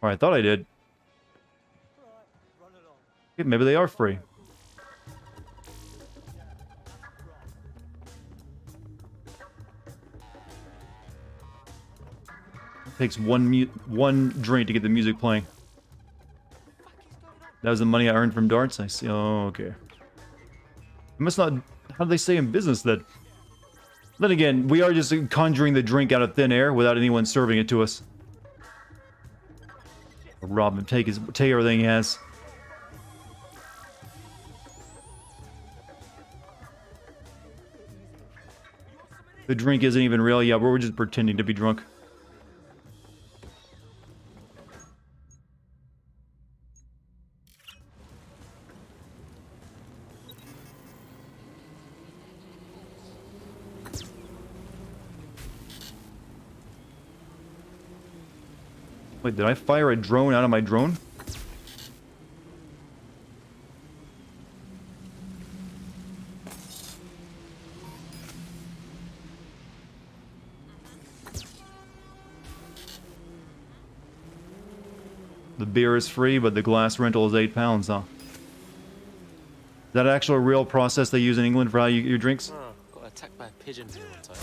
Or I thought I did. Okay, maybe they are free. It takes one drink to get the music playing. That was the money I earned from darts. I see. Oh, okay. It must not... How do they stay in business then? Then again, we are just conjuring the drink out of thin air without anyone serving it to us. Rob him, take everything he has. The drink isn't even real. Yeah, we're just pretending to be drunk. Wait, did I fire a drone out of my drone? The beer is free, but the glass rental is £8, huh? Is that actually a real process they use in England for how you get your drinks? Oh, got attacked by a pigeon here one time.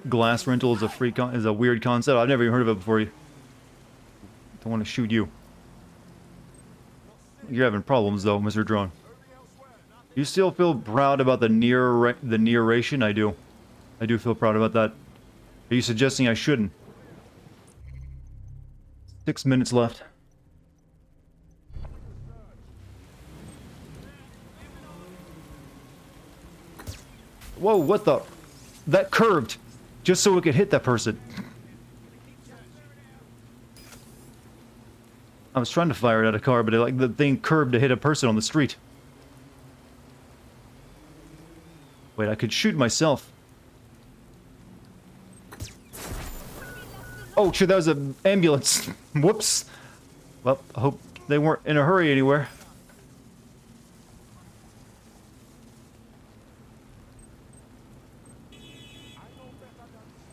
Glass rental is a is a weird concept. I've never even heard of it before. Don't want to shoot you. You're having problems though, Mr. Drone. You still feel proud about the narration? I do. I do feel proud about that. Are you suggesting I shouldn't? 6 minutes left. Whoa, what the? That curved! Just so it could hit that person. I was trying to fire it at a car, but like the thing curved to hit a person on the street. Wait, I could shoot myself. Oh shit, that was an ambulance. Whoops. Well, I hope they weren't in a hurry anywhere.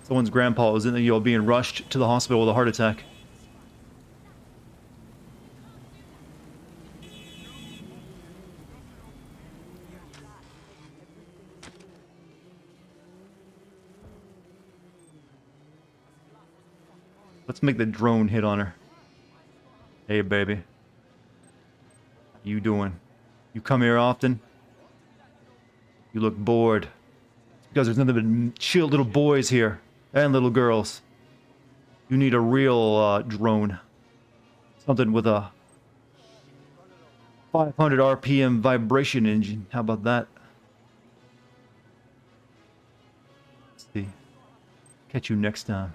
Someone's grandpa was in the, being rushed to the hospital with a heart attack. Let's make the drone hit on her. Hey, baby. How you doing? You come here often? You look bored. It's because there's nothing but chill little boys here. And little girls. You need a real drone. Something with a 500 RPM vibration engine. How about that? Let's see. Catch you next time.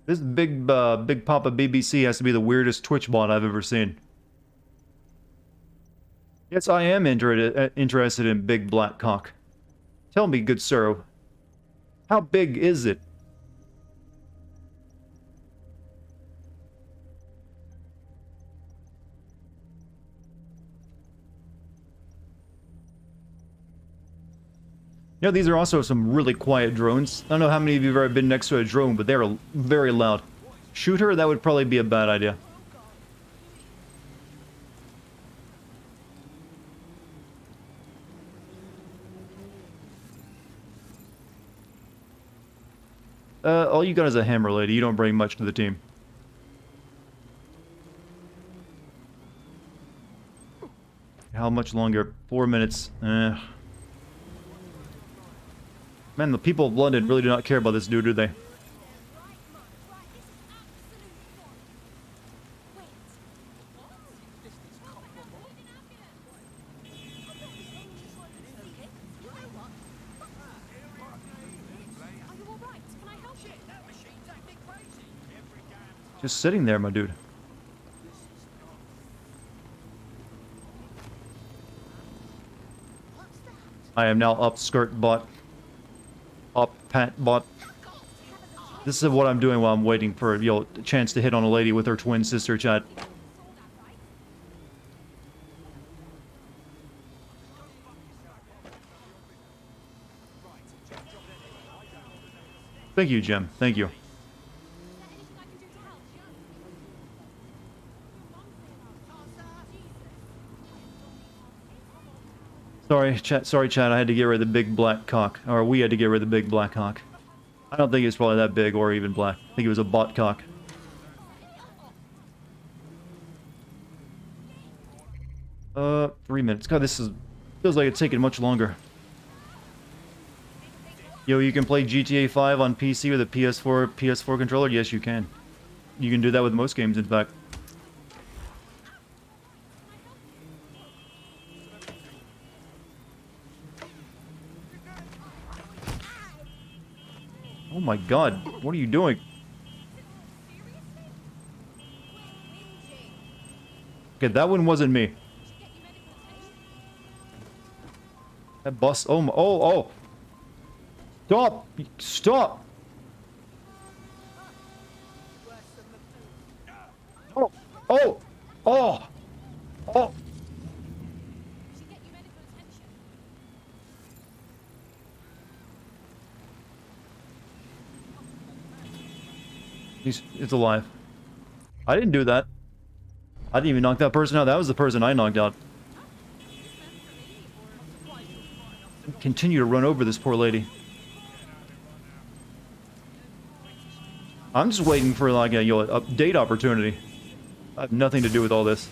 This Big Papa BBC has to be the weirdest Twitch bot I've ever seen. Yes, I am interested in Big Black Cock. Tell me, good sir, how big is it? You know, these are also some really quiet drones. I don't know how many of you have ever been next to a drone, but they're very loud. Shoot her? That would probably be a bad idea. All you got is a hammer, lady. You don't bring much to the team. How much longer? 4 minutes. Man, the people of London really do not care about this dude, do they? Just sitting there, my dude. I am now up skirt bot. Up pant bot. This is what I'm doing while I'm waiting for a chance to hit on a lady with her twin sister, chat. Thank you, Jim. Thank you. Sorry, chat. I had to get rid of the big black cock. Or we had to get rid of the big black cock. I don't think it's probably that big or even black. I think it was a bot cock. 3 minutes. God, this feels like it's taking much longer. Yo, you can play GTA 5 on PC with a PS4 controller? Yes, you can. You can do that with most games, in fact. Oh my god, what are you doing? Okay, that one wasn't me. That bus, oh. Stop! Stop! Oh! It's alive. I didn't do that. I didn't even knock that person out. That was the person I knocked out. Continue to run over this poor lady. I'm just waiting for like a date opportunity. I have nothing to do with all this.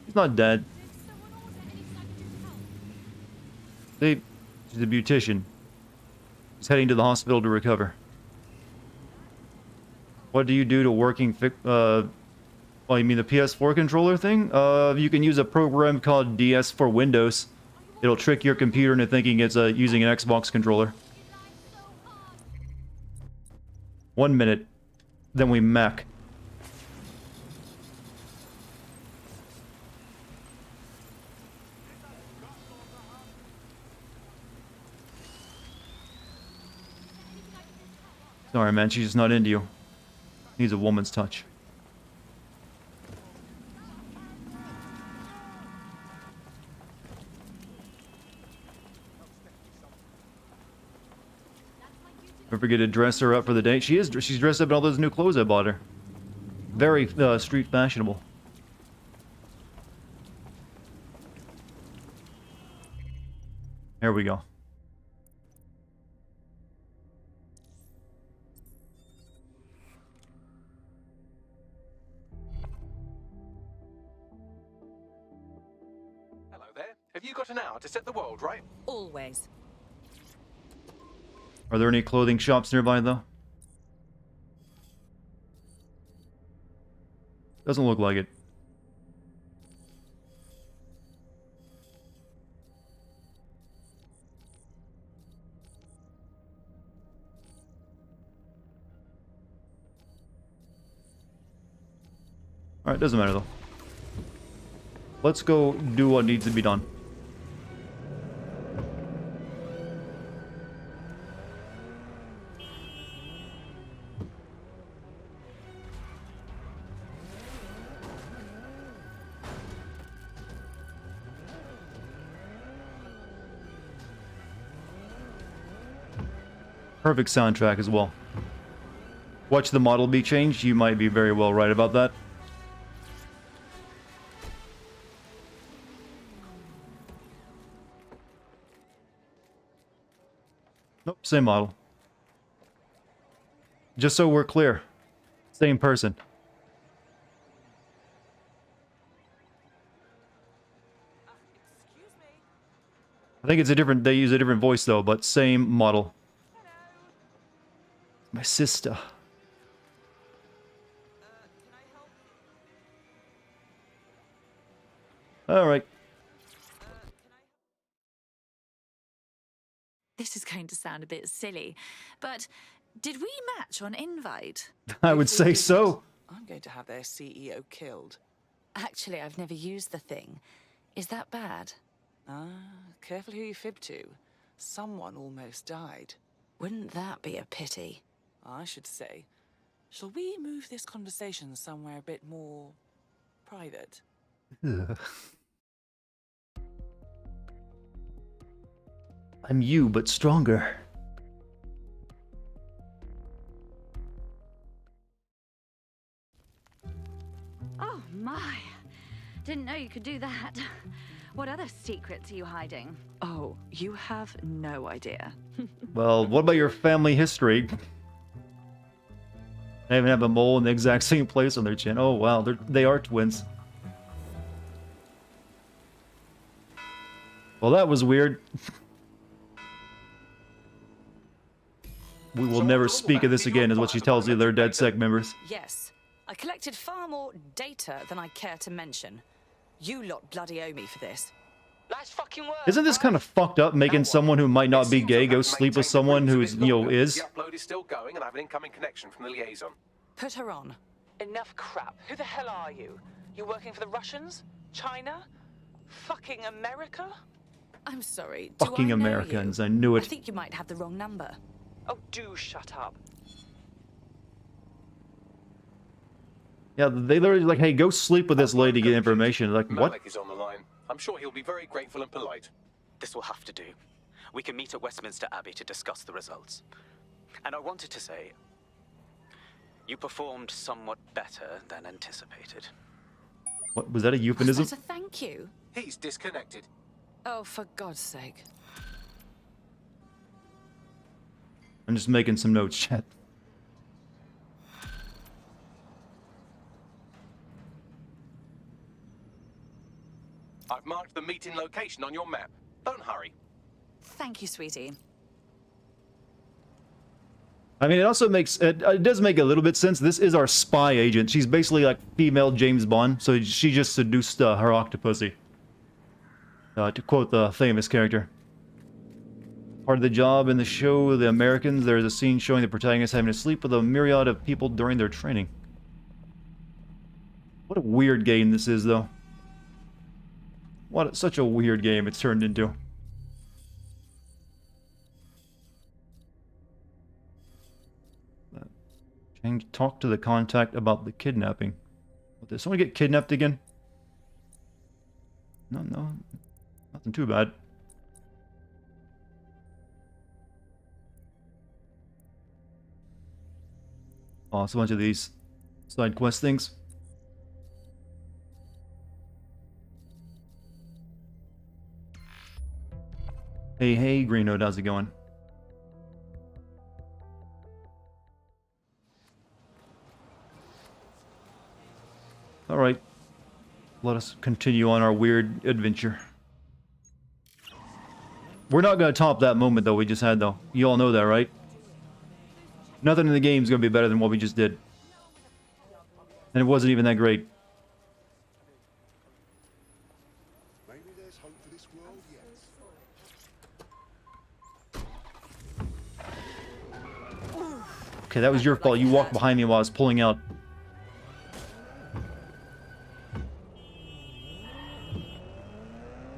He's not dead. See, she's a beautician. He's heading to the hospital to recover. What do you do to working oh, you mean the PS4 controller thing? You can use a program called DS for Windows. It'll trick your computer into thinking it's using an Xbox controller. 1 minute. Then we Mac. Sorry, man. She's just not into you. Needs a woman's touch. Don't forget to dress her up for the date. She's dressed up in all those new clothes I bought her. Very street fashionable. Here we go. Hello there. Have you got an hour to set the world right? Always. Are there any clothing shops nearby, though? Doesn't look like it. Alright, doesn't matter, though. Let's go do what needs to be done. Perfect soundtrack as well. Watch the model be changed. You might be very well right about that. Nope, same model. Just so we're clear. Same person. I think it's a different, they use a different voice though, but same model. My sister. Alright. This is going to sound a bit silly, but did we match on invite? I would say so. I'm going to have their CEO killed. Actually, I've never used the thing. Is that bad? Ah, careful who you fib to. Someone almost died. Wouldn't that be a pity? I should say. Shall we move this conversation somewhere a bit more private? Ugh. I'm you, but stronger. Oh my. Didn't know you could do that. What other secrets are you hiding? Oh, you have no idea. Well, what about your family history? They even have a mole in the exact same place on their chin. Oh wow, they are twins. Well, that was weird. We will never speak of this again, is what she tells the other DedSec members. Yes. I collected far more data than I care to mention. You lot bloody owe me for this. Nice fucking work. Isn't this kind of fucked up, making someone who might not be gay go sleep with someone who's, is? The upload is still going, and I have an incoming connection from the liaison. Put her on. Enough crap. Who the hell are you? You working for the Russians? China? Fucking America? I'm sorry. Fucking Americans, I knew I it. think you might have the wrong number. Oh, do shut up. Yeah, they literally like, hey, go sleep with this lady to get information. Like, what? Malik is on the line. I'm sure he'll be very grateful and polite. This will have to do. We can meet at Westminster Abbey to discuss the results. And I wanted to say, you performed somewhat better than anticipated. What was that, a euphemism? Was that a thank you? He's disconnected. Oh, for God's sake. I'm just making some notes, chat. I've marked the meeting location on your map. Don't hurry. Thank you, sweetie. I mean, it also makes it does make a little bit sense. This is our spy agent. She's basically like female James Bond, so she just seduced her octopussy. To quote the famous character. Part of the job in the show, The Americans, there's a scene showing the protagonist having to sleep with a myriad of people during their training. What a weird game this is, though. Such a weird game it's turned into. Talk to the contact about the kidnapping. Did someone get kidnapped again? No, nothing too bad. Oh, it's a bunch of these side quest things. Hey, Greeno, how's it going? Alright. Let us continue on our weird adventure. We're not going to top that moment, though, we just had, though. You all know that, right? Nothing in the game is going to be better than what we just did. And it wasn't even that great. Okay, that was your fault. You walked behind me while I was pulling out.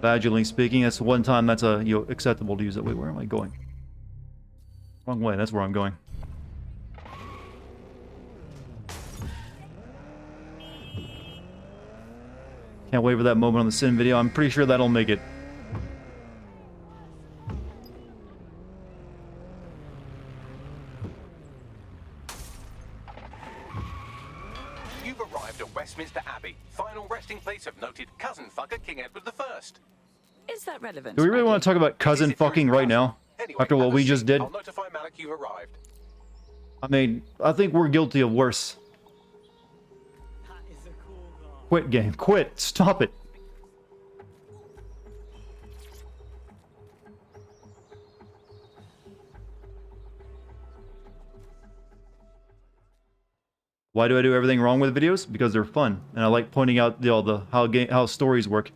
Vaginally speaking, that's the one time that's acceptable to use that. Wait, where am I going? Wrong way, that's where I'm going. Can't wait for that moment on the Sin video. I'm pretty sure that'll make it. You've arrived at Westminster Abbey, final resting place of noted cousin fucker King Edward I. Is that relevant? Do we really want to talk about cousin fucking right now? Anyway, After what we just did? I'll notify Malik you've arrived. I mean, I think we're guilty of worse. Quit, game. Quit. Stop it. Why do I do everything wrong with videos? Because they're fun, and I like pointing out how stories work,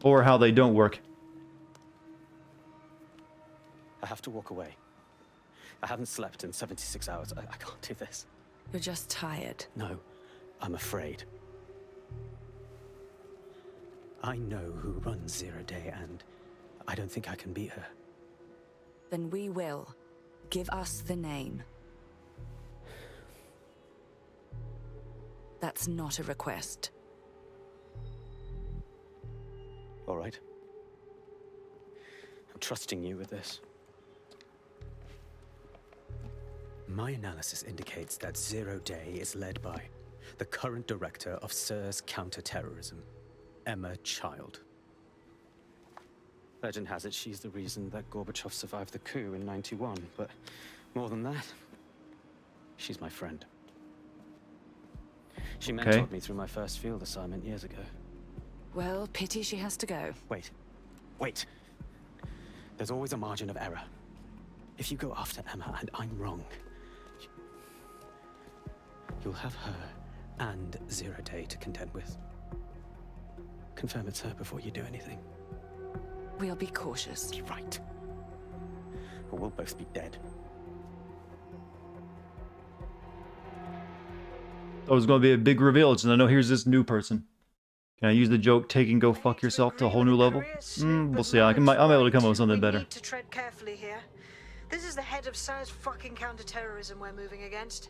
or how they don't work. I have to walk away. I haven't slept in 76 hours. I can't do this. You're just tired. No, I'm afraid. I know who runs Zero Day, and I don't think I can beat her. Then we will. Give us the name. That's not a request. All right. I'm trusting you with this. My analysis indicates that Zero Day is led by the current director of SIRS counter-terrorism, Emma Child. Legend has it she's the reason that Gorbachev survived the coup in '91, but more than that, she's my friend. She mentored me through my first field assignment years ago. Well, pity she has to go. Wait. There's always a margin of error. If you go after Emma and I'm wrong, you'll have her and Zero Day to contend with. Confirm it's her before you do anything. We'll be cautious. You're right. Or we'll both be dead. That was going to be a big reveal, and I know here's this new person. Can I use the joke, take and go fuck yourself to a whole new level? We'll see. I'm able to come up with something better. Need to tread carefully here. This is the head of SIRS fucking counter-terrorism we're moving against.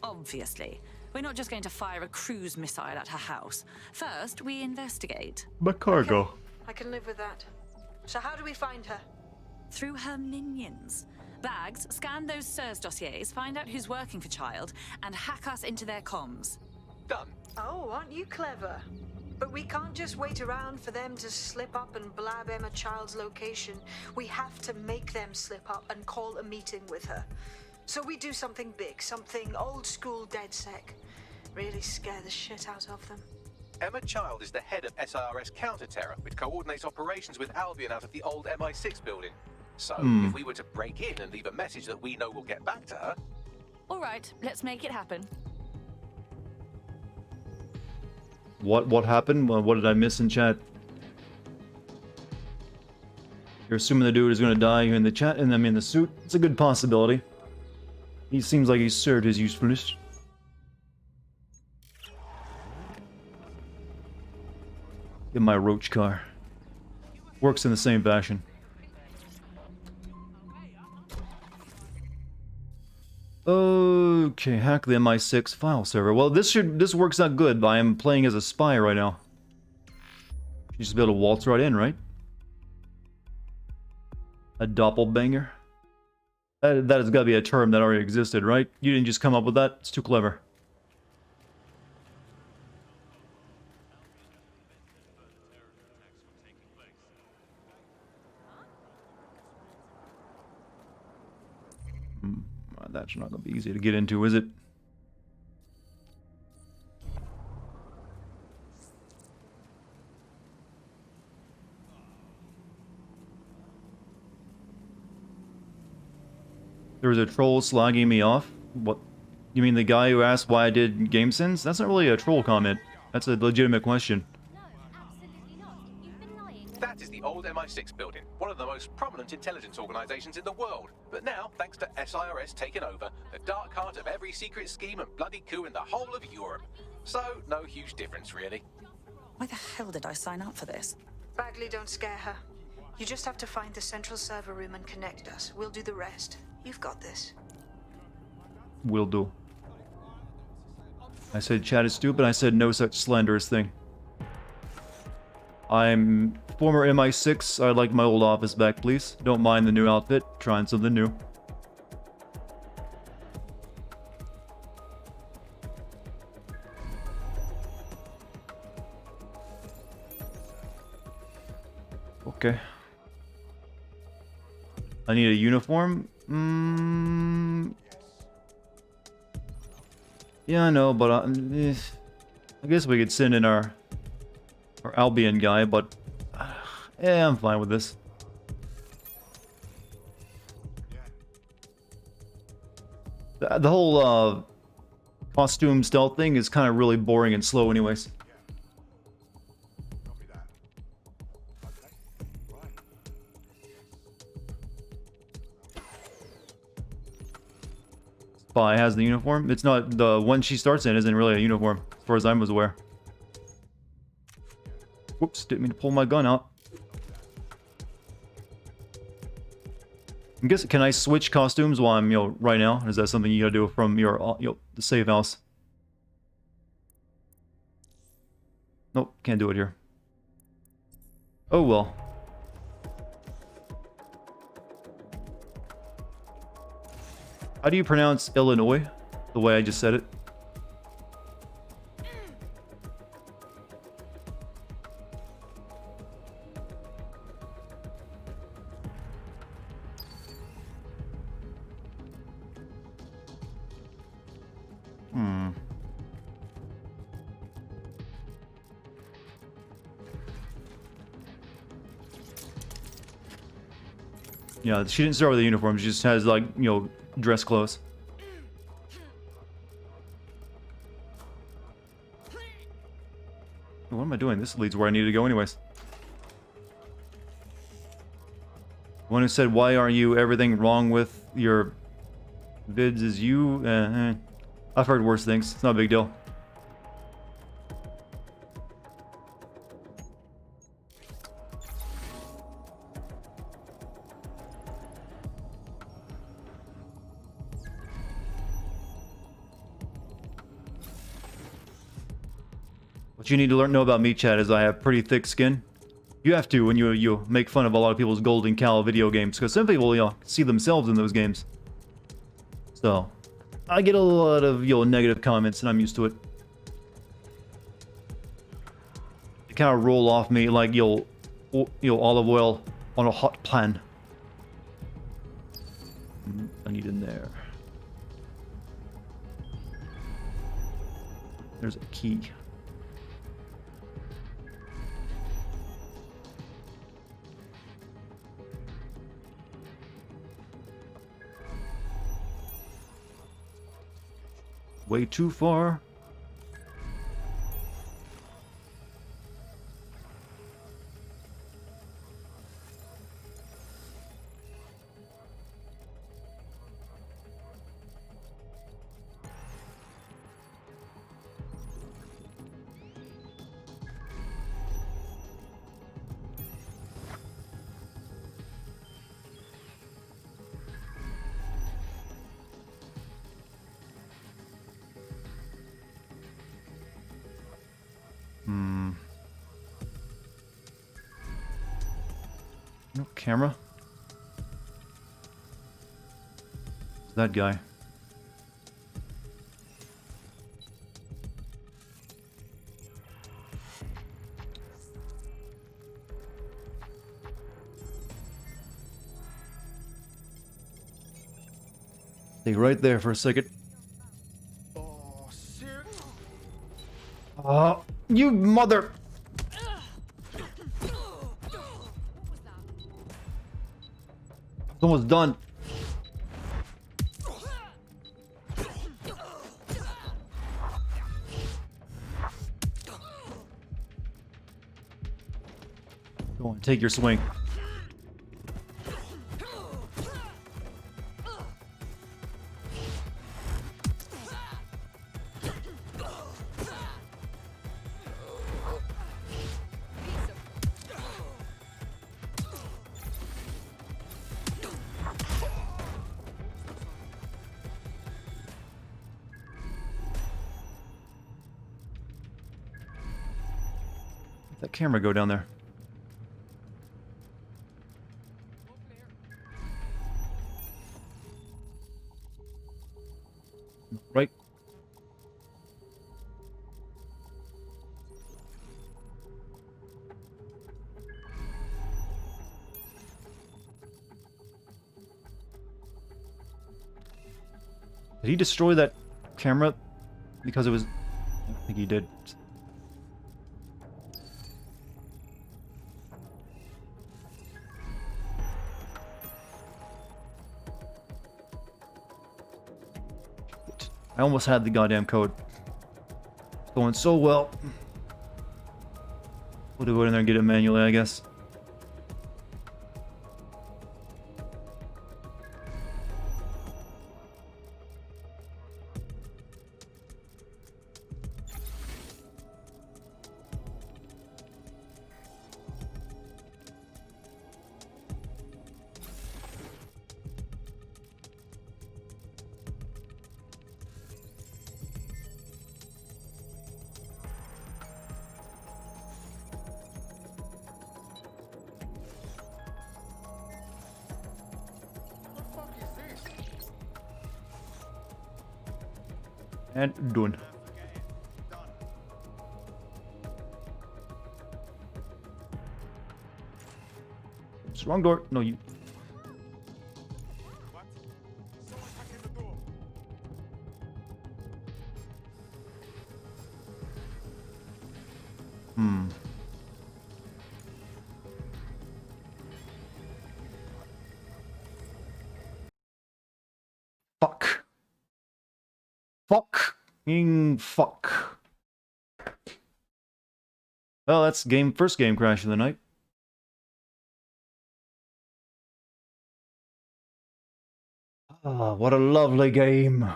Obviously. We're not just going to fire a cruise missile at her house. First, we investigate. But cargo. I can live with that. So how do we find her? Through her minions. Bags, scan those SIRS dossiers, find out who's working for Child, and hack us into their comms. Done. Oh, aren't you clever? But we can't just wait around for them to slip up and blab Emma Child's location. We have to make them slip up and call a meeting with her. So we do something big, something old school DedSec. Really scare the shit out of them. Emma Child is the head of SIRS Counter-Terror, which coordinates operations with Albion out of the old MI6 building. So, if we were to break in and leave a message that we know will get back to her... All right, let's make it happen. What happened? What did I miss in chat? You're assuming the dude is going to die in the chat and I'm in the suit? It's a good possibility. He seems like he's served his usefulness. Get my roach car. Works in the same fashion. Okay, hack the MI6 file server. Well, this works out good. I am playing as a spy right now. You just be able to waltz right in, right? A doppelbanger. That has got to be a term that already existed, right? You didn't just come up with that. It's too clever. That's not going to be easy to get into, is it? There was a troll slagging me off? What? You mean the guy who asked why I did game sins? That's not really a troll comment. That's a legitimate question. That is the old MI6 building, one of the most prominent intelligence organizations in the world. But now, thanks to SIRS taking over, the dark heart of every secret scheme and bloody coup in the whole of Europe. So, no huge difference, really. Why the hell did I sign up for this? Bagley, don't scare her. You just have to find the central server room and connect us. We'll do the rest. You've got this. Will do. I said chat is stupid. I said no such slanderous thing. I'm former MI6. I'd like my old office back, please. Don't mind the new outfit. Trying something new. Okay. I need a uniform. Yeah, I know, but I guess we could send in our Albion guy, but yeah, I'm fine with this. The whole costume stealth thing is kind of really boring and slow anyways. Spy has the uniform. It's not, the one she starts in isn't really a uniform, as far as I was aware. Whoops, didn't mean to pull my gun out. I guess, can I switch costumes while I'm, right now? Is that something you gotta do from your, the save house? Nope, can't do it here. Oh well. How do you pronounce Illinois? The way I just said it? Yeah, she didn't start with a uniform. She just has, like, dress clothes. What am I doing? This leads where I need to go anyways. One who said, why aren't you everything wrong with your vids is you? I've heard worse things. It's not a big deal. What you need to know about me, chat, is I have pretty thick skin. You have to when you make fun of a lot of people's Golden Cow video games, because some people, see themselves in those games. So, I get a lot of, negative comments, and I'm used to it. They kind of roll off me like, olive oil on a hot pan. I need in there. There's a key. Way too far. No camera. It's that guy. Stay right there for a second. Oh, you mother! It's almost done. Go on, take your swing. That camera go down there. Right. Did he destroy that camera because it was... I think he did. I almost had the goddamn code. It's going so well. We'll go in there and get it manually, I guess. And done. It's wrong door. No, you. Fuck. Fuck. Well, that's first game crash of the night. Ah, what a lovely game.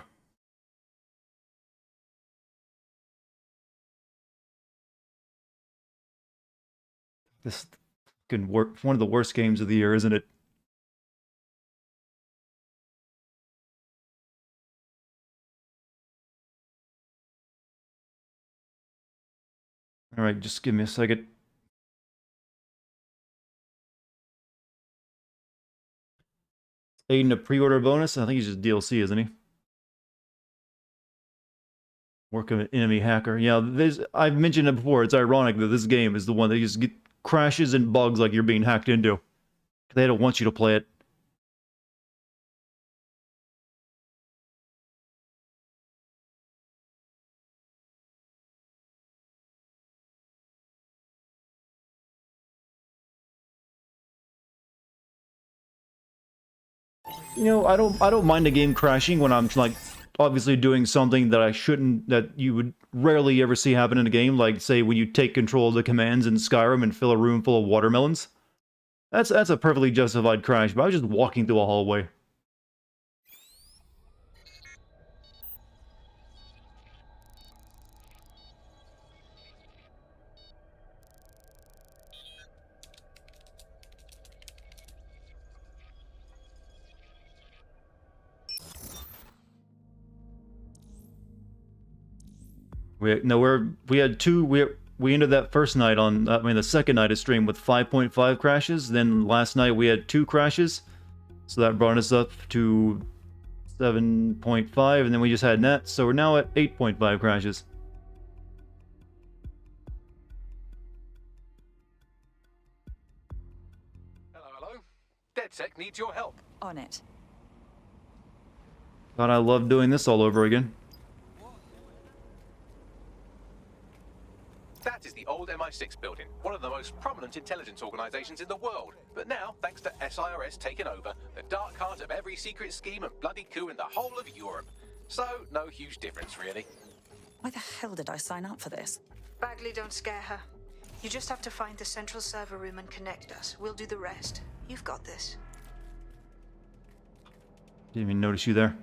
This fucking one of the worst games of the year, isn't it? All right, just give me a second. Aiding a pre-order bonus? I think he's just DLC, isn't he? Work of an enemy hacker. Yeah, I've mentioned it before. It's ironic that this game is the one that just crashes and bugs like you're being hacked into. They don't want you to play it. You know, I don't mind a game crashing when I'm like obviously doing something that I shouldn't, that you would rarely ever see happen in a game, like say when you take control of the commands in Skyrim and fill a room full of watermelons. That's a perfectly justified crash, but I was just walking through a hallway. We ended that first night on, the second night of stream with 5.5 crashes. Then last night we had 2 crashes, so that brought us up to 7.5, and then we just had net, so we're now at 8.5 crashes. Hello. DedSec needs your help. On it. God, I love doing this all over again. That is the old MI6 building, one of the most prominent intelligence organizations in the world. But now, thanks to SIRS taking over, the dark heart of every secret scheme and bloody coup in the whole of Europe. So, no huge difference, really. Why the hell did I sign up for this? Bagley, don't scare her. You just have to find the central server room and connect us. We'll do the rest. You've got this. Didn't even notice you there.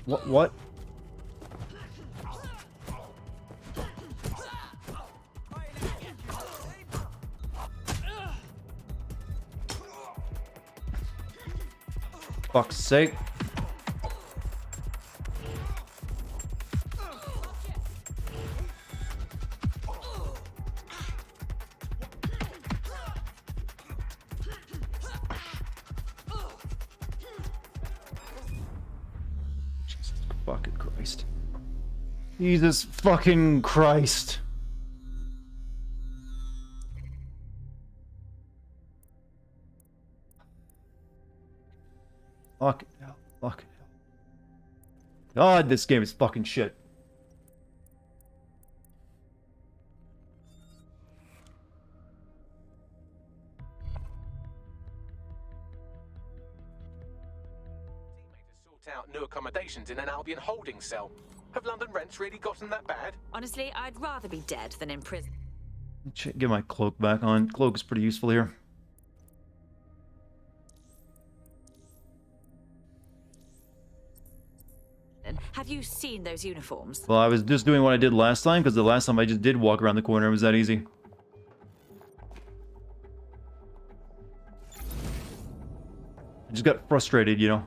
What? Fuck's sake. Fucking Christ. Jesus fucking Christ. Fucking hell. Fucking hell. God, this game is fucking shit. Out new accommodations in an Albion holding cell. Have London rents really gotten that bad? Honestly, I'd rather be dead than in prison. Get my cloak back on. Cloak is pretty useful here. Have you seen those uniforms? Well, I was just doing what I did last time, because the last time I just did walk around the corner. It was that easy. I just got frustrated, you know.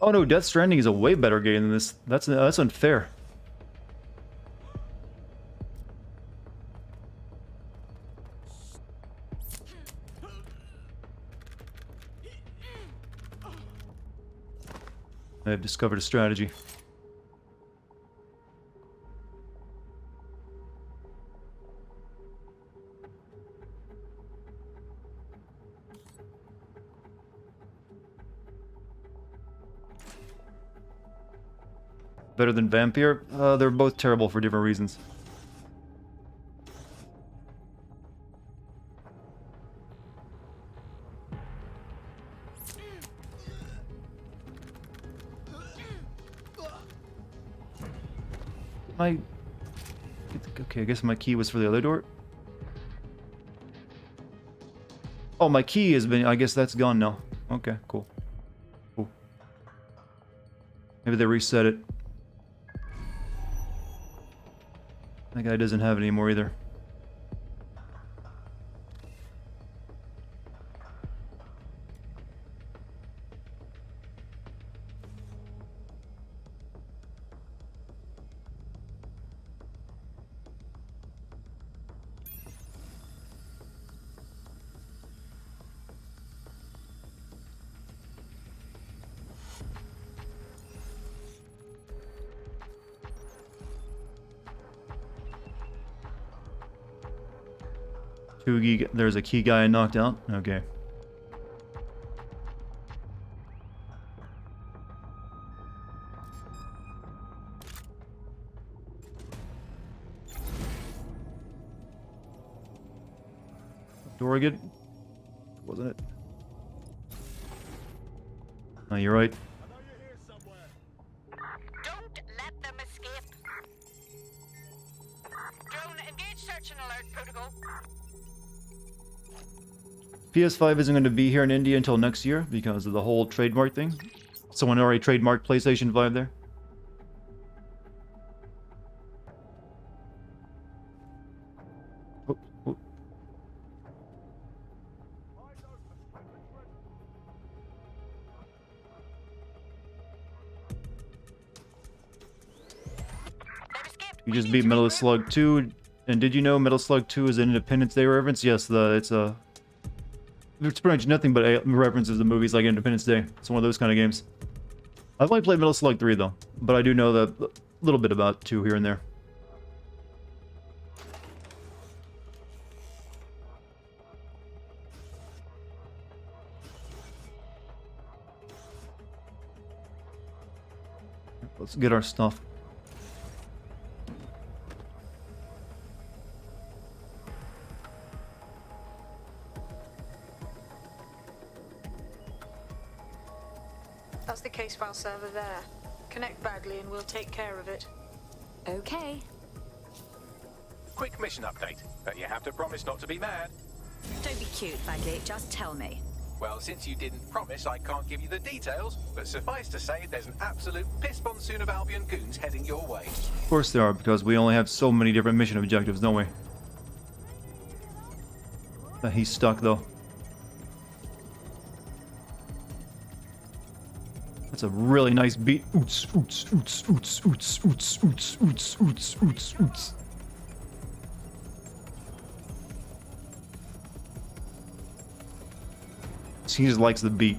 Oh no, Death Stranding is a way better game than this. That's unfair. I have discovered a strategy. Better than Vampire? They're both terrible for different reasons. Okay, I guess my key was for the other door. Oh, my key has been... I guess that's gone now. Okay, cool. Cool. Maybe they reset it. That guy doesn't have it anymore either. There's a key guy knocked out? Okay. Dartigan? Wasn't it? Oh, you're right. Don't let them escape. Drone, engage search and alert protocol. PS5 isn't going to be here in India until next year because of the whole trademark thing. Someone already trademarked PlayStation 5 there. Oh, oh. You just beat Metal Slug 2, and did you know Metal Slug 2 is an Independence Day reference? Yes, it's pretty much nothing but references to movies like Independence Day. It's one of those kind of games. I've only played Metal Slug 3 though, but I do know a little bit about 2 here and there. Let's get our stuff. That's the case file server there. Connect Bagley and we'll take care of it. Okay. Quick mission update, but you have to promise not to be mad. Don't be cute, Bagley. Just tell me. Well, since you didn't promise, I can't give you the details, but suffice to say there's an absolute piss monsoon of Albion goons heading your way. Of course there are, because we only have so many different mission objectives, don't we? He's stuck though. That's a really nice beat. Oots, oots, oots, oots, oots, oots, oots, oots, oots, oots, oots. He just likes the beat.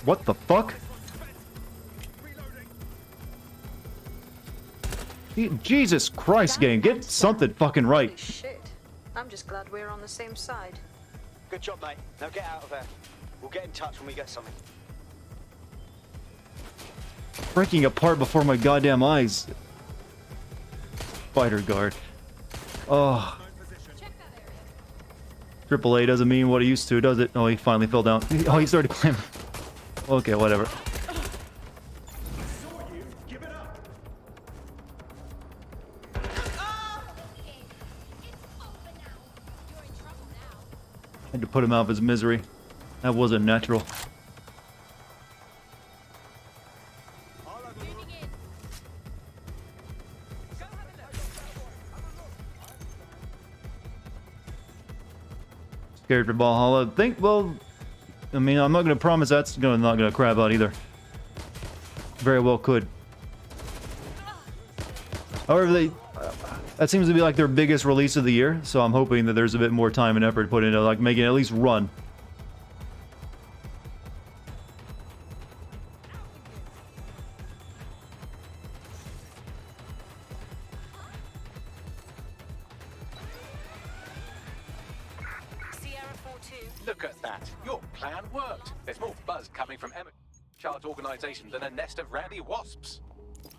What the fuck? Jesus Christ, gang, get something fucking right. Holy shit. I'm just glad we're on the same side. Good job, mate. Now get out of there. We'll get in touch when we get something. Breaking apart before my goddamn eyes. Fighter guard. Oh. AAA doesn't mean what it used to, does it? Oh, he finally fell down. Oh, he started climbing. Okay, whatever. Had to put him out of his misery. That wasn't natural. Scared for Valhalla? I mean, I'm not going to promise that's not going to crab out either. Very well could. However, that seems to be like their biggest release of the year, so I'm hoping that there's a bit more time and effort put into like making it at least run. Look at that. Your plan worked. There's more buzz coming from Emma Child's organization than a nest of rowdy wasps.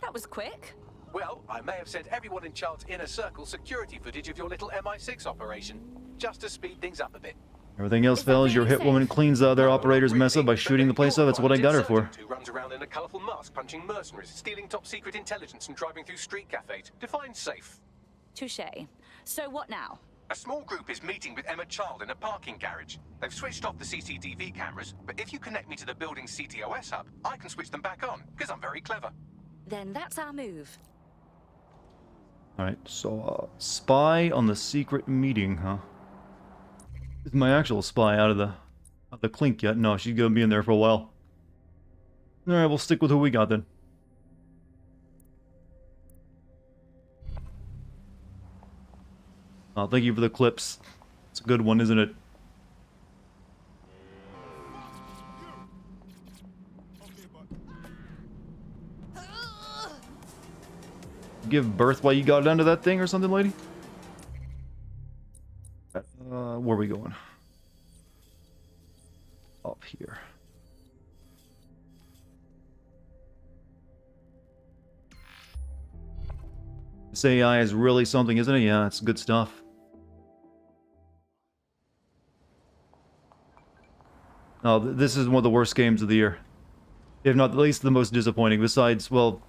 That was quick. Well, I may have sent everyone in Child's inner circle security footage of your little MI6 operation. just to speed things up a bit. Everything else fails, your hitwoman cleans the other operators' mess up by shooting the place up. That's what I got her for. Who runs around in a colourful mask, punching mercenaries, stealing top-secret intelligence and driving through street cafes. Define safe. Touché. So what now? A small group is meeting with Emma Child in a parking garage. They've switched off the CCTV cameras, but if you connect me to the building's CTOS hub, I can switch them back on, because I'm very clever. Then that's our move. Alright, so, spy on the secret meeting, huh? Is my actual spy out of the clink yet? No, she's gonna be in there for a while. Alright, we'll stick with who we got then. Oh, thank you for the clips. It's a good one, isn't it? Give birth while you got under that thing or something, lady? Where are we going? Up here. This AI is really something, isn't it? Yeah, it's good stuff. Oh, this is one of the worst games of the year. If not at least the most disappointing, besides, well...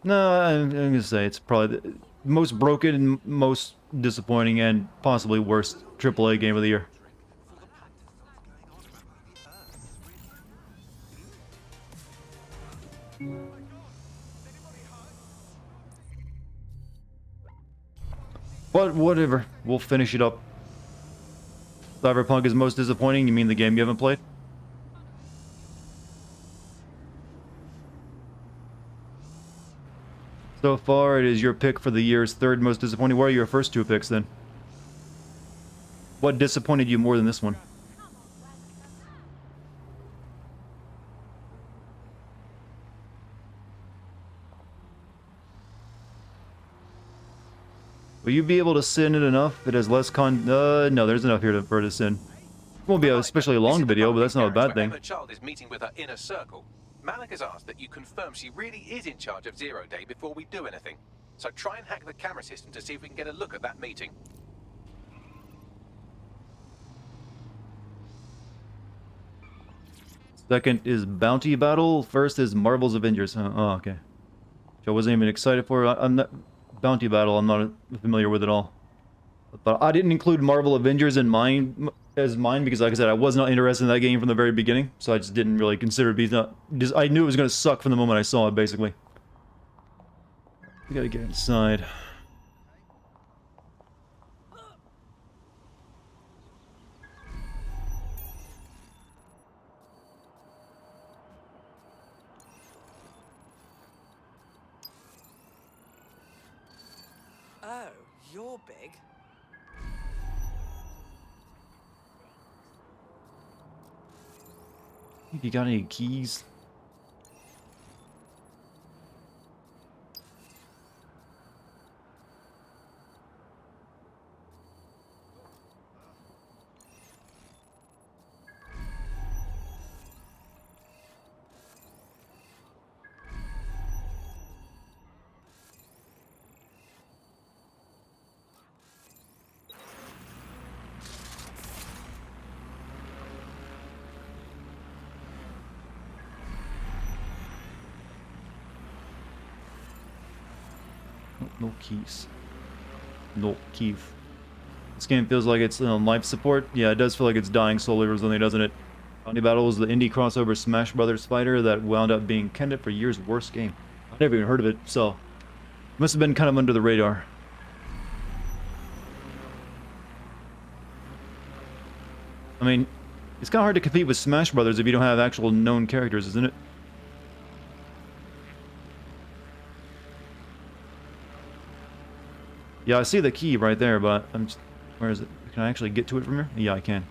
No, I'm gonna say it's probably the most broken and most disappointing and possibly worst AAA game of the year. But whatever, we'll finish it up. Cyberpunk is most disappointing, you mean the game you haven't played? So far, it is your pick for the year's third most disappointing. What are your first two picks, then? What disappointed you more than this one? Will you be able to sin it enough? It has less no, there's enough here for her to sin. It won't be a especially long video, but that's not a bad thing. Emma Child is meeting with her inner circle. Malik has asked that you confirm she really is in charge of Zero Day before we do anything. So try and hack the camera system to see if we can get a look at that meeting. Second is Bounty Battle. First is Marvel's Avengers. Oh, okay. Which I wasn't even excited for. I'm not... Bounty Battle, I'm not familiar with at all. But I didn't include Marvel Avengers in mine because, like I said, I was not interested in that game from the very beginning. So I just didn't really consider it. I knew it was going to suck from the moment I saw it, basically. We gotta get inside. Oh, you're big. You got any keys? No keys. No keys. This game feels like it's life support. Yeah, it does feel like it's dying slowly or something, doesn't it? Bounty Battle was the indie crossover Smash Brothers fighter that wound up being candidate for year's worst game. I've never even heard of it, so it must have been kind of under the radar. I mean, it's kind of hard to compete with Smash Brothers if you don't have actual known characters, isn't it? Yeah, I see the key right there, but I'm just... Where is it? Can I actually get to it from here? Yeah, I can.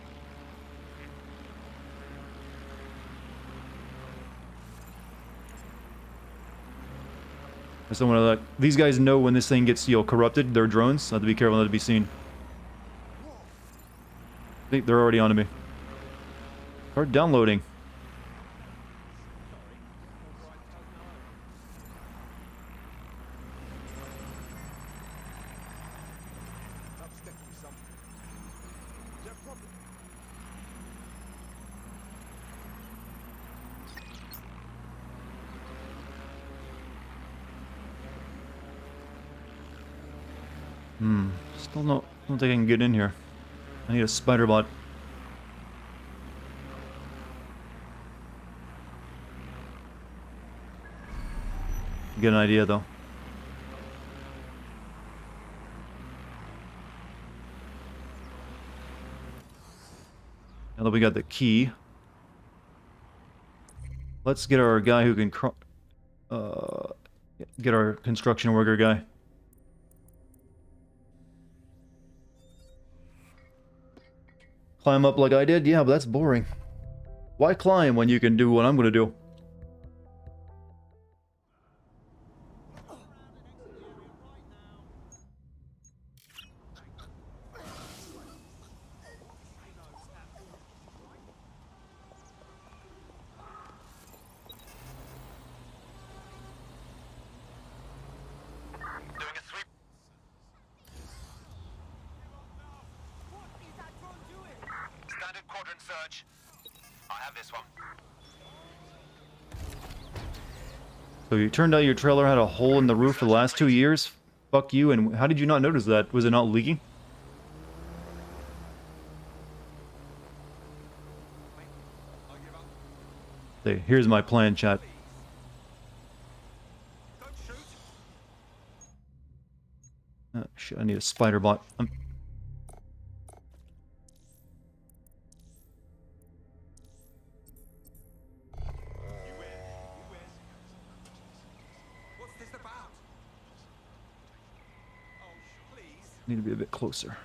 I just don't want to... These guys know when this thing gets, corrupted. They're drones, so I have to be careful not to be seen. I think they're already onto me. Start downloading. Still don't think I can get in here. I need a spider bot. Get an idea though. Now that we got the key, let's get our guy who can get our construction worker guy. Climb up like I did? Yeah, but that's boring. Why climb when you can do what I'm gonna do? Standard quadrant search. I have this one. So you turned out your trailer had a hole in the roof for the last 2 years? Fuck you, and how did you not notice that? Was it not leaking? Hey, here's my plan, chat. Oh, shit, I need a spider bot. Need to be a bit closer.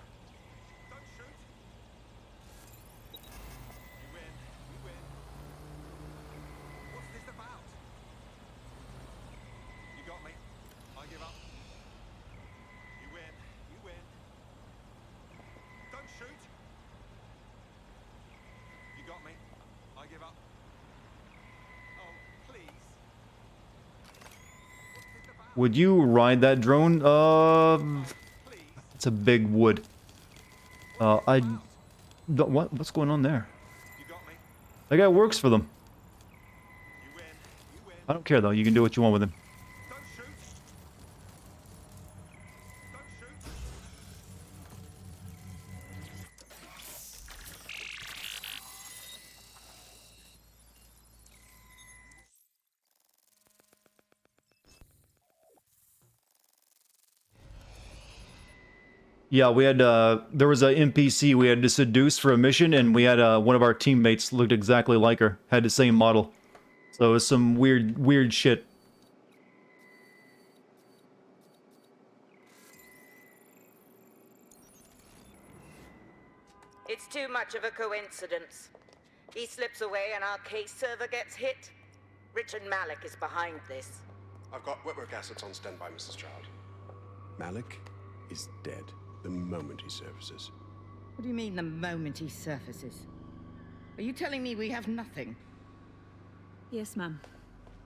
Would you ride that drone? It's a big wood. What's going on there? That guy works for them. I don't care though. You can do what you want with him. Yeah, we had, there was a NPC we had to seduce for a mission, and we had, one of our teammates looked exactly like her, had the same model. So it was some weird shit. It's too much of a coincidence. He slips away and our case server gets hit. Richard Malik is behind this. I've got wetwork assets on standby, Mrs. Child. Malik is dead the moment he surfaces. What do you mean, the moment he surfaces? Are you telling me we have nothing? Yes, ma'am.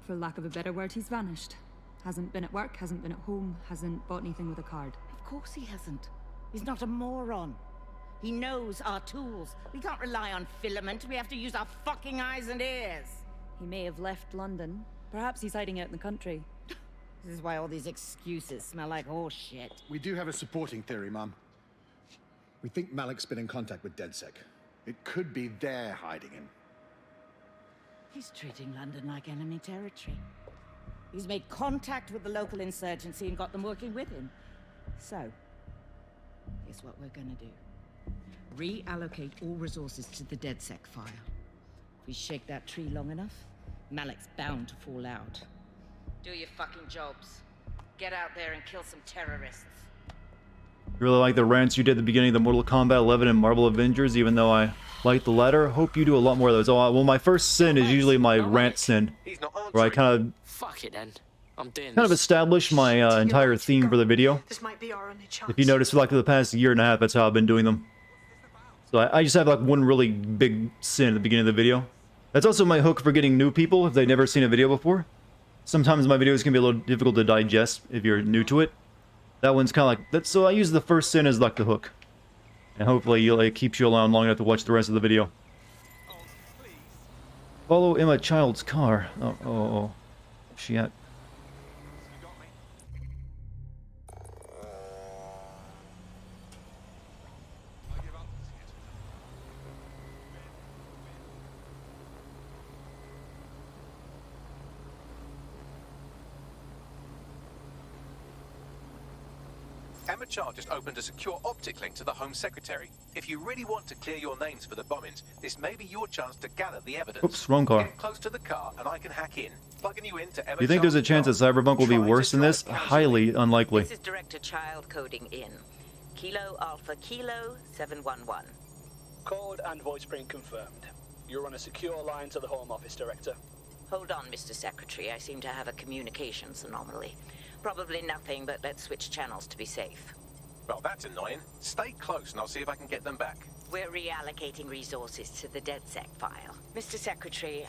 For lack of a better word, he's vanished. Hasn't been at work, hasn't been at home, hasn't bought anything with a card. Of course he hasn't. He's not a moron. He knows our tools. We can't rely on filament. We have to use our fucking eyes and ears. He may have left London. Perhaps he's hiding out in the country. This is why all these excuses smell like horse shit. We do have a supporting theory, Mum. We think Malik's been in contact with DedSec. It could be they're hiding him. He's treating London like enemy territory. He's made contact with the local insurgency and got them working with him. So, here's what we're gonna do. Reallocate all resources to the DedSec file. If we shake that tree long enough, Malik's bound to fall out. Do your fucking jobs. Get out there and kill some terrorists. You really like the rants you did at the beginning of the Mortal Kombat 11 and Marvel Avengers, even though I like the latter. Hope you do a lot more of those. Oh, well, my first sin is usually my rant sin, where I kind Fuck it then. I'm doing of establish my entire theme for the video. This might be our only chance. If you notice, for like the past year and a half, that's how I've been doing them. So I just have like one really big sin at the beginning of the video. That's also my hook for getting new people if they've never seen a video before. Sometimes my videos can be a little difficult to digest if you're new to it. That one's kind of like that. So I use the first sin as like the hook, And hopefully it keeps you around long enough to watch the rest of the video. Follow Emma Child's car. Oh. Where's she at? Emma Child just opened a secure optic link to the Home Secretary. If you really want to clear your names for the bombings, this may be your chance to gather the evidence. Oops, wrong car. Get close to the car and I can hack in, plugging you into Emma Do you think there's a chance that Cyberpunk will be worse than this? Highly unlikely. This is Director Child coding in. Kilo Alpha Kilo 711. Code and voice print confirmed. You're on a secure line to the Home Office, Director. Hold on, Mr. Secretary. I seem to have a communications anomaly. Probably nothing, but let's switch channels to be safe. Well, that's annoying. Stay close and I'll see if I can get them back. We're reallocating resources to the DedSec file. Mr. Secretary,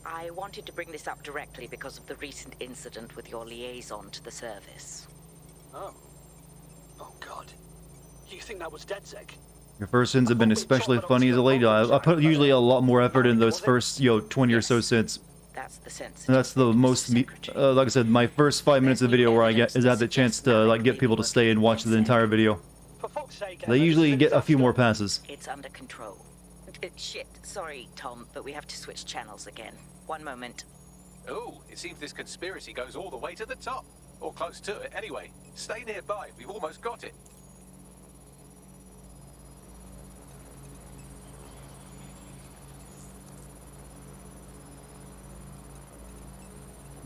I wanted to bring this up directly because of the recent incident with your liaison to the service. Oh. Oh, God. You think that was DedSec? Your first sins have been especially funny as a lady. I put usually a lot more effort in those first, 20 or so sins. That's the sense. And that's the most, like I said, my first 5 minutes of the video where I have the chance to get people to stay and watch the entire video. They usually get a few more passes. It's under control. Shit, sorry, Tom, but we have to switch channels again. One moment. Oh, it seems this conspiracy goes all the way to the top. Or close to it, anyway. Stay nearby, we've almost got it.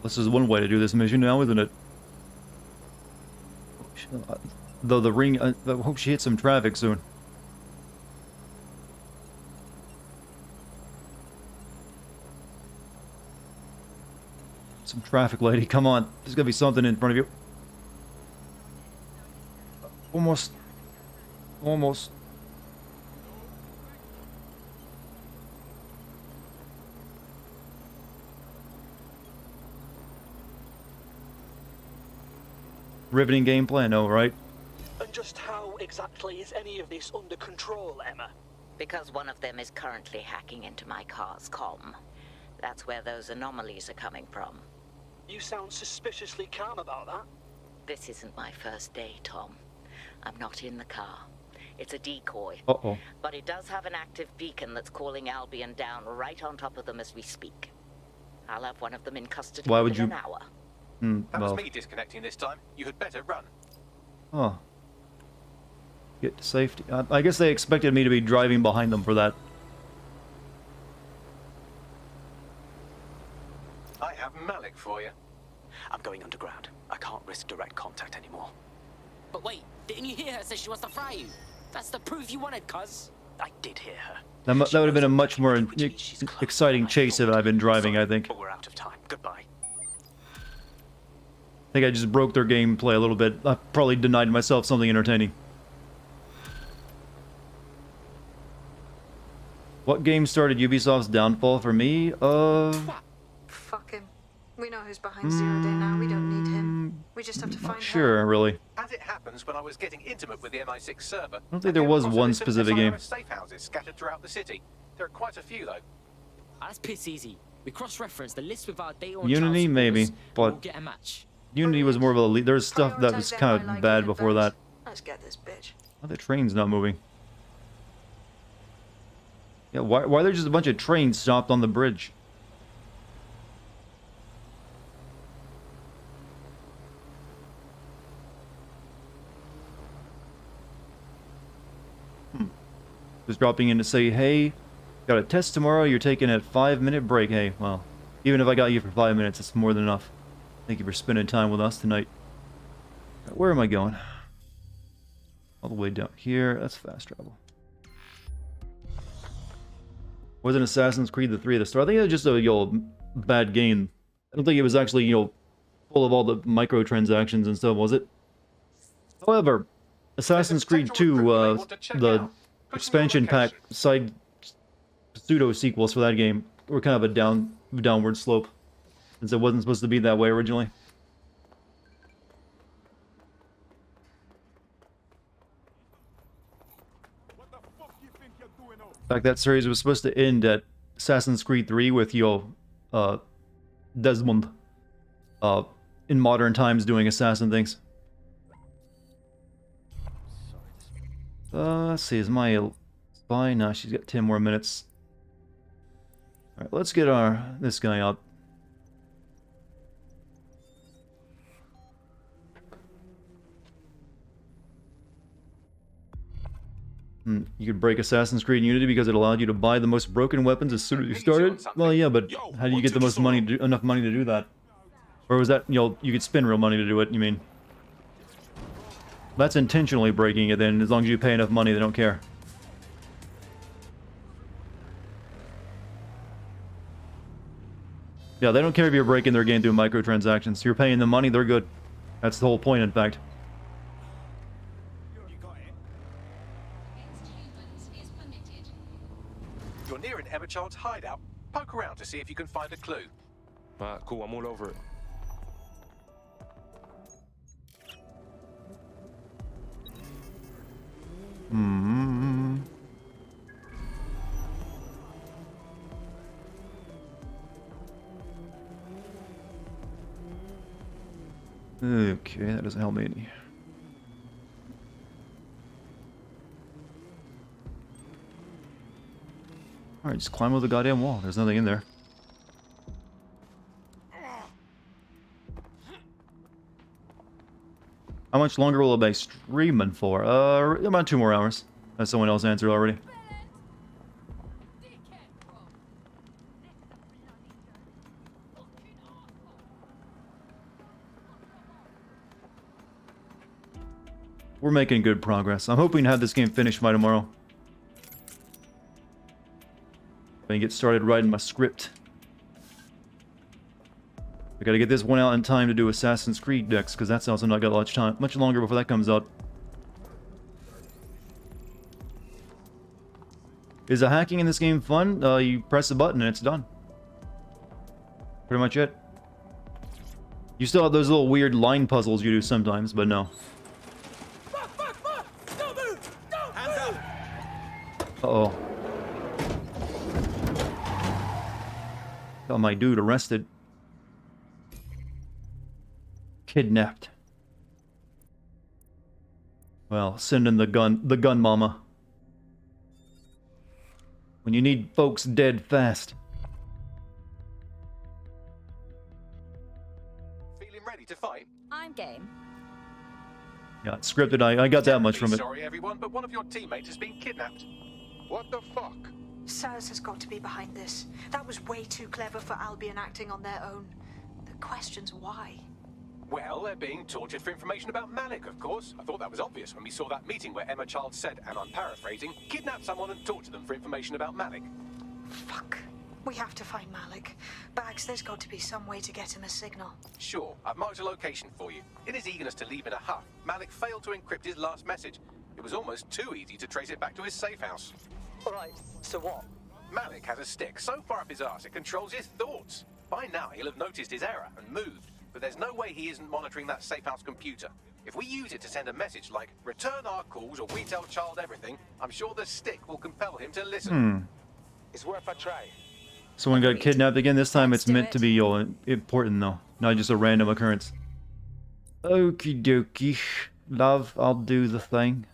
This is one way to do this mission now, isn't it? Though the ring, I hope she hits some traffic soon. Some traffic, lady, come on. There's gotta be something in front of you. Almost. Almost. Riveting gameplay, I know, right? And just how exactly is any of this under control, Emma? Because one of them is currently hacking into my car's comm. That's where those anomalies are coming from. You sound suspiciously calm about that. This isn't my first day, Tom. I'm not in the car. It's a decoy. Uh-oh. But it does have an active beacon that's calling Albion down right on top of them as we speak. I'll have one of them in custody within an hour. That was me disconnecting this time. You had better run. Oh. Get to safety. I guess they expected me to be driving behind them for that. I have Malik for you. I'm going underground. I can't risk direct contact anymore. But wait, didn't you hear her say she wants to fry you? That's the proof you wanted, cuz. I did hear her. That would have been a much more exciting chase if I'd been driving, I think. But we're out of time. Goodbye. I think I just broke their gameplay a little bit. I probably denied myself something entertaining. What game started Ubisoft's downfall for me? Fuck him. We know who's behind Zero Day now. We don't need him. We just have to find Sure, really. As it happens, when I was getting intimate with the MI6 server, I don't think there was one specific game. Safe houses scattered throughout the city. There are quite a few, though. That's piss easy. We cross-reference the list with our data on Unity, maybe, we'll but get a match. Unity was more of a lead. There's stuff that was kind of bad before that. Let's get this bitch. Why the train's not moving? Yeah, why are there just a bunch of trains stopped on the bridge? Just dropping in to say, hey, got a test tomorrow, you're taking a 5-minute break. Hey, well, even if I got you for 5 minutes, it's more than enough. Thank you for spending time with us tonight. Where am I going? All the way down here. That's fast travel. Wasn't Assassin's Creed the 3 at the start? I think it was just a bad game. I don't think it was actually, full of all the microtransactions and stuff, was it? However, Assassin's Creed 2, the expansion pack side pseudo sequels for that game were kind of a downward slope, since it wasn't supposed to be that way originally. What the In fact, that series was supposed to end at Assassin's Creed 3 with Desmond in modern times doing assassin things. Let's see, is my spy? No, she's got 10 more minutes. Alright, let's get this guy up. You could break Assassin's Creed Unity because it allowed you to buy the most broken weapons as soon as you started? Well, yeah, but how do you get the most money, enough money to do that? Or was that, you could spend real money to do it, you mean? That's intentionally breaking it then, as long as you pay enough money, they don't care. Yeah, they don't care if you're breaking their game through microtransactions. You're paying them money, they're good. That's the whole point, in fact. You're near an Emma Child's hideout. Poke around to see if you can find a clue. Alright, cool, I'm all over it. Okay, that doesn't help me any. Alright, just climb over the goddamn wall. There's nothing in there. How much longer will I be streaming for? About 2 more hours. As someone else answered already. We're making good progress. I'm hoping to have this game finished by tomorrow. I can get started writing my script. I gotta get this one out in time to do Assassin's Creed next, because that's also not got much longer before that comes out. Is the hacking in this game fun? You press a button and it's done. Pretty much it. You still have those little weird line puzzles you do sometimes, but no. Uh-oh. Got my dude arrested. Kidnapped. Well, send in the gun mama. When you need folks dead fast. Feeling ready to fight? I'm game. Yeah, it's scripted. I got that much from it. Sorry, everyone, but one of your teammates has been kidnapped. What the fuck? Sirs has got to be behind this. That was way too clever for Albion acting on their own. The question's why. Well, they're being tortured for information about Malik, of course. I thought that was obvious when we saw that meeting where Emma Child said, and I'm paraphrasing, kidnap someone and torture them for information about Malik. Fuck. We have to find Malik. Bags, there's got to be some way to get him a signal. Sure, I've marked a location for you. In his eagerness to leave in a huff, Malik failed to encrypt his last message. It was almost too easy to trace it back to his safe house. Alright, so what? Malik has a stick so far up his arse it controls his thoughts. By now, he'll have noticed his error and moved. But there's no way he isn't monitoring that safe house computer. If we use it to send a message like, return our calls or we tell Child everything, I'm sure the stick will compel him to listen. It's worth a try. Someone got kidnapped again. This time it's meant to be important though, not just a random occurrence. Okie dokie. Love, I'll do the thing.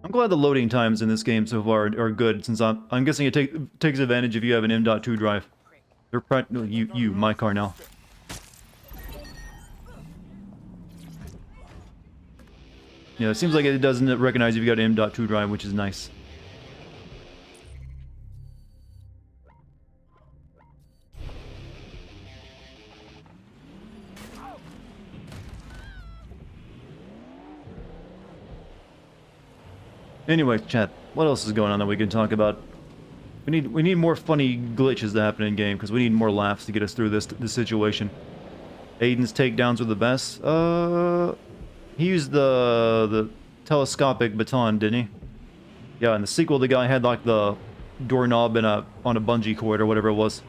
I'm glad the loading times in this game so far are good, since I'm guessing it takes advantage if you have an M.2 drive. They're my car now. Yeah, it seems like it doesn't recognize if you got an M.2 drive, which is nice. Anyway, chat, what else is going on that we can talk about? We need more funny glitches to happen in game, because we need more laughs to get us through this situation. Aiden's takedowns were the best. He used the telescopic baton, didn't he? Yeah, in the sequel the guy had like the doorknob on a bungee cord or whatever it was.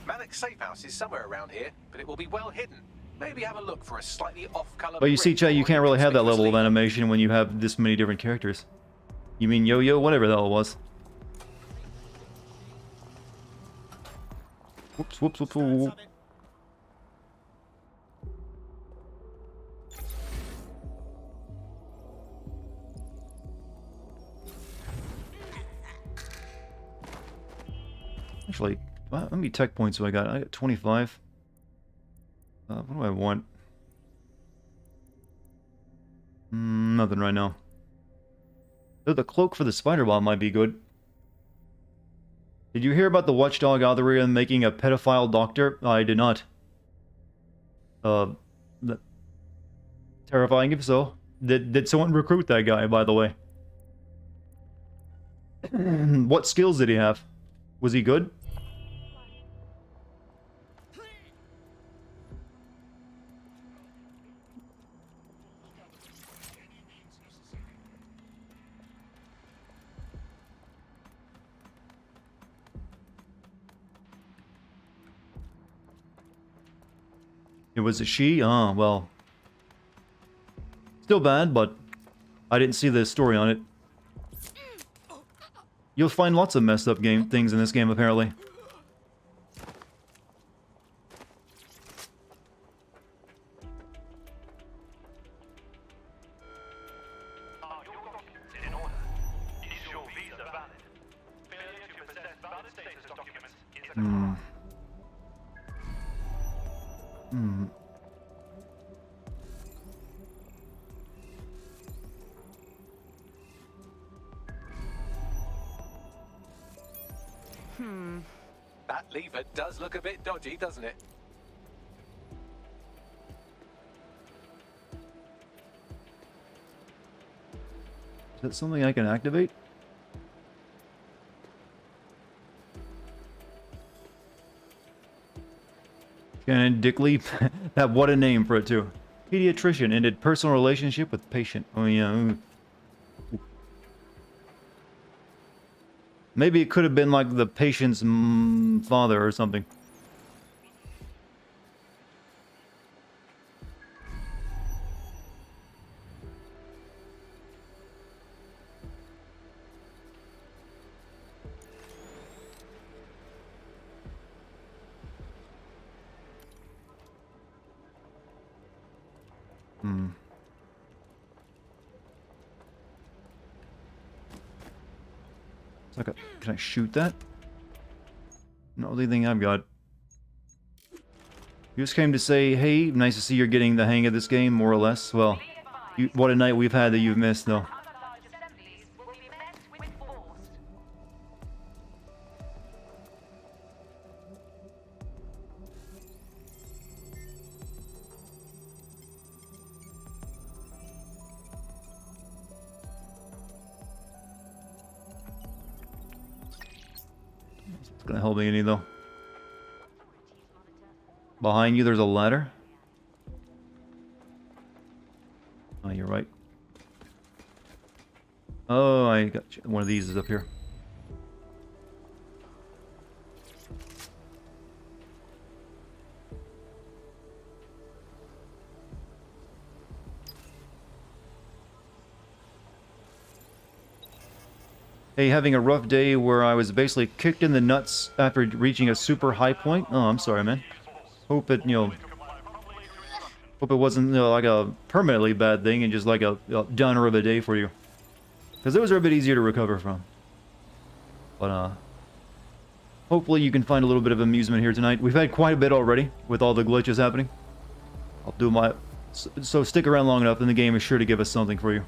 Malik public safe house is somewhere around here, but it will be well hidden. Maybe have a look for a slightly off-color. But you see, Chay, you can't really have that level of animation when you have this many different characters. You mean Yo-Yo? Whatever the hell it was. Whoops, whoops, whoops, whoops. Actually, how many tech points do I got? I got 25. What do I want? Nothing right now. Oh, the cloak for the spider bomb might be good. Did you hear about the watchdog algorithm making a pedophile doctor? I did not. Terrifying if so. Did someone recruit that guy, by the way? What skills did he have? Was he good? It was a she? Oh, well. Still bad, but I didn't see the story on it. You'll find lots of messed up things in this game, apparently. That lever does look a bit dodgy, doesn't it? Is that something I can activate? Shannon Dickley? That, what a name for it too. Pediatrician ended personal relationship with patient. Oh yeah. Maybe it could have been like the patient's father or something. It's like a, can I shoot that? Not the thing I've got. You just came to say, hey, nice to see you're getting the hang of this game, more or less. Well, what a night we've had that you've missed, though. It's gonna help me any, though. Behind you, there's a ladder. Oh, you're right. Oh, I got one of these is up here. Hey, having a rough day where I was basically kicked in the nuts after reaching a super high point? Oh, I'm sorry, man. Hope it, hope it wasn't, like a permanently bad thing and just like a downer of a day for you. Because those are a bit easier to recover from. But, hopefully you can find a little bit of amusement here tonight. We've had quite a bit already with all the glitches happening. I'll do my... So stick around long enough and the game is sure to give us something for you.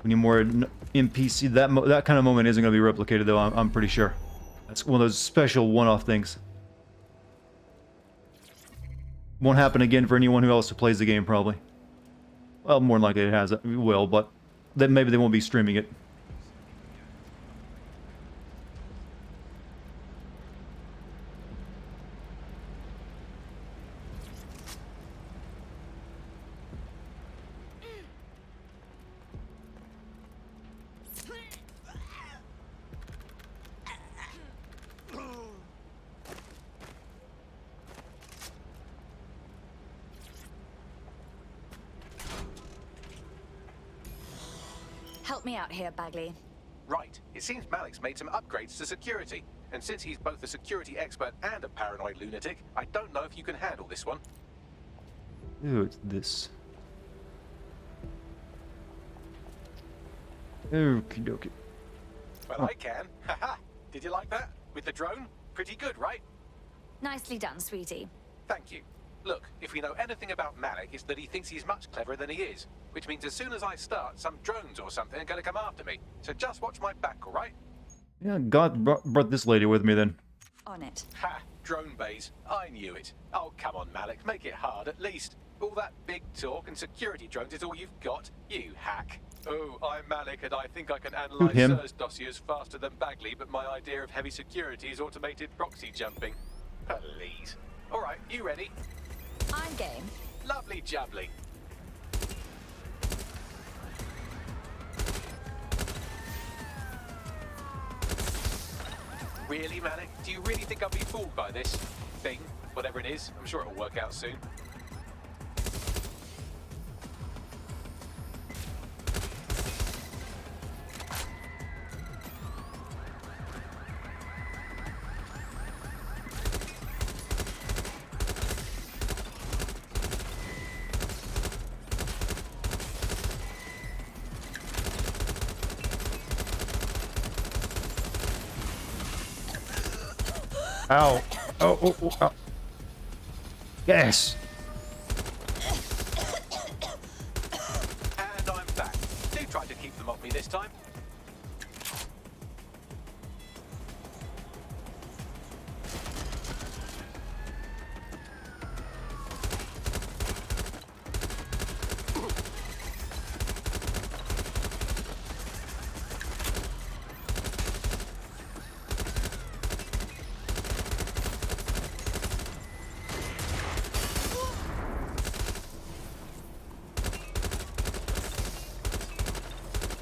We need more NPC. That kind of moment isn't going to be replicated, though. I'm pretty sure. That's one of those special one-off things. Won't happen again for anyone who else who plays the game, probably. Well, more than likely it has. It will, but then maybe they won't be streaming it. Help me out here, Bagley. Right. It seems Malik's made some upgrades to security. And since he's both a security expert and a paranoid lunatic, I don't know if you can handle this one. Ooh, it's this. Okie dokie. Well, I can. Haha. Did you like that? With the drone? Pretty good, right? Nicely done, sweetie. Thank you. Look, if we know anything about Malik, it's that he thinks he's much cleverer than he is. Which means as soon as I start, some drones or something are going to come after me. So just watch my back, all right? Yeah, God brought this lady with me then. On it. Ha! Drone bays. I knew it. Oh, come on, Malik. Make it hard, at least. All that big talk and security drones is all you've got. You hack. Oh, I'm Malik, and I think I can analyze SIRS dossiers faster than Bagley, but my idea of heavy security is automated proxy jumping. Please. All right, you ready? I'm game. Lovely jubbly. Really, Malik? Do you really think I'll be fooled by this thing? Whatever it is, I'm sure it'll work out soon. Ow. Oh, ow. Yes. And I'm back. Do try to keep them off me this time.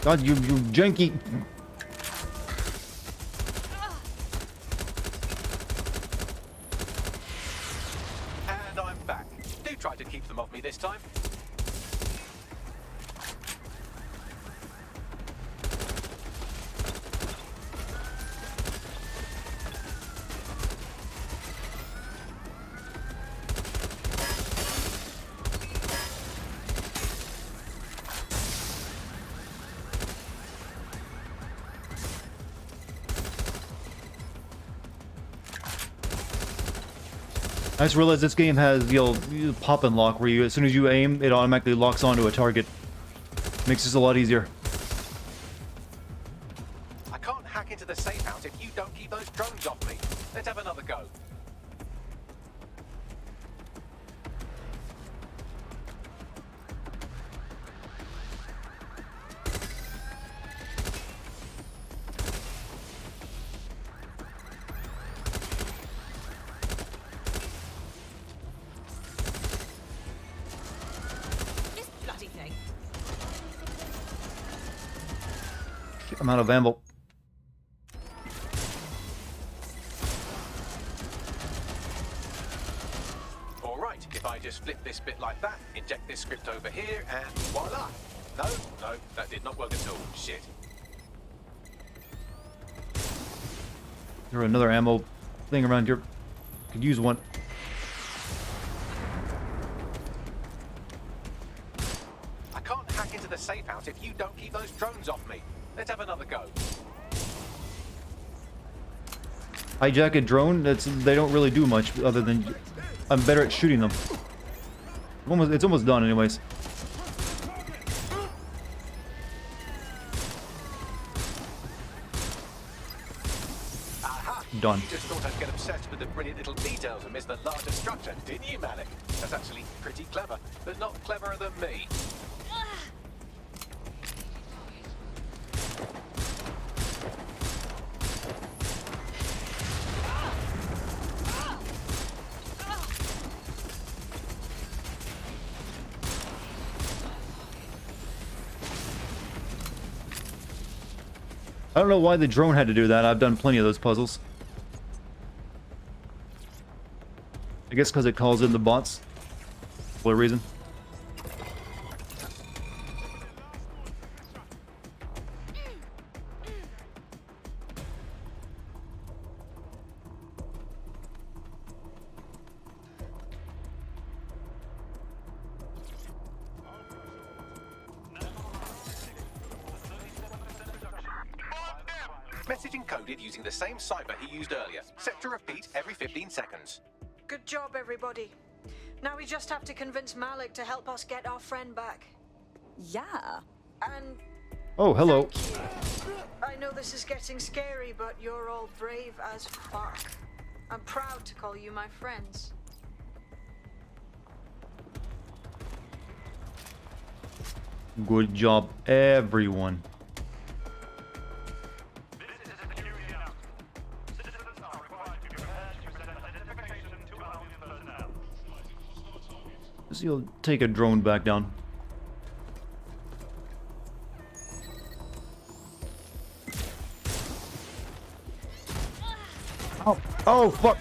God, you janky. And I'm back. Do try to keep them off me this time. I just realized this game has, pop and lock, where as soon as you aim, it automatically locks onto a target. Makes this a lot easier. I can't hack into the safe house if you don't keep those drones off me. Let's have another go. I'm out of ammo. All right, if I just flip this bit like that, inject this script over here, and voila. No, that did not work at all. Shit. There's another ammo thing around here. Could use one. I can't hack into the safe house if you don't keep those drones off me. Let's have another go. Hijack a drone? They don't really do much other than I'm better at shooting them. It's almost done anyways. Aha! Done. You just thought I'd get obsessed with the brilliant little details and miss the larger structure, didn't you, Malik? That's actually pretty clever, but not cleverer than me. I don't know why the drone had to do that. I've done plenty of those puzzles. I guess because it calls in the bots. For a reason. Message encoded using the same cipher he used earlier. Set to repeat every 15 seconds. Good job, everybody. Now we just have to convince Malik to help us get our friend back. Yeah. And Oh, hello. I know this is getting scary, but you're all brave as fuck. I'm proud to call you my friends. Good job, everyone. So you'll take a drone back down. Oh, oh fuck!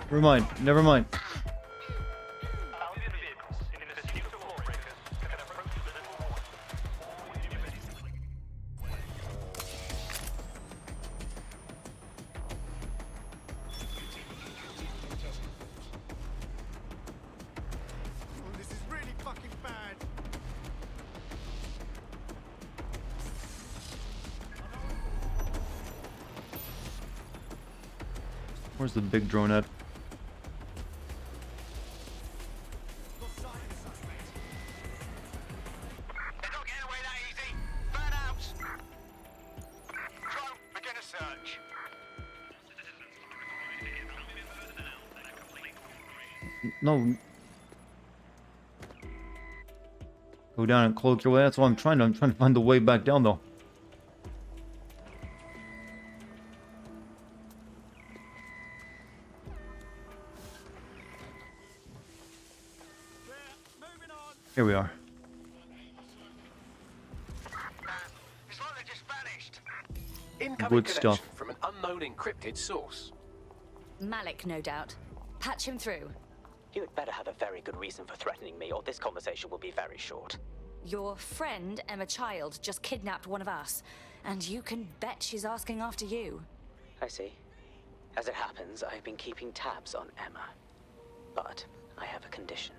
Never mind, never mind. Where's the big drone at? No. Go down and cloak your way. That's what I'm trying to. I'm trying to find the way back down, though. Here we are. Incoming Good connection stuff. from an unknown encrypted source. Malik, no doubt. Patch him through. You had better have a very good reason for threatening me, or this conversation will be very short. Your friend, Emma Child, just kidnapped one of us, and you can bet she's asking after you. I see. As it happens, I've been keeping tabs on Emma. But I have a condition.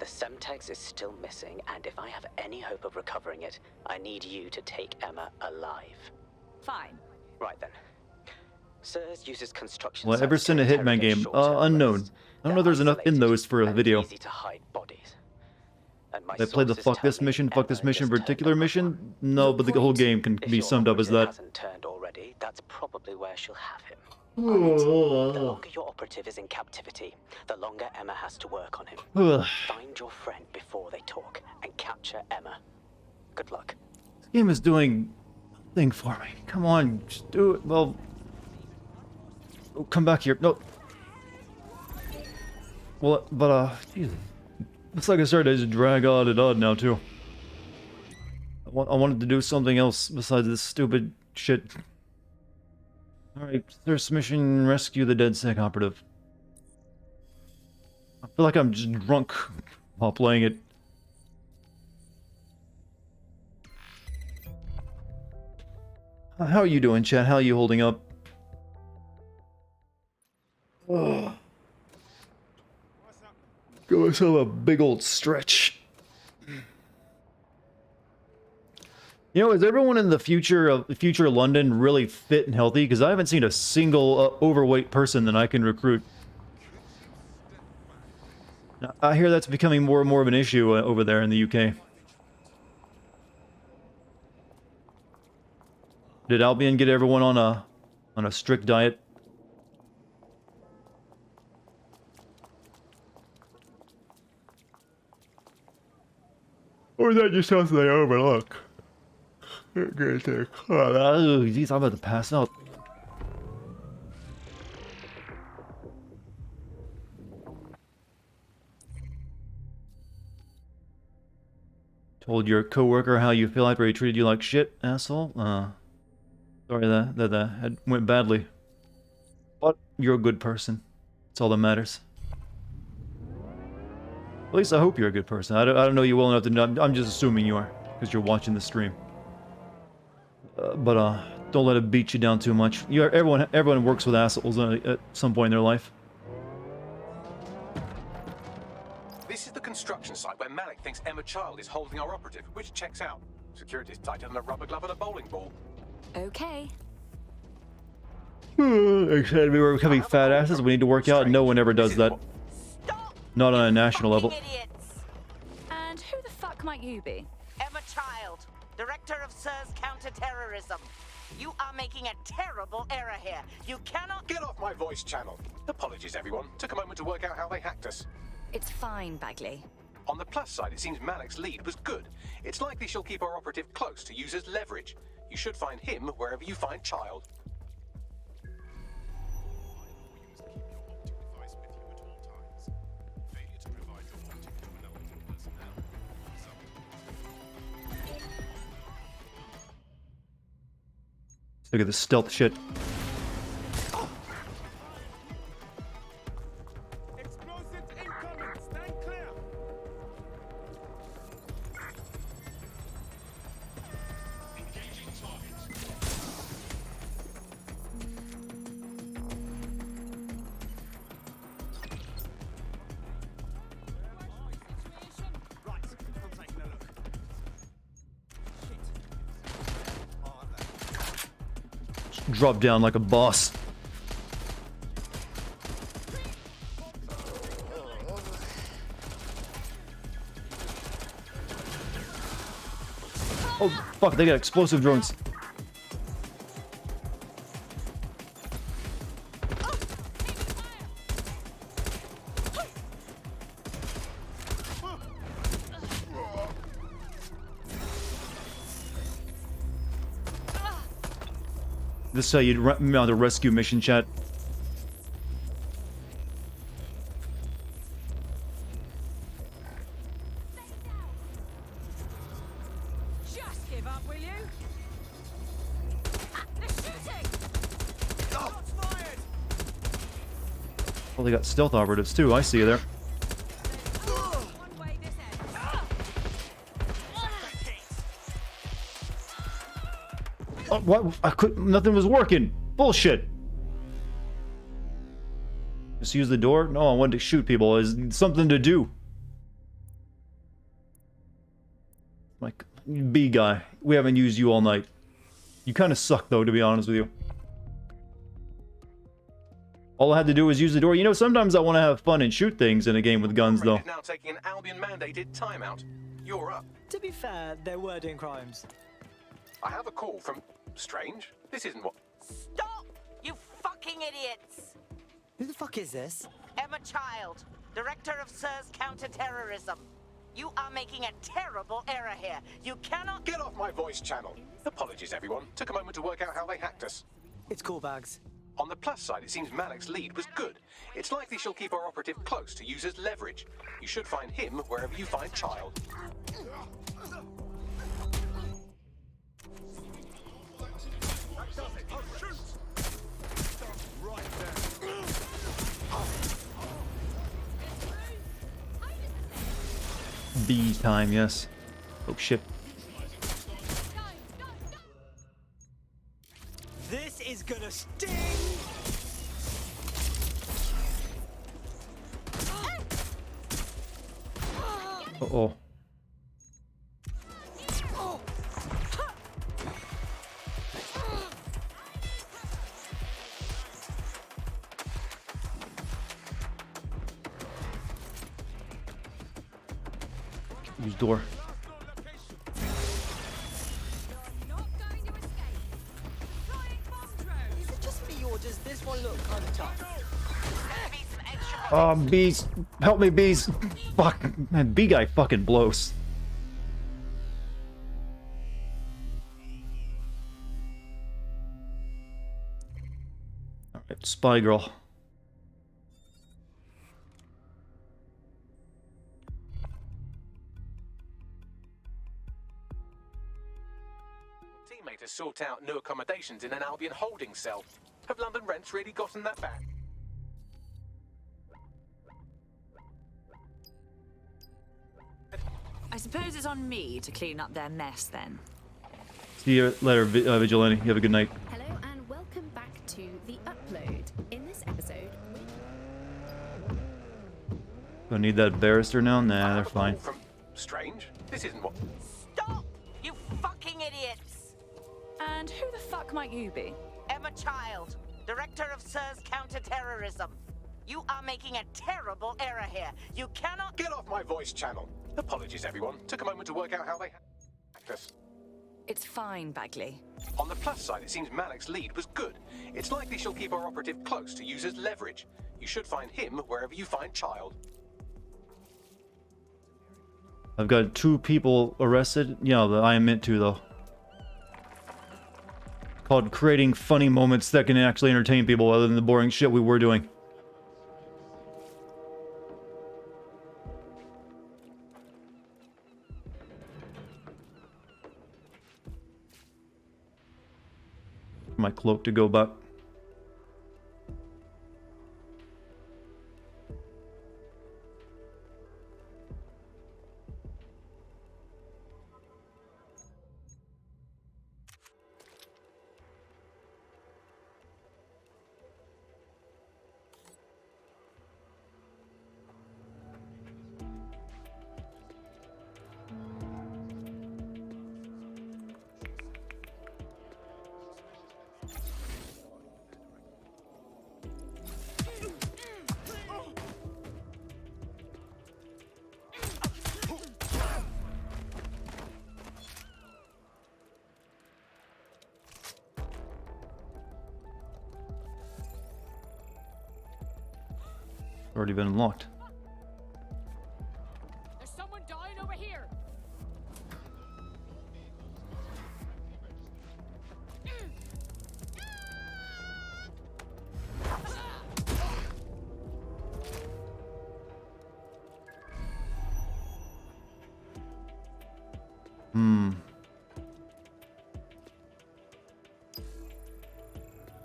The Semtex is still missing, and if I have any hope of recovering it, I need you to take Emma alive. Fine. Right then. SIRS uses construction Well, ever sites since to a Hitman interrogate game, short-term unknown. arrests. I don't know if there's enough in those for a video. Easy to hide bodies. And my I played the sources fuck tell this me mission, fuck this Emma mission, just turned particular up mission? No, but the whole game can If be your summed up as operative that. hasn't turned already, that's probably where she'll have him. The longer your operative is in captivity, the longer Emma has to work on him. Ugh. Find your friend before they talk and capture Emma. Good luck. This game is doing nothing for me. Come on, just do it. Well, oh, come back here. No. Well, but Jesus. Looks like I started to just drag on and on now too. I wanted to do something else besides this stupid shit. Alright, first mission, rescue the DedSec operative. I feel like I'm just drunk while playing it. How are you doing, chat? How are you holding up? Ugh. Give myself a big old stretch. You know, is everyone in the future London really fit and healthy? Because I haven't seen a single overweight person that I can recruit. Now, I hear that's becoming more and more of an issue over there in the UK. Did Albion get everyone on a strict diet? Or is that just something I overlook? Oh, geez, I'm about to pass out. Told your coworker how you feel after he treated you like shit, asshole? Sorry that had went badly. But you're a good person. That's all that matters. At least I hope you're a good person. I don't know you well enough to know. I'm just assuming you are, because you're watching the stream. But don't let it beat you down too much. Everyone works with assholes at some point in their life. This is the construction site where Malik thinks Emma Child is holding our operative, which checks out. Security's tighter than a rubber glove and a bowling ball. Okay. Excited we were becoming fat asses. We need to work out. No one ever does that. Not on a national level. And who the fuck might you be? Emma Child, Director of SIR's Counter-Terrorism. You are making a terrible error here. You cannot... Get off my voice channel. Apologies, everyone. Took a moment to work out how they hacked us. It's fine, Bagley. On the plus side, it seems Malik's lead was good. It's likely she'll keep our operative close to use as leverage. You should find him wherever you find Child. Look at this stealth shit. Drop down like a boss. Oh fuck, they got explosive drones. This is how you'd mount a rescue mission, chat. Just give up, will you? They're shooting! Shots fired! Oh, they got stealth operatives too. I see you there. Oh, what? I could. Nothing was working. Bullshit. Just use the door? No, I wanted to shoot people. Is something to do. Like, B guy. We haven't used you all night. You kind of suck, though, to be honest with you. All I had to do was use the door. You know, sometimes I want to have fun and shoot things in a game with guns, though. Now taking an Albion-mandated timeout. You're up. To be fair, they were doing crimes. I have a call from... Strange. This isn't what... Stop! You fucking idiots! Who the fuck is this? Emma Child, Director of SIR's Counter-Terrorism. You are making a terrible error here. You cannot... Get off my voice channel. Apologies, everyone. Took a moment to work out how they hacked us. It's cool, Bags. On the plus side, it seems Malik's lead was good. It's likely she'll keep our operative close to use as leverage. You should find him wherever you find Child. B time, yes. Oh shit. This is gonna sting! Uh-oh. Use door. Is it just me or does this one look kind of tough? Bees. Help me, bees. Fuck. Man, B guy fucking blows. spy girl. Teammate has sought out new accommodations in an Albion holding cell. Have London rents really gotten that bad? I suppose it's on me to clean up their mess then. See you later, Vigilante. You have a good night. Hello and welcome back to The Upload. In this episode, Gonna need that barrister now? Nah, they're fine. Strange. This isn't what... Stop! You fucking idiots! And who the fuck might you be? Emma Child, Director of SIR's Counter-Terrorism. You are making a terrible error here. You cannot... Get off my voice channel. Apologies, everyone. Took a moment to work out how they hacked us. It's fine, Bagley. On the plus side, it seems Malik's lead was good. It's likely she'll keep our operative close to use as leverage. You should find him wherever you find Child. I've got 2 people arrested. Yeah, I am meant to, though. Called creating funny moments that can actually entertain people other than the boring shit we were doing. My cloak to go back. Already been unlocked. There's someone dying over here.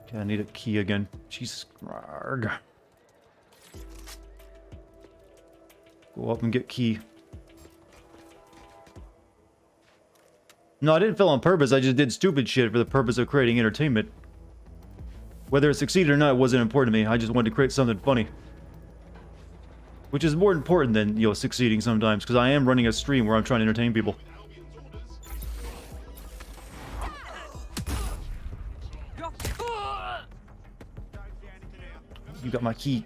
Okay, I need a key again. Jesus. Arrgh. Go up and get key. No, I didn't fail on purpose. I just did stupid shit for the purpose of creating entertainment. Whether it succeeded or not wasn't important to me. I just wanted to create something funny. Which is more important than, you know, succeeding sometimes. Because I am running a stream where I'm trying to entertain people. You got my key.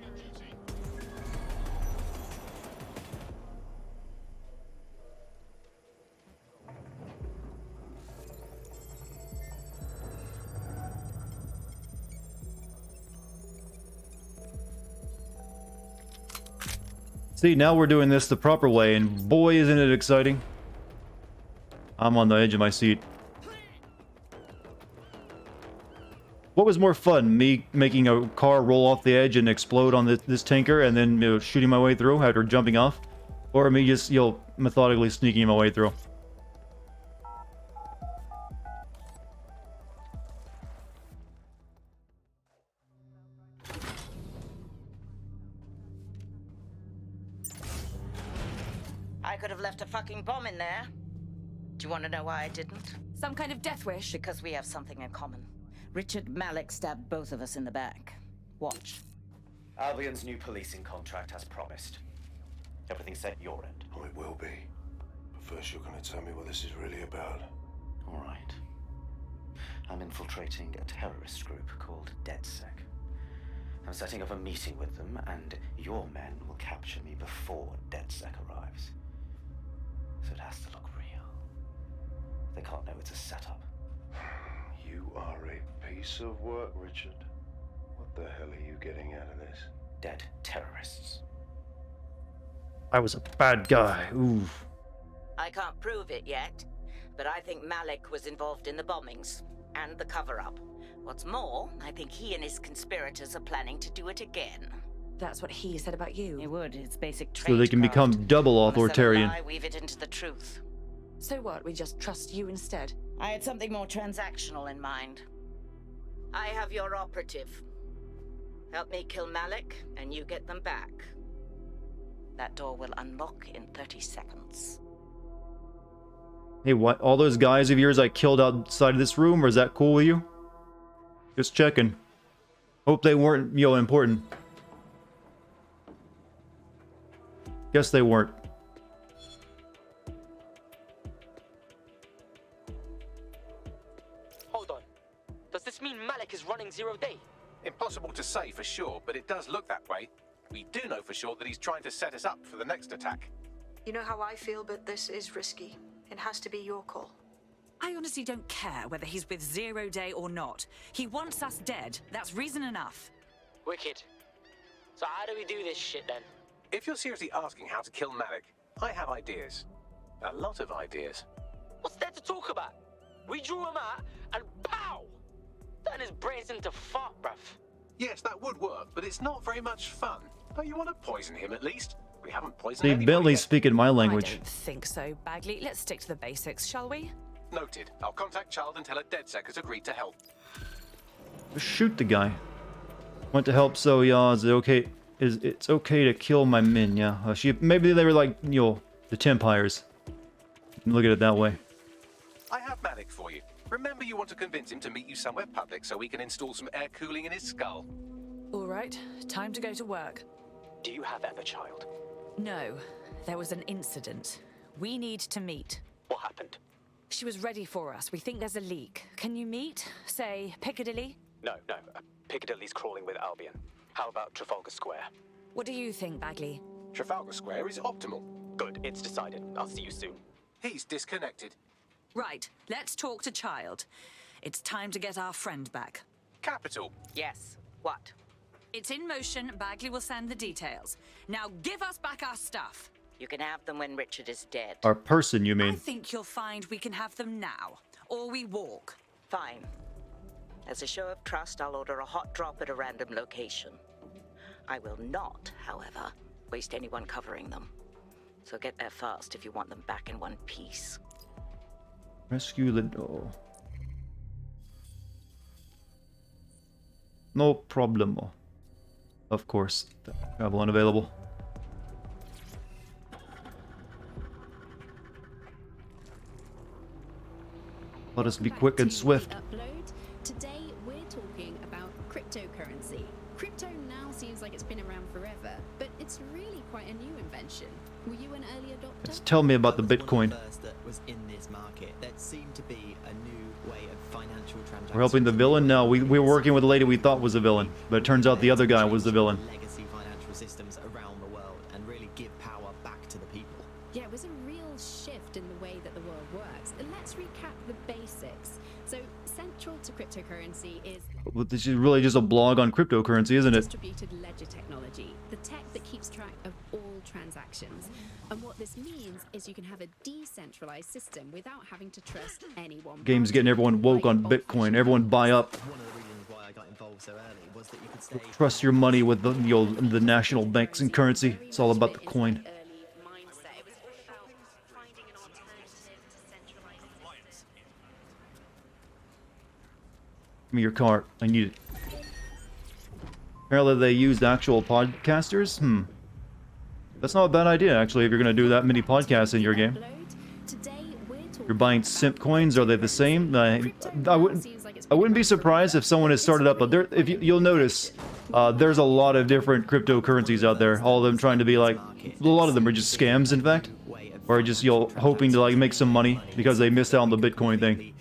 See, now we're doing this the proper way, and boy, isn't it exciting. I'm on the edge of my seat. What was more fun, me making a car roll off the edge and explode on this tanker, and then, you know, shooting my way through after jumping off? Or me just, you know, methodically sneaking my way through? I could have left a fucking bomb in there. Do you want to know why I didn't? Some kind of death wish? Because we have something in common. Richard Malik stabbed both of us in the back. Watch. Albion's new policing contract has promised. Everything set your end. Oh, it will be. But first you're going to tell me what this is really about. All right. I'm infiltrating a terrorist group called DedSec. I'm setting up a meeting with them, and your men will capture me before DedSec arrives. So it has to look real. They can't know it's a setup. You are a piece of work, Richard. What the hell are you getting out of this? Dead terrorists. I was a bad guy. Ooh. I can't prove it yet, but I think Malik was involved in the bombings and the cover-up. What's more, I think he and his conspirators are planning to do it again. That's what he said about you. He would. It's basic trait. So they can become double authoritarian. I weave it into the truth. So what? We just trust you instead? I had something more transactional in mind. I have your operative. Help me kill Malik, and you get them back. That door will unlock in 30 seconds. Hey, what? All those guys of yours I killed outside of this room, or is that cool with you? Just checking. Hope they weren't, important. Guess they weren't. Hold on. Does this mean Malik is running Zero Day? Impossible to say for sure, but it does look that way. We do know for sure that he's trying to set us up for the next attack. You know how I feel, but this is risky. It has to be your call. I honestly don't care whether he's with Zero Day or not. He wants us dead. That's reason enough. Wicked. So how do we do this shit then? If you're seriously asking how to kill Malik, I have ideas. A lot of ideas. What's there to talk about? We drew him out and pow! Turn his brains into fart, bruv. Yes, that would work, but it's not very much fun. Don't you want to poison him at least? We haven't poisoned Steve anybody Bentley's yet. speaking my language. I don't think so, Bagley. Let's stick to the basics, shall we? Noted. I'll contact Child and tell her DedSec has agreed to help. Just shoot the guy. Went to help, so yeah, is it okay? It's okay to kill my men, yeah. Maybe they were like, the Tempires. Look at it that way. I have Malik for you. Remember, you want to convince him to meet you somewhere public so we can install some air cooling in his skull. All right, time to go to work. Do you have Everchild? No, there was an incident. We need to meet. What happened? She was ready for us. We think there's a leak. Can you meet? Say, Piccadilly? No. Piccadilly's crawling with Albion. How about Trafalgar Square? What do you think, Bagley? Trafalgar Square is optimal. Good, it's decided. I'll see you soon. He's disconnected. Right, let's talk to Child. It's time to get our friend back. Capital. Yes. What? It's in motion. Bagley will send the details. Now give us back our stuff. You can have them when Richard is dead. Our person, you I mean? think you'll find we can have them now, or we walk. Fine. As a show of trust, I'll order a hot drop at a random location. I will not, however, waste anyone covering them. So get there fast if you want them back in one piece. Rescue the door. No problemo. Of course. Travel unavailable. Let us be quick and swift. Upload. Today we're talking about cryptocurrency. Crypto now seems like it's been around forever, but it's really quite a new invention. Were you an early adopter? Just tell me about the Bitcoin. That was in this market. That seemed to be a new way of financial transactions. We're helping the villain? No, we were working with a lady we thought was a villain, but it turns out the other guy was the villain. Legacy financial systems around the world and really give power back to the people. Yeah, it was a real shift in the way that the world works. And let's recap the basics. So, central to cryptocurrency is This is really just a blog on cryptocurrency, isn't it? distributed ledger technology, the tech that keeps track of all transactions. And what this means is you can have a decentralized system without having to trust anyone. Game's getting everyone woke on Bitcoin. Everyone buy up. One of the reasons why I got involved so early was that you could stay Trust your money with the national banks and currency. It's all about the coin. Give me your car. I need it. Apparently they used actual podcasters? That's not a bad idea, actually, if you're going to do that many podcasts in your game. You're buying simp coins, are they the same? I wouldn't be surprised if someone has started up, but if you'll notice, there's a lot of different cryptocurrencies out there, all of them trying to be like, a lot of them are just scams, in fact, or just, hoping to like make some money because they missed out on the Bitcoin thing.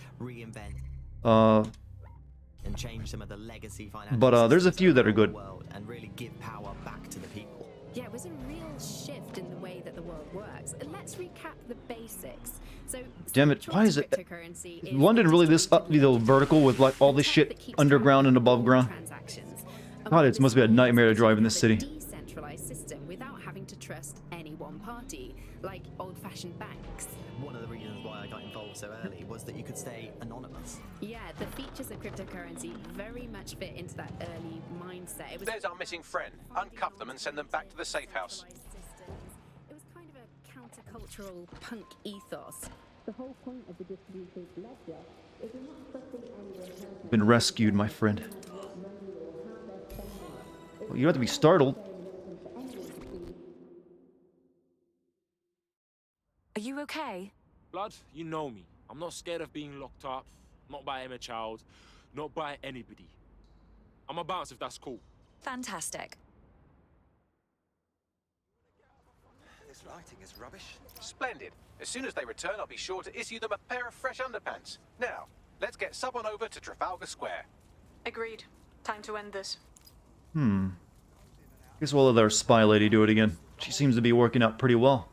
and change some of the legacy financial But there's a few that are good. and really give power back to the people. Yeah, it was a real shift in the way that the world works. And let's recap the basics. So, Damn it, why is it... cryptocurrency Is London really this vertical with like all this shit underground and above ground? God, it must be a nightmare to drive in this city. Decentralized system without having to trust any one party. like old-fashioned banks. One of the reasons why I got involved so early was that you could stay anonymous. Yeah, the features of cryptocurrency very much fit into that early mindset. It was There's our missing friend. Uncuff them and send them back to the safe house. It was kind of a countercultural punk ethos. The whole point of the distributed ledger is you're not trusting anyone. Been rescued, my friend. Well, you have to be startled. Are you okay? Blood, you know me. I'm not scared of being locked up. Not by Emma Child. Not by anybody. I'm a bounce if that's cool. Fantastic. This writing is rubbish. Splendid. As soon as they return, I'll be sure to issue them a pair of fresh underpants. Now, let's get someone over to Trafalgar Square. Agreed. Time to end this. Guess we'll let our spy lady do it again. She seems to be working out pretty well.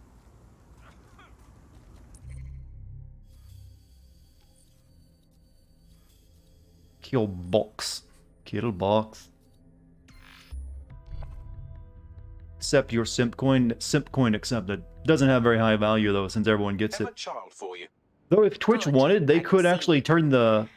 Kill box. Kill box. Accept your simp coin. Simp coin accepted. Doesn't have very high value though, since everyone gets Emma it. Child for you. Though if Twitch wanted, they could actually turn the,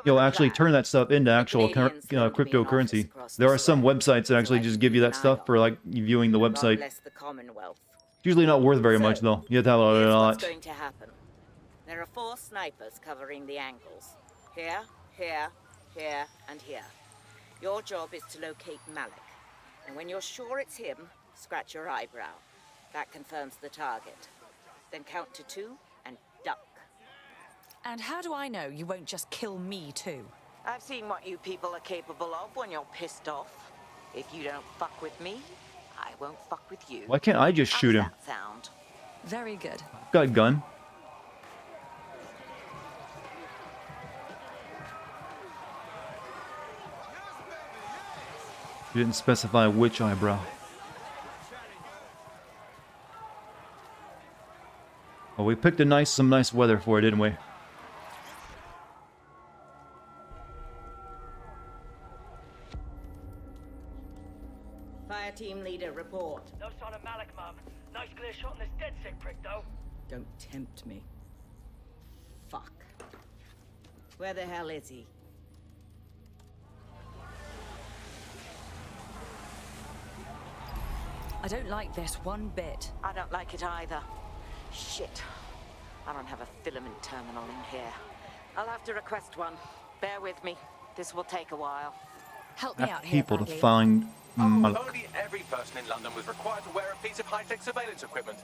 actually turn that stuff into actual cryptocurrency. There are some websites that actually just give you that stuff for like viewing the website. Less the Commonwealth. Usually not worth very much though. You have to have a Here's lot. what's going to happen. There are 4 snipers covering the angles. Here, here, here, and here. Your job is to locate Malik. And when you're sure it's him, scratch your eyebrow. That confirms the target. Then count to 2 and duck. And how do I know you won't just kill me too? I've seen what you people are capable of when you're pissed off. If you don't fuck with me, I won't fuck with you. Why can't I just shoot him? How's that sound? Very good. Got a gun. You didn't specify which eyebrow. Well, we picked some nice weather for it, didn't we? Fire team leader, report. No sign of Malik, Mum. Nice clear shot on this dead sick prick, though. Don't tempt me. Fuck. Where the hell is he? I don't like this one bit. I don't like it either. Shit. I don't have a filament terminal in here. I'll have to request one. Bear with me. This will take a while. Help me out here, People to Bradley. find If Malik. only every person in London was required to wear a piece of high-tech surveillance equipment.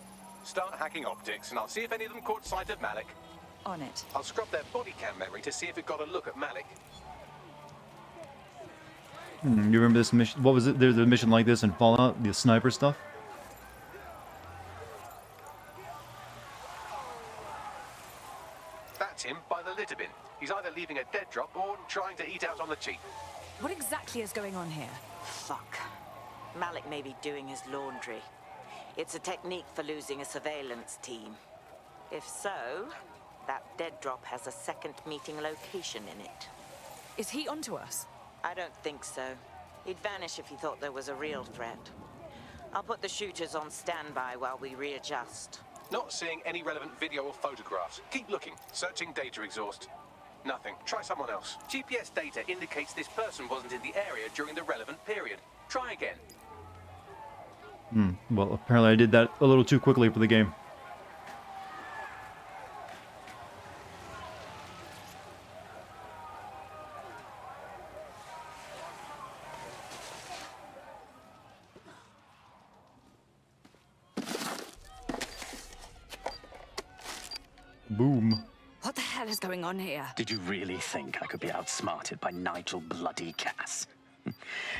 Start hacking optics, and I'll see if any of them caught sight of Malik. On it. I'll scrub their body cam memory to see if it got a look at Malik. You remember this mission? What was it? There's a mission like this in Fallout, the sniper stuff. That's him by the litter bin. He's either leaving a dead drop or trying to eat out on the cheap. What exactly is going on here? Fuck. Malik may be doing his laundry. It's a technique for losing a surveillance team. If so, that dead drop has a second meeting location in it. Is he onto us? I don't think so. He'd vanish if he thought there was a real threat. I'll put the shooters on standby while we readjust. Not seeing any relevant video or photographs. Keep looking. Searching data exhaust. Nothing. Try someone else. GPS data indicates this person wasn't in the area during the relevant period. Try again. Well, apparently I did that a little too quickly for the game. Boom. What the hell is going on here? Did you really think I could be outsmarted by Nigel Bloody Cass?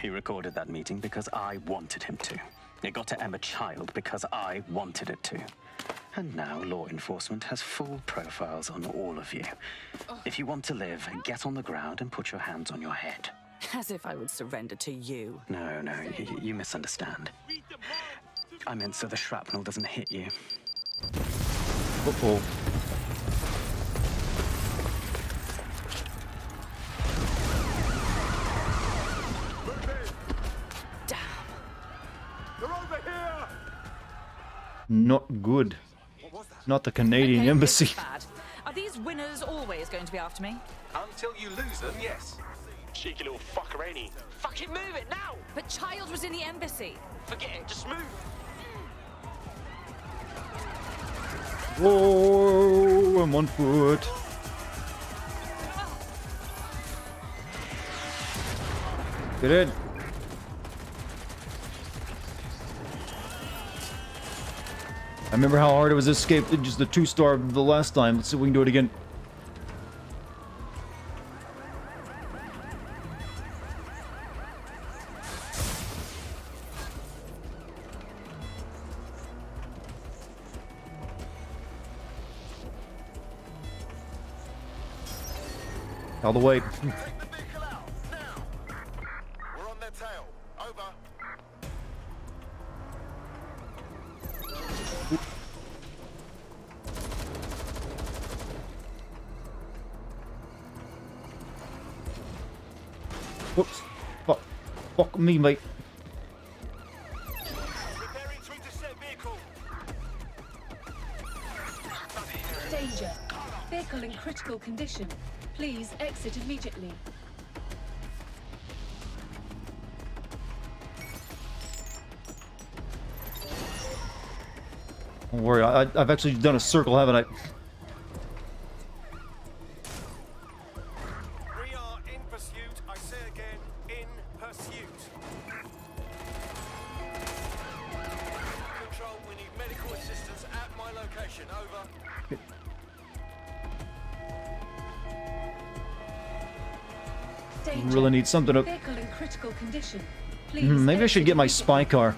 He recorded that meeting because I wanted him to. It got to Emma Child because I wanted it to. And now law enforcement has full profiles on all of you. If you want to live, get on the ground and put your hands on your head. As if I would surrender to you. No, you misunderstand. I meant so the shrapnel doesn't hit you. Uh-oh. Not good. Not the Canadian Okay, embassy. this is bad. Are these winners always going to be after me? Until you lose them, yes. Cheeky little fucker, ain't he? Fucking move it now! But Child was in the embassy. Forget it, just move. Whoa, I'm on foot. Get in. I remember how hard it was to escape just the 2-star the last time. Let's see if we can do it again. All the way. We're on their tail. Over. Whoops. Fuck me, mate. Danger. Vehicle in critical condition. Please exit immediately. Don't worry, I've actually done a circle, haven't I? We are in pursuit. I say again, in pursuit. Control, we need medical assistance at my location. Over. Danger. Really need something to... Vehicle in critical condition. Please Maybe I should get my exit spy car.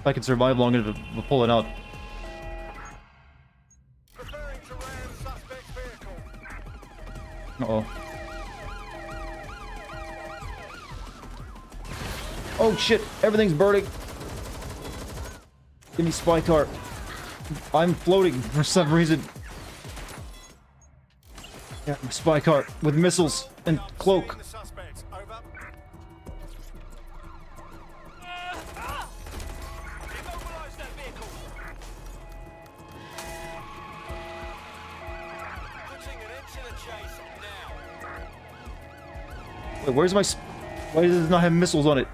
If I can survive long enough to pull it out. Uh-oh. Oh shit, everything's burning. Give me spy car. I'm floating for some reason. Yeah, spy car with missiles and cloak. Wait, where's my... Why does it not have missiles on it?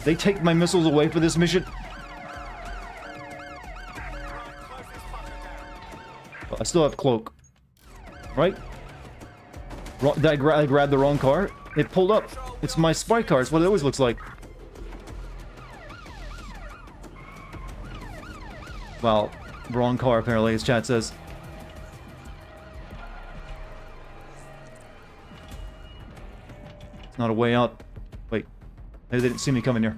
They take my missiles away for this mission? Well, I still have cloak. Right? Did I grab the wrong car? It pulled up. It's my spy car. It's what it always looks like. Well, wrong car apparently, as chat says. It's not a way out. Wait. Maybe they didn't see me coming here.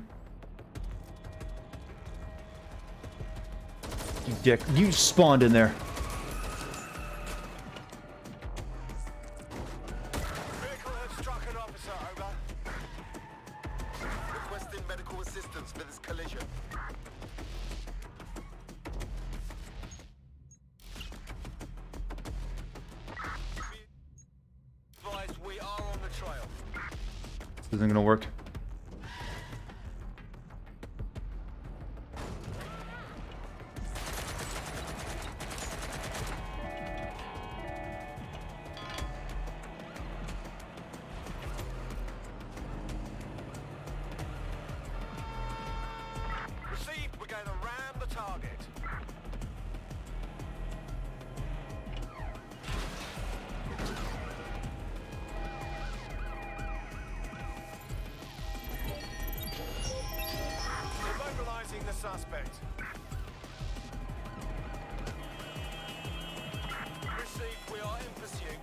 You dick. You spawned in there. Vehicle has struck an officer. Over. Requesting medical assistance for this collision. We are on the trail. This isn't gonna work. Received. We're going to ram the target. Immobilizing the suspect. Received. We are in pursuit.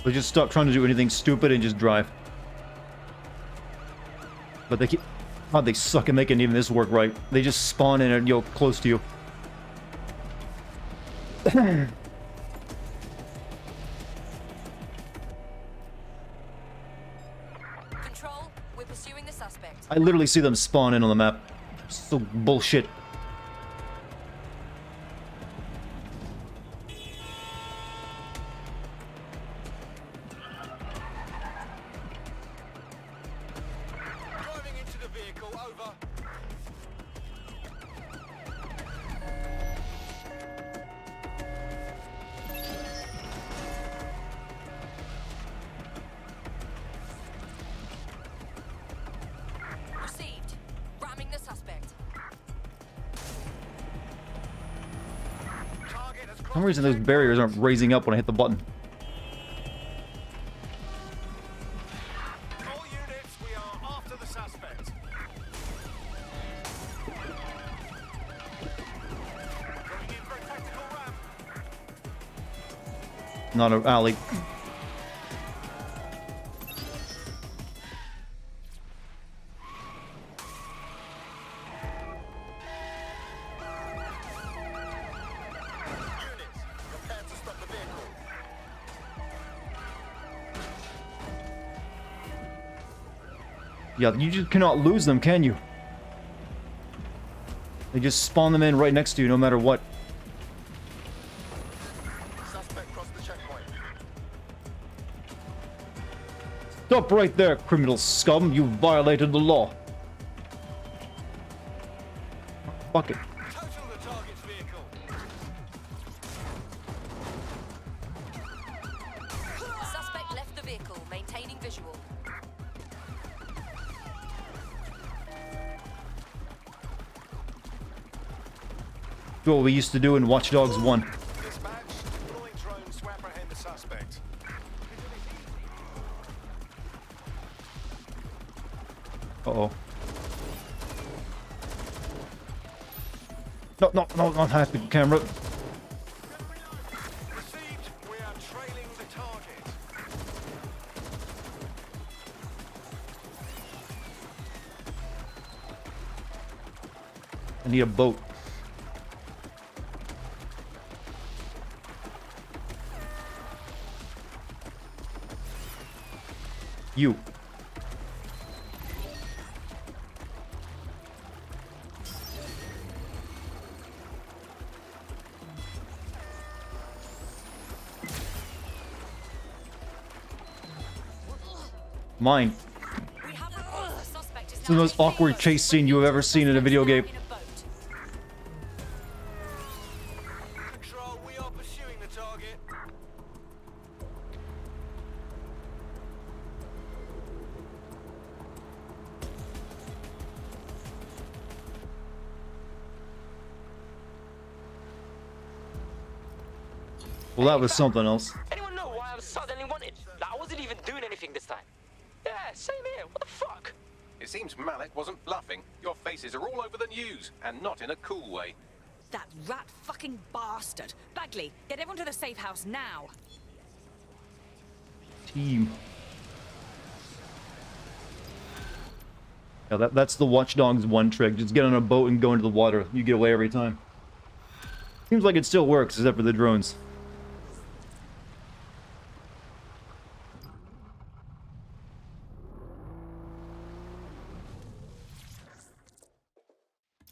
So just stop trying to do anything stupid and just drive. But they keep... God, they suck at making even this work right. They just spawn in and close to you. Control, we're pursuing the suspect. I literally see them spawn in on the map. So bullshit. Driving into the vehicle, over. Received. Ramming the suspect. For some reason those barriers aren't raising up when I hit the button. All units, we are after the suspect. Going in for a tactical ram. Not an alley. Yeah, you just cannot lose them, can you? They just spawn them in right next to you no matter what. Suspect crossed the checkpoint. Stop right there, criminal scum. You violated the law. Fuck it. Total the target's vehicle. Suspect left the vehicle, maintaining visual. What we used to do in Watch Dogs 1. Dispatch, deploying drones to apprehend the suspect. Uh-oh. No, no, no, not half the camera. Received, we are trailing the target. I need a boat. You. Mine. It's the most awkward chase scene you have ever seen in a video game. Control, we are pursuing the target. Well, that was something else. Anyone know why I'm suddenly wanted? Like, I wasn't even doing anything this time. Yeah, same here. What the fuck? It seems Malik wasn't bluffing. Your faces are all over the news, and not in a cool way. That rat fucking bastard. Bagley, get everyone to the safe house now. Team. Yeah, that's the Watch Dogs 1 trick. Just get on a boat and go into the water. You get away every time. Seems like it still works, except for the drones.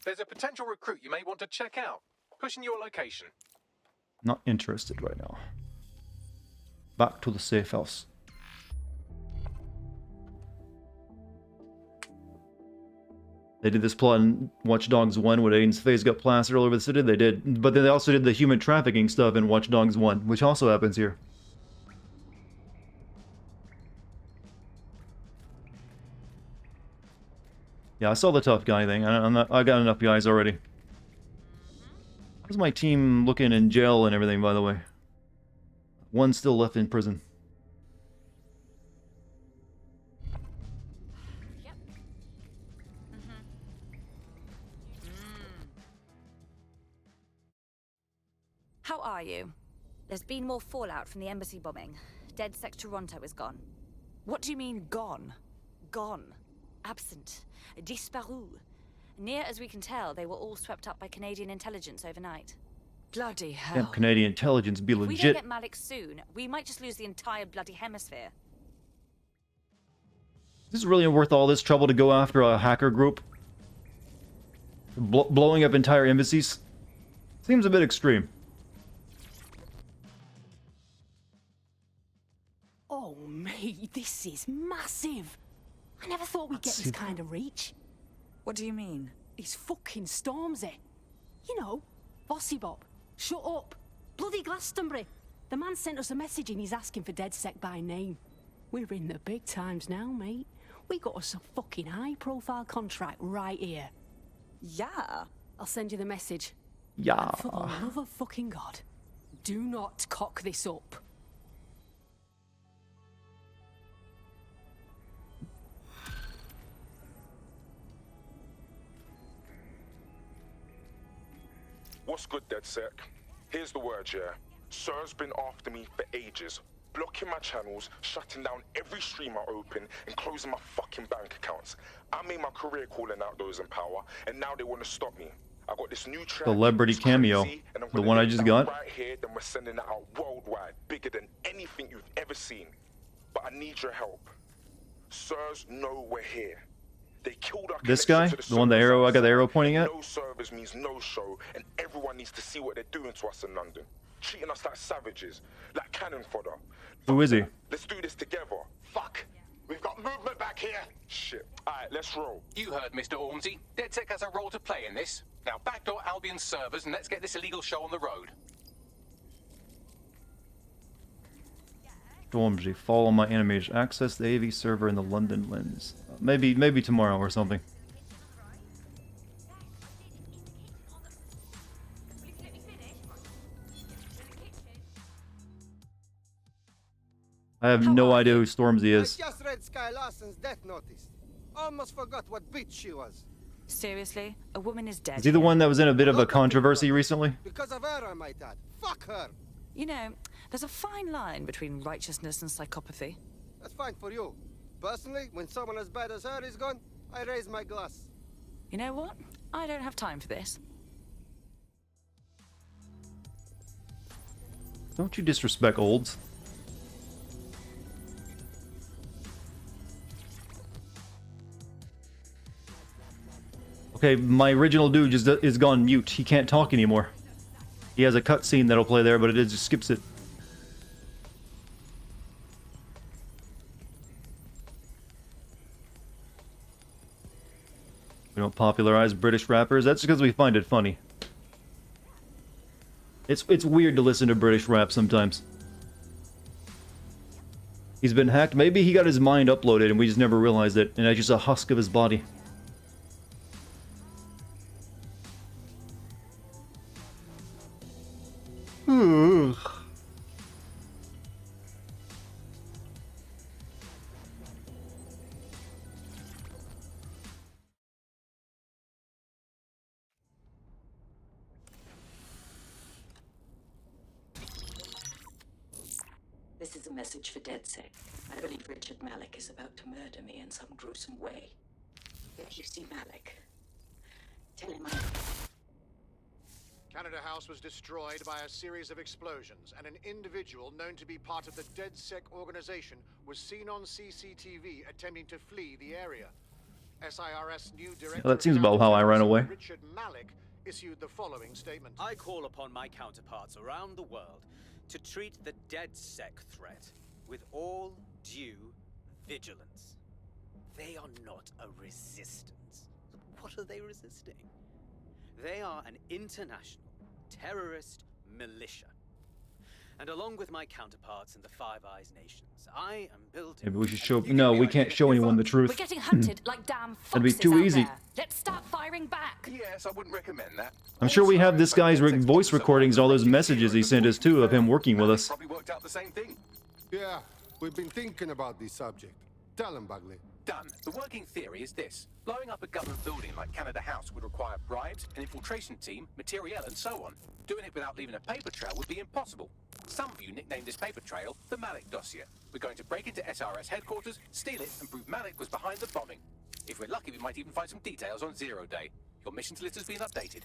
There's a potential recruit you may want to check out. Pushing your location. Not interested right now. Back to the safe house. They did this plot in Watch Dogs 1 where Aiden's face got plastered all over the city. They did. But then they also did the human trafficking stuff in Watch Dogs 1, which also happens here. Yeah, I saw the tough guy thing. I got enough guys already. How's my team looking in jail and everything, by the way? One still left in prison. How are you? There's been more fallout from the embassy bombing. DedSec Toronto is gone. What do you mean, gone? Gone? absent, disparu. Near as we can tell, they were all swept up by Canadian intelligence overnight. Bloody hell. Damn Canadian intelligence be If we don't legit. get Malik soon, we might just lose the entire bloody hemisphere. Is this really worth all this trouble to go after a hacker group? Blowing up entire embassies? Seems a bit extreme. Oh, mate, this is massive. I never thought we'd get this kind of reach. What do you mean? It's fucking Stormzy. You know, Bossy Bob. Shut up. Bloody Glastonbury. The man sent us a message and he's asking for DedSec by name. We're in the big times now, mate. We got us a fucking high-profile contract right here. Yeah. I'll send you the message. Yeah. And for the love of fucking God, do not cock this up. What's good, DedSec? Here's the word, yeah. Sir's been after me for ages, blocking my channels, shutting down every stream I open, and closing my fucking bank accounts. I made my career calling out those in power, and now they want to stop me. I got this new track. Celebrity cameo. Crazy, and I'm The gonna one I lay it just down got. right here, then we're sending it out worldwide, bigger than anything you've ever seen. But I need your help. Sirs know we're here. They killed our This connection guy? to The one the arrow, I got the arrow pointing at? No servers means no show, and everyone needs to see what they're doing to us in London. Treating us like savages, like cannon fodder. Who is he? Let's do this together. Fuck! We've got movement back here! Shit. Alright, let's roll. You heard, Mr. Ormsey. DedSec has a role to play in this. Now backdoor Albion's servers and let's get this illegal show on the road. Stormzy, follow my enemies. Access the AV server in the London lens. Maybe tomorrow or something. I have no idea who Stormzy is. I just read Sky Larson's death notice. Almost forgot what bitch she was. Seriously? A woman is dead. Is he the one that was in a bit of a controversy recently? Because of her, I might add. Fuck her. You know, there's a fine line between righteousness and psychopathy. That's fine for you. Personally, when someone as bad as her is gone, I raise my glass. You know what? I don't have time for this. Don't you disrespect olds. Okay, my original dude just is gone mute. He can't talk anymore. He has a cutscene that'll play there, but it just skips it. We don't popularize British rappers. That's because we find it funny. It's weird to listen to British rap sometimes. He's been hacked. Maybe he got his mind uploaded and we just never realized it, and that's just a husk of his body. This is a message for DedSec. I believe Richard Malik is about to murder me in some gruesome way. If you see Malik, tell him Canada House was destroyed by a series of explosions, and an individual known to be part of the DedSec organization was seen on CCTV attempting to flee the area. SIRS new director. Yeah, that seems about how I ran away. Richard Malik issued the following statement. I call upon my counterparts around the world to treat the DedSec threat with all due vigilance. They are not a resistance. What are they resisting? They are an international terrorist militia. And along with my counterparts in the Five Eyes nations, I am building... Maybe we should show... No, we can't show anyone the truth. We're getting hunted like damn foxes That'd be too out easy. there. Let's start firing back. Yes, I wouldn't recommend that. I'm sure we have this guy's voice recordings, all those messages he sent us too, of him working with us. Probably worked out the same thing. Yeah, we've been thinking about this subject. Tell him, Bagley. Done. The working theory is this. Blowing up a government building like Canada House would require bribes, an infiltration team, materiel, and so on. Doing it without leaving a paper trail would be impossible. Some of you nicknamed this paper trail the Malik dossier. We're going to break into SRS headquarters, steal it, and prove Malik was behind the bombing. If we're lucky, we might even find some details on Zero Day. Your missions list has been updated.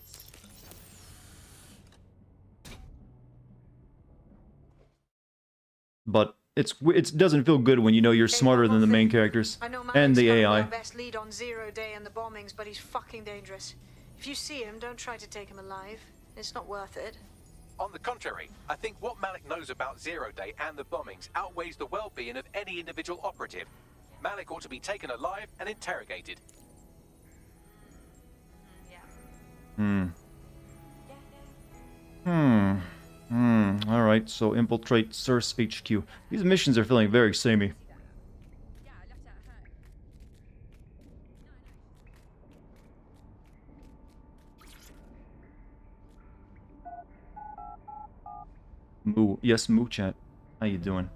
But it doesn't feel good when you know you're smarter than the main characters I know and the Malik's AI. our best lead on Zero Day and the bombings, but he's fucking dangerous. If you see him, don't try to take him alive. It's not worth it. On the contrary, I think what Malik knows about Zero Day and the bombings outweighs the well-being of any individual operative. Malik ought to be taken alive and interrogated. Alright, so infiltrate Source HQ. These missions are feeling very samey. Moo. Yes, Moo chat. How you doing?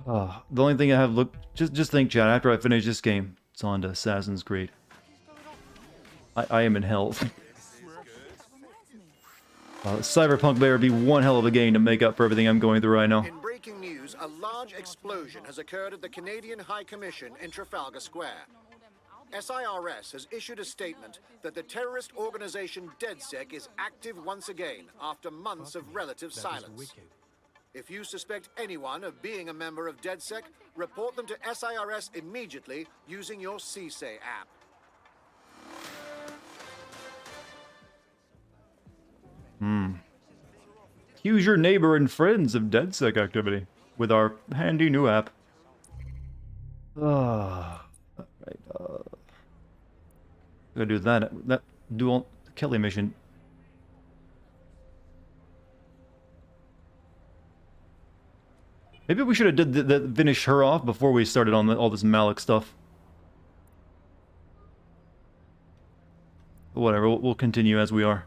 The only thing I have just think, chat, after I finish this game, it's on to Assassin's Creed. I am in hell. Cyberpunk better be one hell of a game to make up for everything I'm going through right now. In breaking news, a large explosion has occurred at the Canadian High Commission in Trafalgar Square. SIRS has issued a statement that the terrorist organization DedSec is active once again after months of relative silence. If you suspect anyone of being a member of DedSec, report them to SIRS immediately using your CSAY app. Accuse your neighbor and friends of DedSec activity with our handy new app. Alright, gotta do that dual Kelly mission. Maybe we should have did finish her off before we started on all this Malik stuff. Whatever, we'll continue as we are.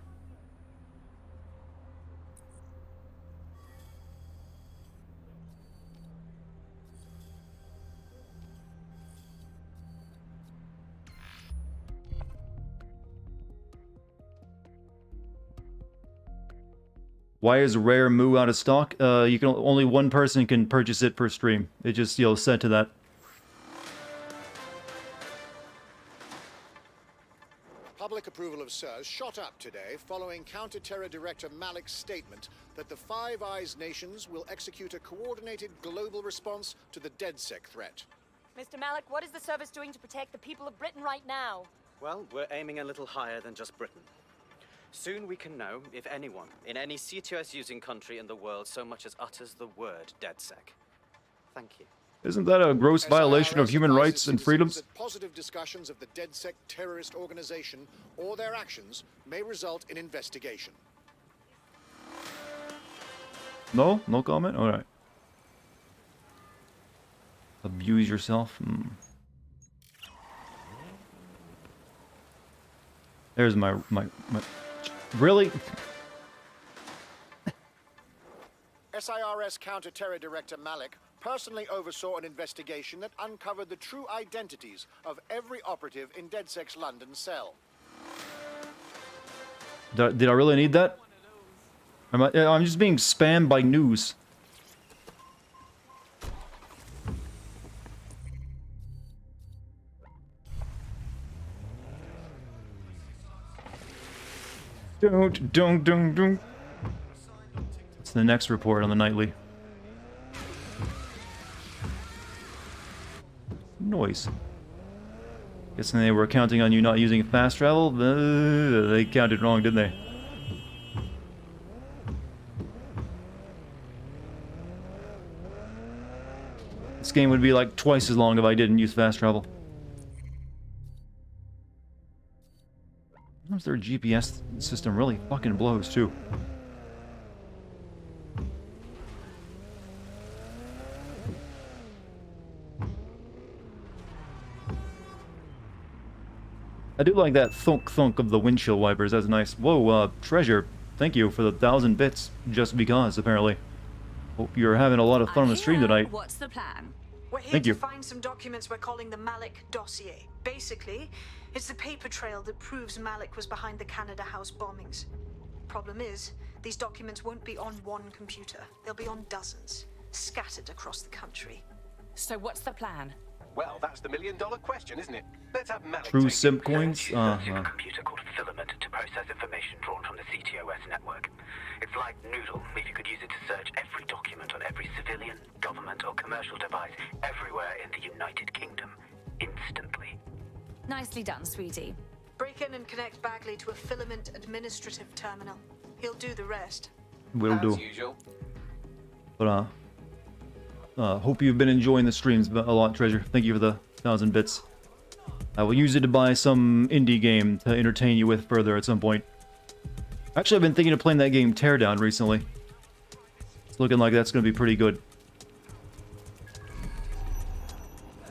Why is Rare Moo out of stock? You can only one person can purchase it per stream. It just, set to that. Public approval of SIRS shot up today following Counter-Terror Director Malik's statement that the Five Eyes nations will execute a coordinated global response to the DedSec threat. Mr. Malik, what is the service doing to protect the people of Britain right now? Well, we're aiming a little higher than just Britain. Soon we can know if anyone in any C2S-using country in the world so much as utters the word DedSec. Thank you. Isn't that a gross violation of human rights and freedoms? Positive discussions of the DedSec terrorist organization or their actions may result in investigation. No? No comment? Alright. Abuse yourself? There's my... Really? SIRS Counter-Terror Director Malik personally oversaw an investigation that uncovered the true identities of every operative in DedSec's London cell. Did I really need that? I'm just being spammed by news. Don't. It's the next report on the nightly. Noise. Guessing they were counting on you not using fast travel? They counted wrong, didn't they? This game would be like twice as long if I didn't use fast travel. Sometimes their GPS system really fucking blows, too. I do like that thunk of the windshield wipers. That's nice. Whoa, Treasure. Thank you for the 1,000 bits. Just because, apparently. Hope you're having a lot of fun on the stream tonight. What's the plan? We're here Thank to you. find some documents we're calling the Malik dossier. Basically, it's the paper trail that proves Malik was behind the Canada House bombings. Problem is, these documents won't be on one computer. They'll be on dozens. scattered across the country. So what's the plan? Well, that's the million-dollar question, isn't it? Let's have Malik True take simp it. coins? Computer called Filament to process information drawn from the CTOS network. It's like Noodle, if you could use it to search every document on every civilian, government, or commercial device everywhere in the United Kingdom, instantly. Nicely done, sweetie. Break in and connect Bagley to a Filament administrative terminal. He'll do the rest. Will do. As usual. But hope you've been enjoying the streams a lot, Treasure. Thank you for the 1,000 bits. I will use it to buy some indie game to entertain you with further at some point. Actually, I've been thinking of playing that game Teardown recently. It's looking like that's going to be pretty good.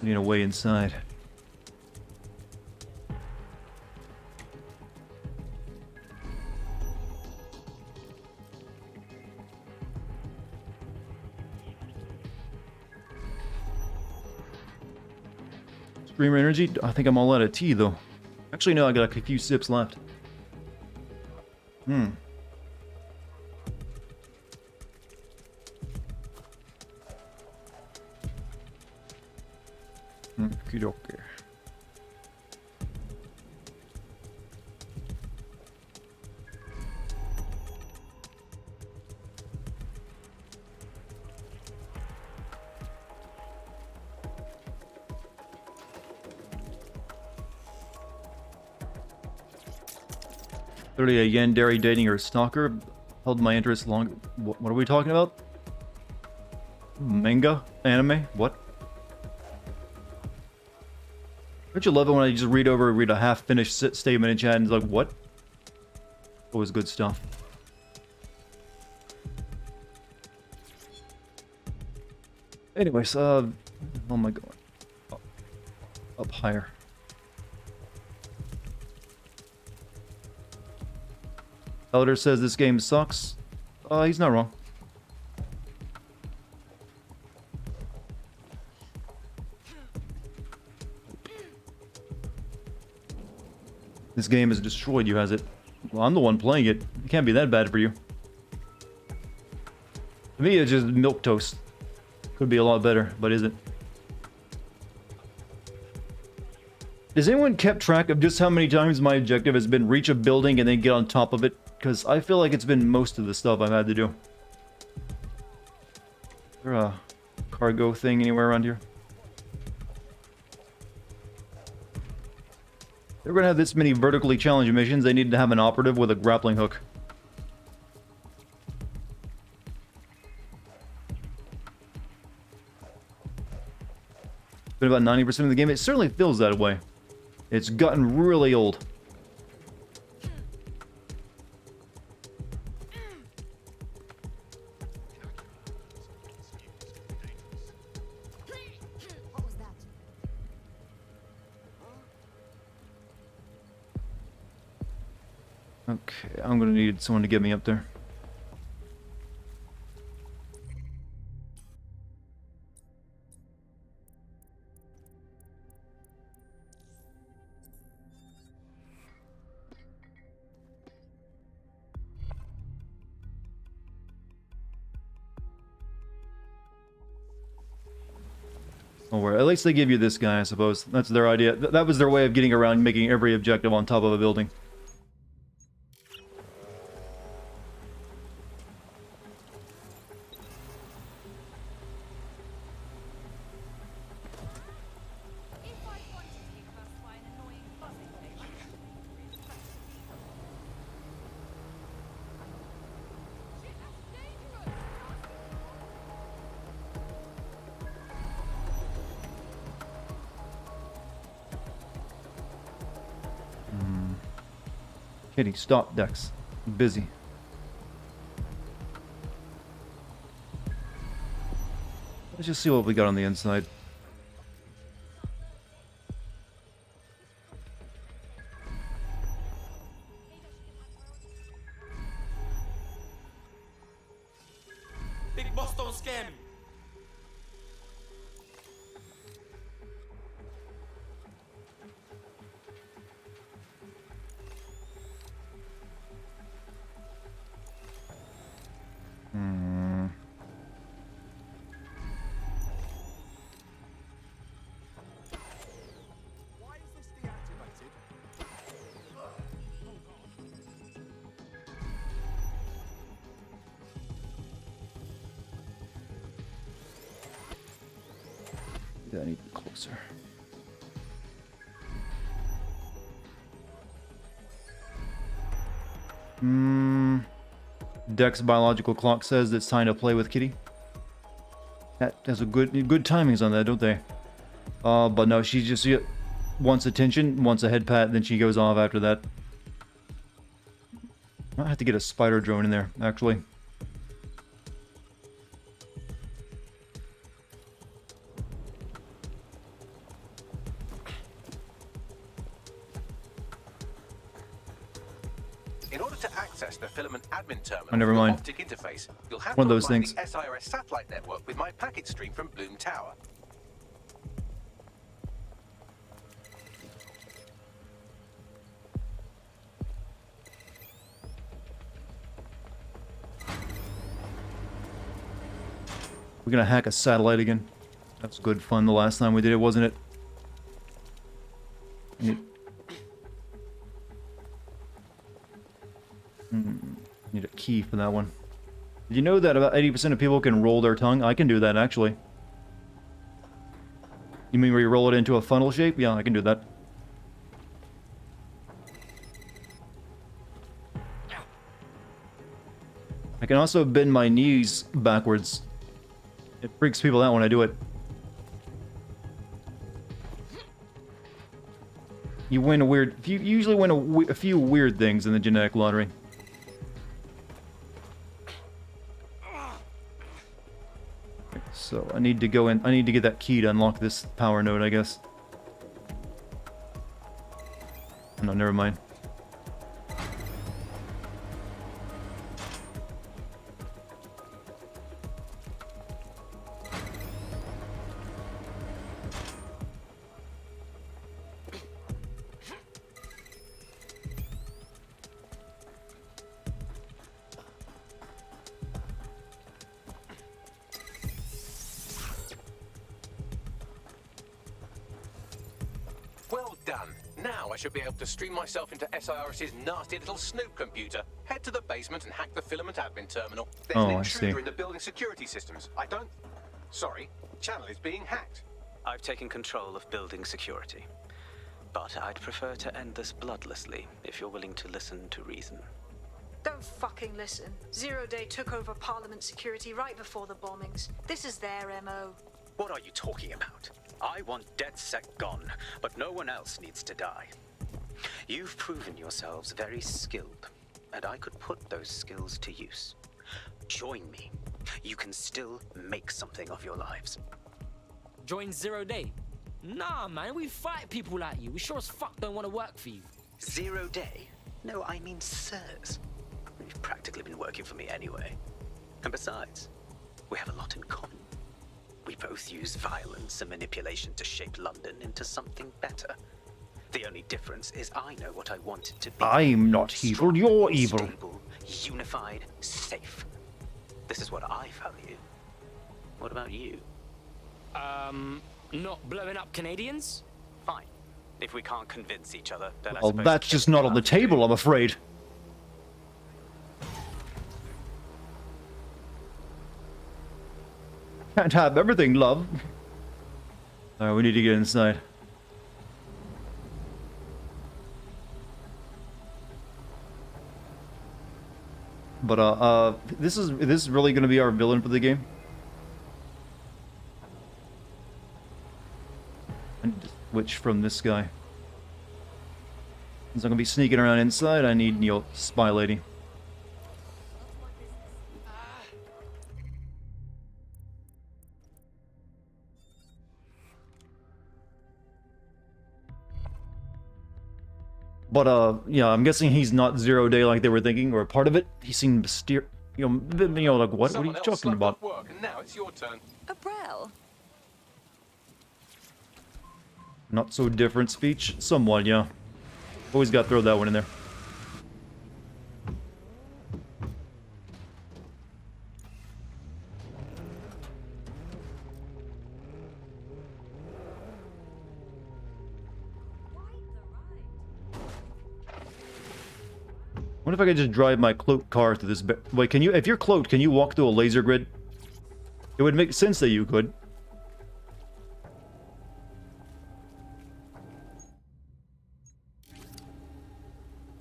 Need a way inside. Streamer energy? I think I'm all out of tea, though. Actually, no, I got a few sips left. Okay. Clearly a Yandere dating her stalker held my interest long. What are we talking about? Manga? Anime? What? Don't you love it when I just read a half-finished statement in chat and it's like, what? Always good stuff. Anyways, oh my god. Up higher. Elder says this game sucks. He's not wrong. This game has destroyed you, has it? Well, I'm the one playing it. It can't be that bad for you. To me, it's just milquetoast. Could be a lot better, but isn't. Has anyone kept track of just how many times my objective has been reach a building and then get on top of it? Because I feel like it's been most of the stuff I've had to do. Is there a cargo thing anywhere around here? They're gonna have this many vertically challenged missions, they need to have an operative with a grappling hook. It's been about 90% of the game. It certainly feels that way. It's gotten really old. Okay, I'm gonna need someone to get me up there. Oh, well, at least they give you this guy, I suppose. That's their idea. That was their way of getting around making every objective on top of a building. Kitty, stop, Dex. I'm busy. Let's just see what we got on the inside. Big boss don't scare me. I need to be closer. Dex biological clock says it's time to play with Kitty. That has a good timings on that, don't they? But no, she just wants attention, wants a head pat, then she goes off after that. I have to get a spider drone in there, actually. In order to access the filament admin terminal, Oh, never mind. optic interface, you'll have One to of those apply things. the SIRS satellite network with my packet stream from Bloom Tower. We're gonna hack a satellite again. That was good fun the last time we did it, wasn't it? Need a key for that one. Did you know that about 80% of people can roll their tongue? I can do that, actually. You mean where you roll it into a funnel shape? Yeah, I can do that. I can also bend my knees backwards. It freaks people out when I do it. You win a weird... You usually win a few weird things in the genetic lottery. So I need to go in. I need to get that key to unlock this power node, I guess. No, never mind. Well done. Now I should be able to stream myself into SIRS's nasty little snoop computer, head to the basement and hack the filament admin terminal. There's an Oh, I see. intruder in the building security systems. Sorry, channel is being hacked. I've taken control of building security. But I'd prefer to end this bloodlessly, if you're willing to listen to reason. Don't fucking listen. Zero Day took over Parliament security right before the bombings. This is their MO. What are you talking about? I want DedSec gone, but no one else needs to die. You've proven yourselves very skilled, and I could put those skills to use. Join me. You can still make something of your lives. Join Zero Day? Nah, man, we fight people like you. We sure as fuck don't want to work for you. Zero Day? No, I mean sirs. You've practically been working for me anyway. And besides, we have a lot in common. We both use violence and manipulation to shape London into something better. The only difference is I know what I want it to be. I'm not evil, you're evil. Stable, unified, safe. This is what I value. What about you? Not blowing up Canadians? Fine. If we can't convince each other, then I Well, suppose that's just not on the table, I'm afraid. Can't have everything, love. Alright, we need to get inside. But this is really gonna be our villain for the game. I need to switch from this guy. Since I'm gonna be sneaking around inside, I need your spy lady. But yeah, I'm guessing he's not Zero Day like they were thinking, or a part of it. He seemed mysterious. You know, like what? What are you talking about? Work, and now it's your turn. Abrel? Not so different speech, somewhat, yeah. Always got to throw that one in there. What if I could just drive my cloaked car through this? Wait, can you? If you're cloaked, can you walk through a laser grid? It would make sense that you could.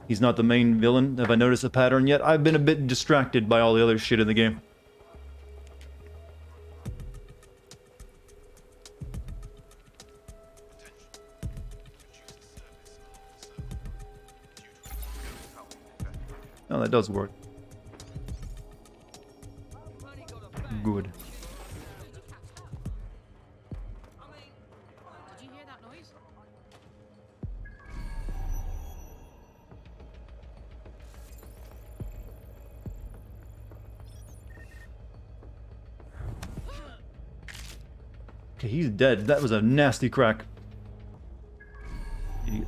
He's not the main villain. Have I noticed a pattern yet? I've been a bit distracted by all the other shit in the game. Oh, that does work. Good. Did you hear that noise? Okay, he's dead. That was a nasty crack. Idiot.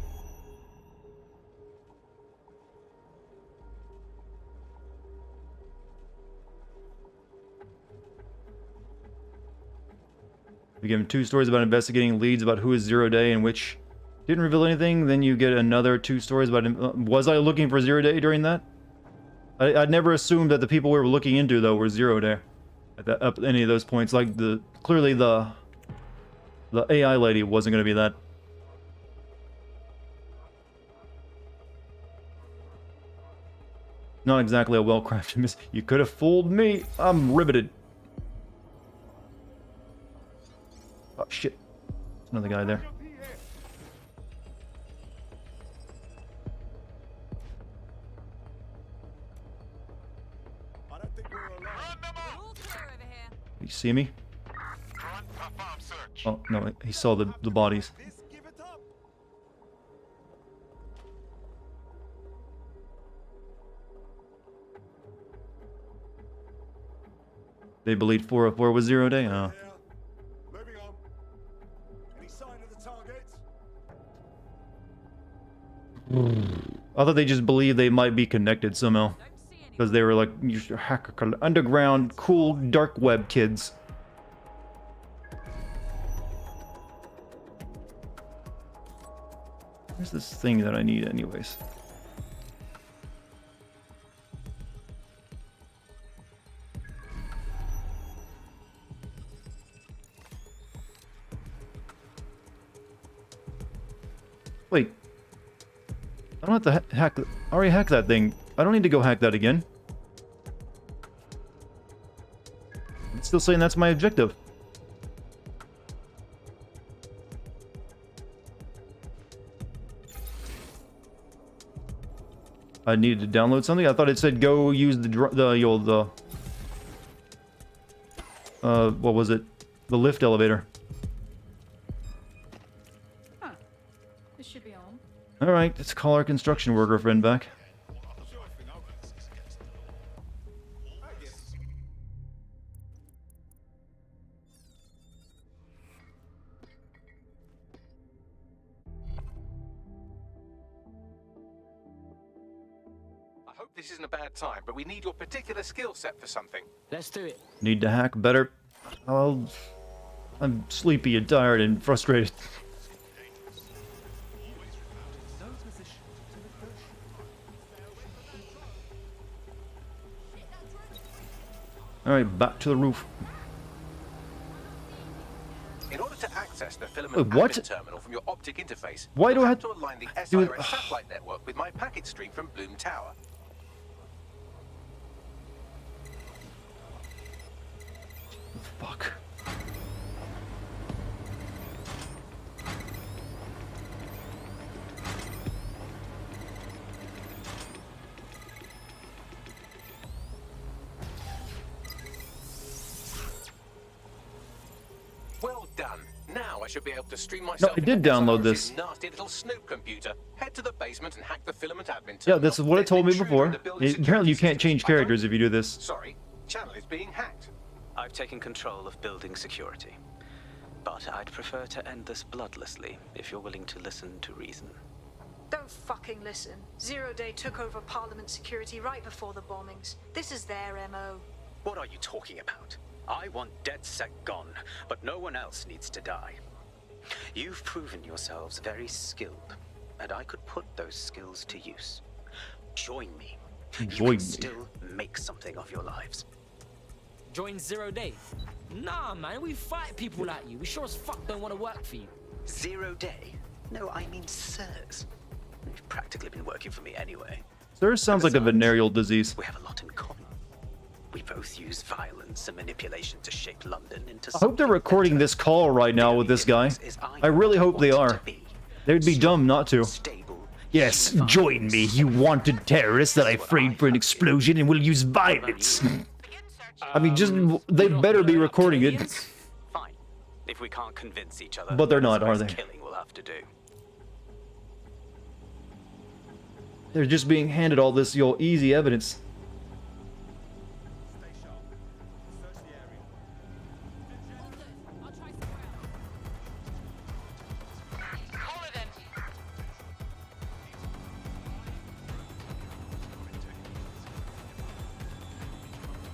We give him 2 stories about investigating leads about who is Zero Day and which didn't reveal anything. Then you get another 2 stories about him. Was I looking for Zero Day during that? I'd never assumed that the people we were looking into though were Zero Day at any of those points. Like clearly the AI lady wasn't going to be that. Not exactly a well-crafted miss. You could have fooled me. I'm riveted. Oh shit. There's another guy there. You see me? Oh no, he saw the bodies. They believed 404 was Zero Day? Oh. I thought they just believed they might be connected somehow. Because they were like, you're hacker, underground, cool, dark web kids. Where's this thing that I need anyways? Wait. I don't have to hack... I already hacked that thing. I don't need to go hack that again. It's still saying that's my objective. I needed to download something. I thought it said go use what was it? The lift elevator. Huh. This should be on. All right, let's call our construction worker friend back. This isn't a bad time, but we need your particular skill set for something. Let's do it. Need to hack better. I'm sleepy and tired and frustrated. Alright, back to the roof. In order to access the filament what? admin terminal from your optic interface, Why do I have to align the do SIRS satellite network with my packet stream from Bloom Tower. Fuck. Well done. Now I should be able to stream myself. I did download this. Nasty little Snoop computer. Head to the basement and hack the filament admin terminal. Yeah, this is what it told me before. Apparently you can't change characters if you do this. Sorry, channel is being hacked. I've taken control of building security. But I'd prefer to end this bloodlessly, if you're willing to listen to reason. Don't fucking listen. Zero Day took over Parliament security right before the bombings. This is their MO. What are you talking about? I want DedSec gone, but no one else needs to die. You've proven yourselves very skilled, and I could put those skills to use. Join me. You can still make something of your lives. Join Zero Day? Nah, man, we fight people like you. We sure as fuck don't want to work for you. Zero Day? No, I mean SIRS. We've practically practically been working for me anyway. SIRS sounds like a venereal disease. We have a lot in common. We both use violence and manipulation to shape London into I hope they're recording this call right now with this guy. I really hope they are. They'd be dumb not to. Yes, join me, you wanted terrorists that I framed for an explosion and will use violence. I mean, just, they better be recording it. Fine. If we can't convince each other, But they're not, are they? killing will have to do. They're just being handed all this, easy evidence.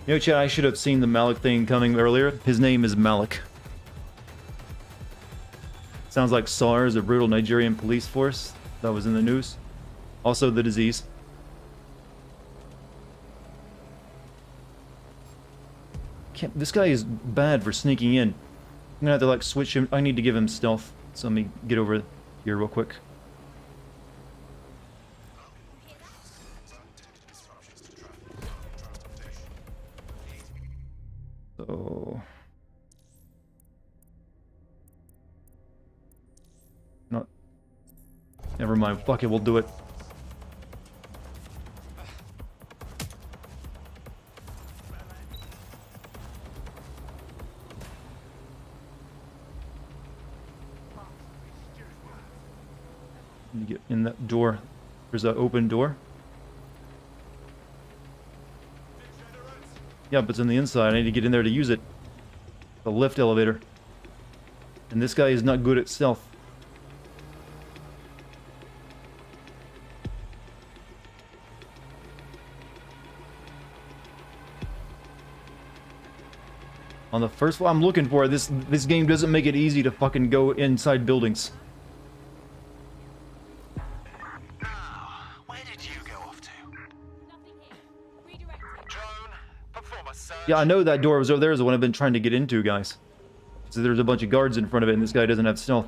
You know, Chad, I should have seen the Malik thing coming earlier. His name is Malik. Sounds like SARS, a brutal Nigerian police force that was in the news. Also the disease. This guy is bad for sneaking in. I'm gonna have to like switch him. I need to give him stealth. So let me get over here real quick. So... Not... Never mind. Fuck it, we'll do it. Let me get in that door. There's an open door. Yeah, but it's on the inside. I need to get in there to use it. The lift elevator. And this guy is not good at stealth. On the first floor, I'm looking for it. This game doesn't make it easy to fucking go inside buildings. Yeah, I know that door was over there is the one I've been trying to get into, guys. So there's a bunch of guards in front of it, and this guy doesn't have stealth.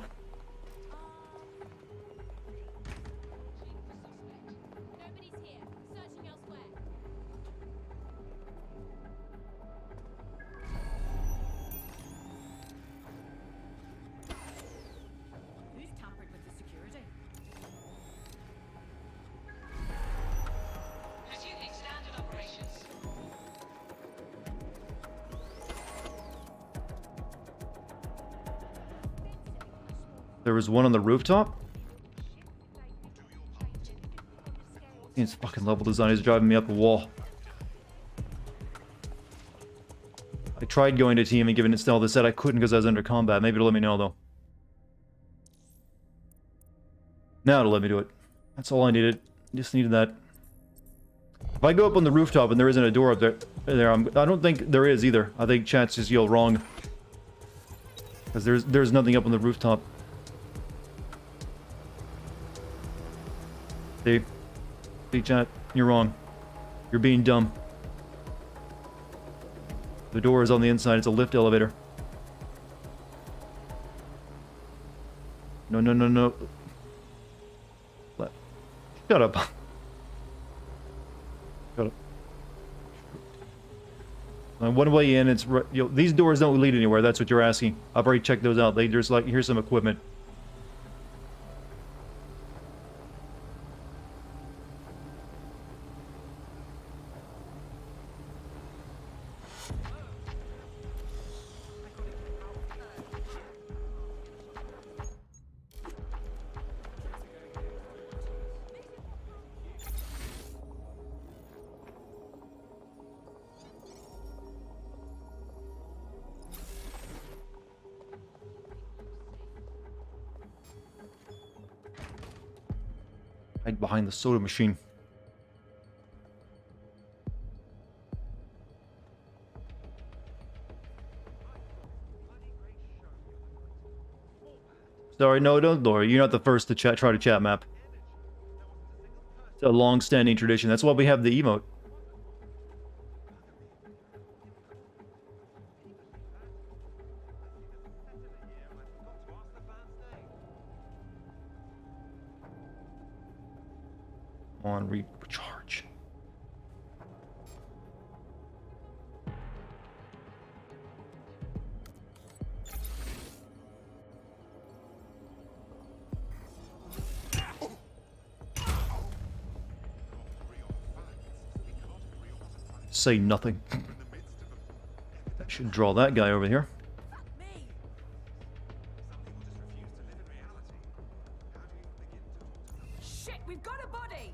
There was one on the rooftop. His fucking level design is driving me up a wall. I tried going to team and giving it stealth. They said I couldn't because I was under combat. Maybe it'll let me know though. Now it'll let me do it. That's all I needed. Just needed that. If I go up on the rooftop and there isn't a door up there, I don't think there is either. I think chat's just wrong. Because there's nothing up on the rooftop. See, chat, you're wrong. You're being dumb. The door is on the inside. It's a lift elevator. No, no, no, no. Shut up. Shut up. One way in, it's these doors don't lead anywhere. That's what you're asking. I've already checked those out. There's like, here's some equipment. Hide behind the soda machine. Sorry, no, don't worry. You're not the first to try to chat map. It's a long-standing tradition. That's why we have the emote. on recharge. Say nothing. That should draw that guy over here. Shit, we've got a body!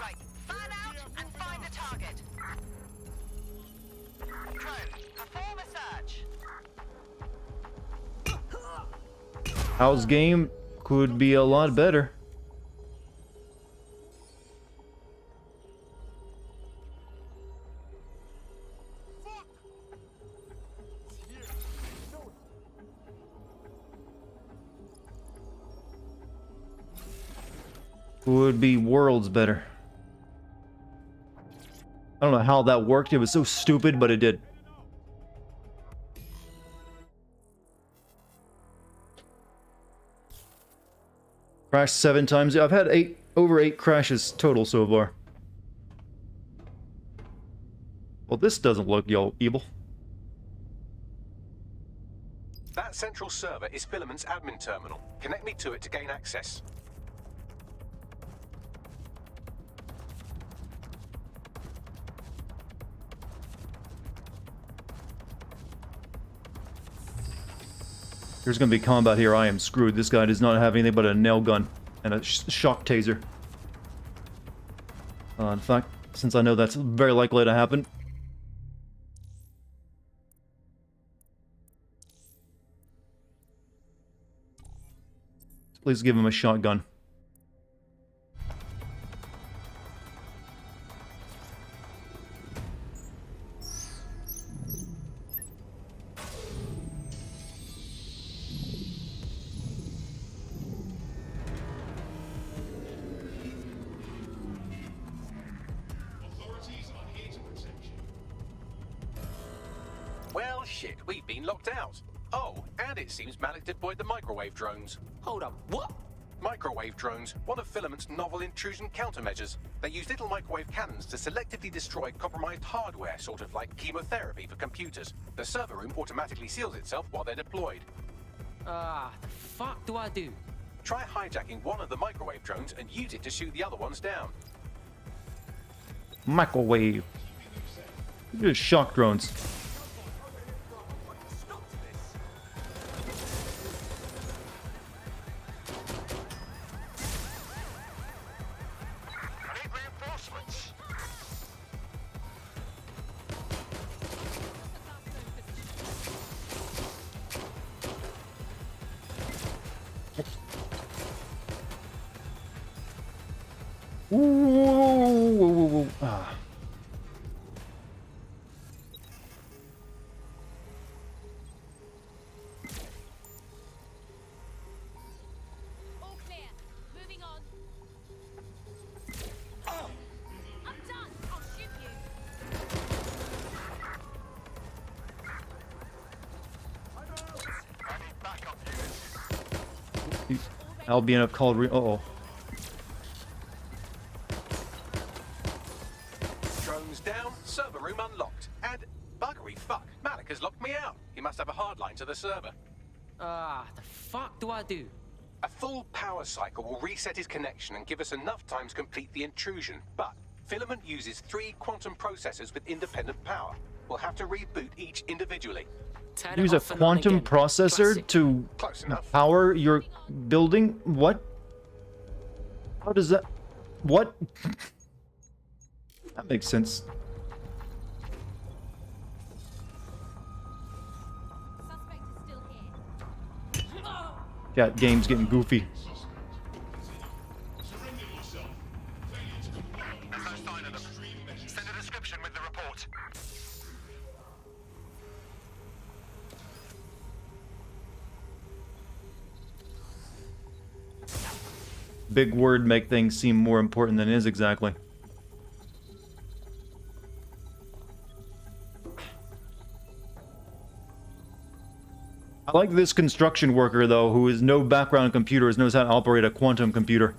Right, fan out and find the target. Drone, perform a search. House game could be a lot better. Would be worlds better. I don't know how that worked. It was so stupid, but it did. Crashed 7 times. I've had over 8 crashes total so far. Well, this doesn't look evil. That central server is Filament's admin terminal. Connect me to it to gain access. There's gonna be combat here. I am screwed. This guy does not have anything but a nail gun and a shock taser. In fact, since I know that's very likely to happen. Please give him a shotgun. Well, shit, we've been locked out. Oh, and it seems Malik deployed the microwave drones. Hold up, what? Microwave drones, one of Filament's novel intrusion countermeasures. They use little microwave cannons to selectively destroy compromised hardware, sort of like chemotherapy for computers. The server room automatically seals itself while they're deployed. The fuck do I do? Try hijacking one of the microwave drones and use it to shoot the other ones down. Microwave. Just shock drones. Ooh. Ah. All clear. Moving on. Oh, I'm done. I'll shoot you. Albion have called uh-oh. Drones down, server room unlocked. And buggery fuck, Malik has locked me out. He must have a hard line to the server. The fuck do I do? A full power cycle will reset his connection and give us enough time to complete the intrusion. But Filament uses 3 quantum processors with independent power. We'll have to reboot each individually. Use a quantum processor to power your building? What? How does that... What? That makes sense. Yeah, game's getting goofy. Send a description with the report. Big word make things seem more important than it is exactly. I like this construction worker, though, who has no background in computers, knows how to operate a quantum computer.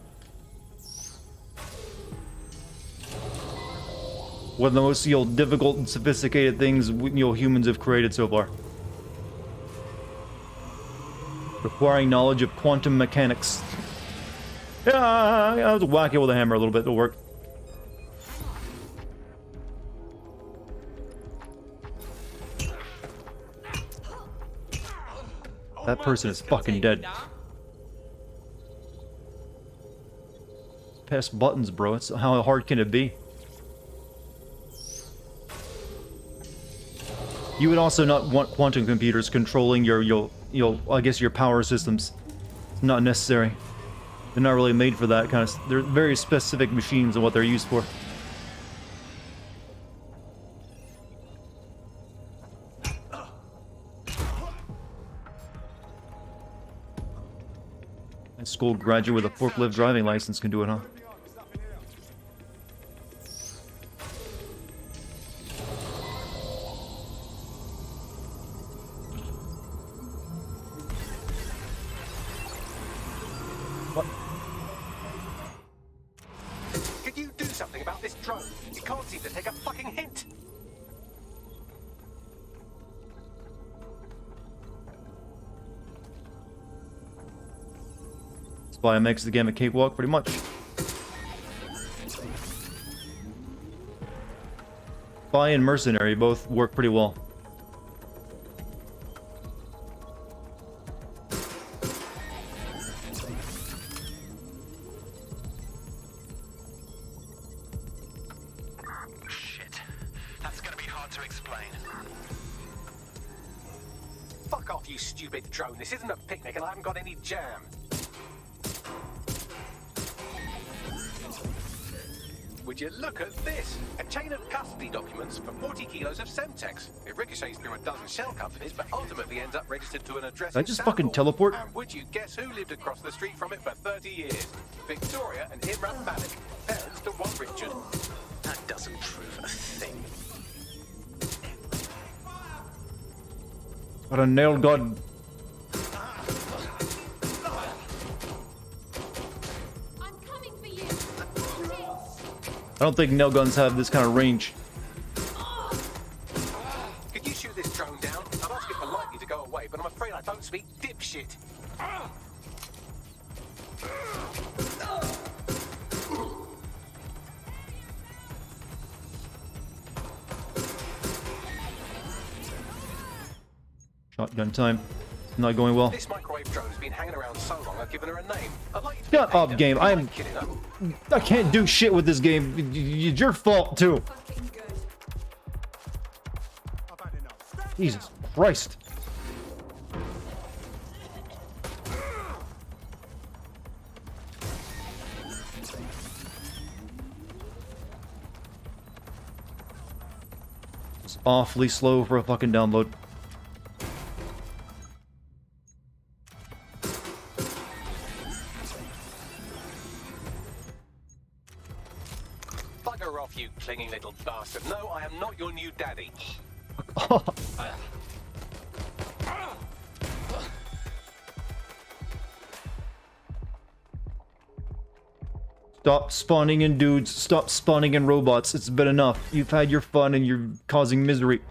One of the most, difficult and sophisticated things, humans have created so far. Requiring knowledge of quantum mechanics. Yeah, I'll just whack it with a hammer a little bit, it'll work. That person is fucking dead. Press buttons, bro. It's how hard can it be? You would also not want quantum computers controlling your I guess your power systems. It's not necessary. They're not really made for that kind of. They're very specific machines and what they're used for. A school graduate with a forklift driving license can do it, huh? What? Could you do something about this drone? It can't seem to take a fucking hint. Spy makes the game a cakewalk, pretty much. Spy and mercenary both work pretty well. Shit. That's gonna be hard to explain. Fuck off, you stupid drone. This isn't a picnic and I haven't got any jam. Would you look at this? A chain of custody documents for 40 kilos of Semtex. It ricochets through a dozen shell companies, but ultimately ends up registered to an address. Did I just fucking teleport? And would you guess who lived across the street from it for 30 years? Victoria and Imran Malik, parents to one Richard. That doesn't prove a thing. What a nail god. I don't think nail guns have this kind of range. Could you shoot this drone down? I'd ask it politely to go away, but I'm afraid I don't speak dipshit. Shotgun time. Not going well. This microwave drone has been hanging around so long I've given her a name. Shut up, game. I can't do shit with this game. It's your fault too. Jesus Christ. It's awfully slow for a fucking download. Bugger off, you clinging little bastard. No, I am not your new daddy. Stop spawning in dudes. Stop spawning in robots. It's been enough. You've had your fun and you're causing misery.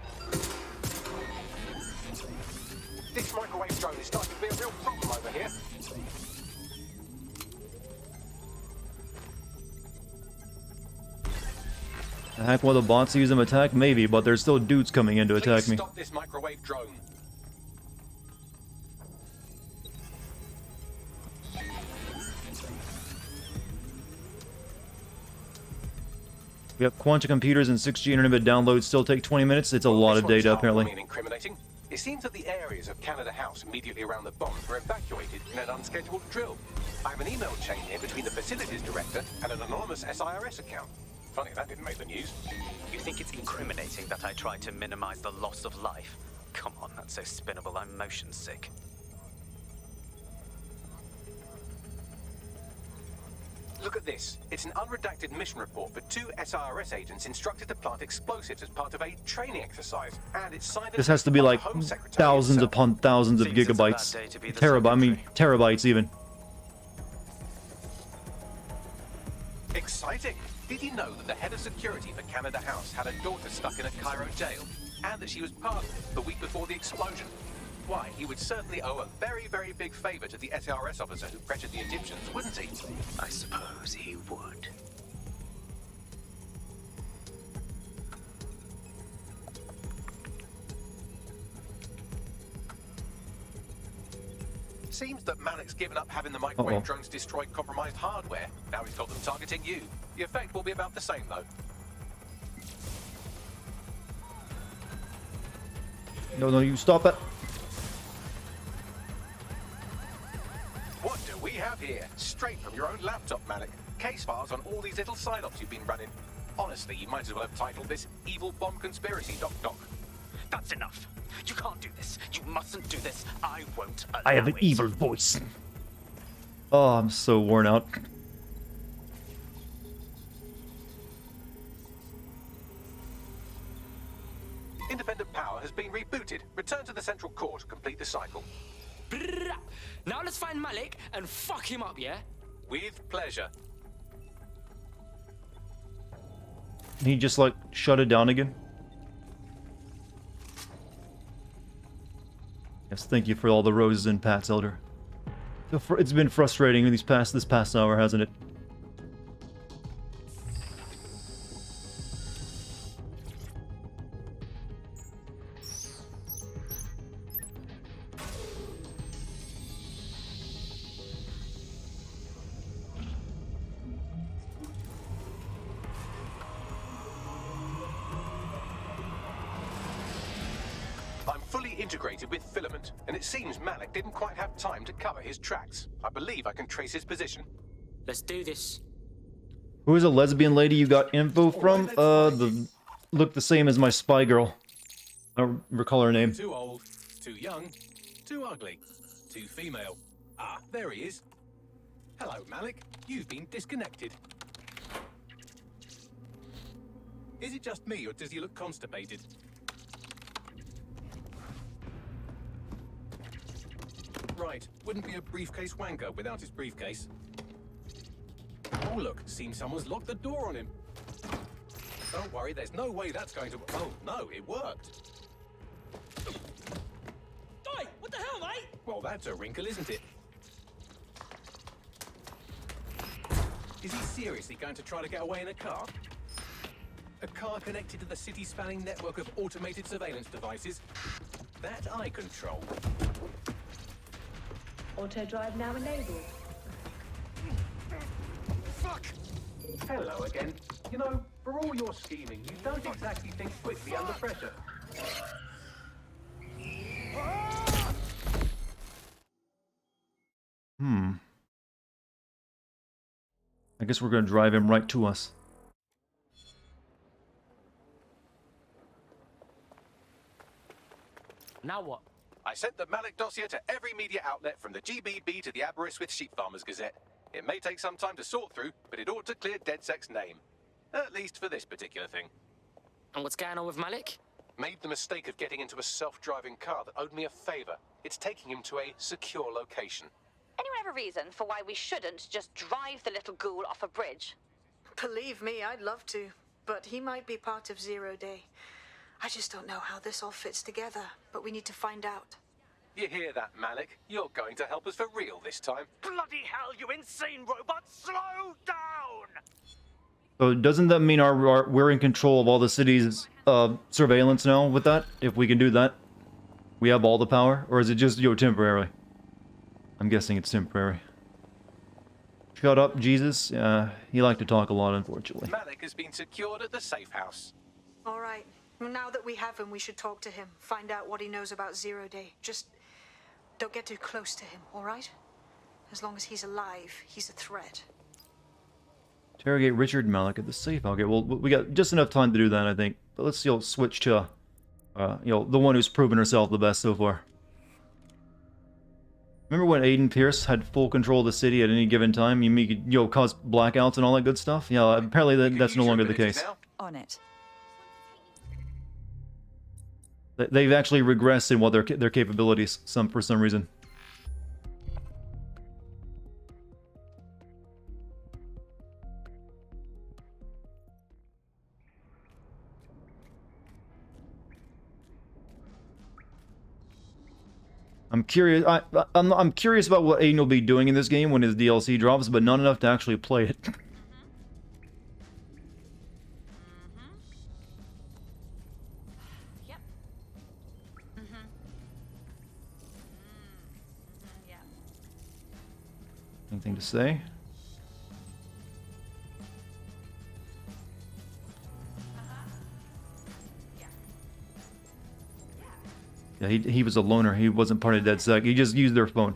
This microwave drone is starting to be a real problem over here. Hack one of the bots to use them attack? Maybe, but there's still dudes coming in to attack me. Stop this microwave drone. We have quantum computers and 6G internet downloads still take 20 minutes. It's a lot of data, apparently. Incriminating. It seems that the areas of Canada House immediately around the bombs were evacuated in an unscheduled drill. I have an email chain here between the facilities director and an anonymous SIRS account. Funny, that didn't make the news. You think it's incriminating that I tried to minimize the loss of life? Come on, that's so spinnable, I'm motion sick. Look at this. It's an unredacted mission report for 2 SIRS agents instructed to plant explosives as part of a training exercise. And it's signed This has to be like thousands upon thousands of gigabytes. Terabytes even. Exciting! Did you know that the head of security for Canada House had a daughter stuck in a Cairo jail? And that she was pardoned the week before the explosion? Why, he would certainly owe a very, very big favor to the SRS officer who pressured the Egyptians, wouldn't he? I suppose he would. Seems that Malik's given up having the microwave drones destroy compromised hardware. Now he's got them targeting you. The effect will be about the same, though. No, you stop it. What do we have here? Straight from your own laptop, Malik. Case files on all these little side-ops you've been running. Honestly, you might as well have titled this Evil Bomb Conspiracy, Doc. That's enough. You can't do this. You mustn't do this. I won't allow I have an evil voice. Oh, I'm so worn out. Independent power has been rebooted. Return to the central core to complete the cycle. Brrrah. Now let's find Malik and fuck him up, yeah? With pleasure. He just like shut it down again. Yes, thank you for all the roses and pats, Elder. It's been frustrating this past hour, hasn't it? Integrated with filament, and it seems Malik didn't quite have time to cover his tracks. I believe I can trace his position. Let's do this. Who is a lesbian lady you got info from? Looked the same as my spy girl. I don't recall her name. Too old, too young, too ugly, too female. Ah, there he is. Hello, Malik. You've been disconnected. Is it just me, or does he look constipated? Right, wouldn't be a briefcase wanker without his briefcase. Oh look, seems someone's locked the door on him. Don't worry, there's no way that's going to... Oh no, it worked. Oi, what the hell, mate? Well, that's a wrinkle, isn't it? Is he seriously going to try to get away in a car? A car connected to the city-spanning network of automated surveillance devices? That I control. Auto drive now enabled. Fuck! Hello again. You know, for all your scheming, you don't exactly think quickly under pressure. I guess we're gonna drive him right to us. Now what? I sent the Malik dossier to every media outlet from the GBB to the Aberystwyth Sheep Farmers Gazette. It may take some time to sort through, but it ought to clear DedSec's name. At least for this particular thing. And what's going on with Malik? Made the mistake of getting into a self-driving car that owed me a favor. It's taking him to a secure location. Anyone have a reason for why we shouldn't just drive the little ghoul off a bridge? Believe me, I'd love to, but he might be part of Zero Day. I just don't know how this all fits together, but we need to find out. You hear that, Malik? You're going to help us for real this time. Bloody hell, you insane robot! Slow down! So doesn't that mean we're in control of all the city's surveillance now with that? If we can do that? We have all the power? Or is it just, temporary? I'm guessing it's temporary. Shut up, Jesus. He liked to talk a lot, unfortunately. Malik has been secured at the safe house. All right. Now that we have him, we should talk to him. Find out what he knows about Zero Day. Just don't get too close to him, all right? As long as he's alive, he's a threat. Interrogate Richard Malik at the safe. Okay, well, we got just enough time to do that, I think. But let's, switch to, the one who's proven herself the best so far. Remember when Aiden Pierce had full control of the city at any given time? You could, cause blackouts and all that good stuff? Yeah, apparently that's no longer the case. On it. They've actually regressed in what their capabilities for some reason. I'm curious. I'm curious about what Aiden will be doing in this game when his DLC drops, but not enough to actually play it. Yep. Yeah. Anything to say? Yeah, he was a loner. He wasn't part of DedSec. He just used their phone.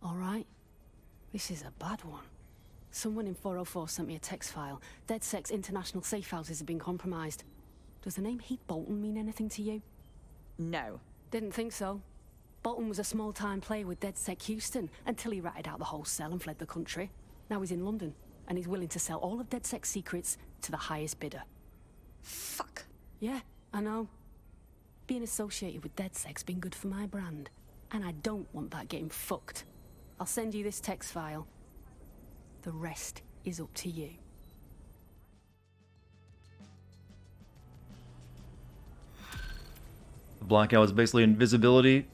All right. This is a bad one. Someone in 404 sent me a text file. DedSec's international safe houses have been compromised. Does the name Heath Bolton mean anything to you? No. Didn't think so. Bolton was a small-time player with DedSec Houston until he ratted out the whole cell and fled the country. Now he's in London, and he's willing to sell all of DedSec's secrets to the highest bidder. Fuck. Yeah, I know. Being associated with DedSec's been good for my brand, and I don't want that getting fucked. I'll send you this text file. The rest is up to you. The blackout is basically invisibility,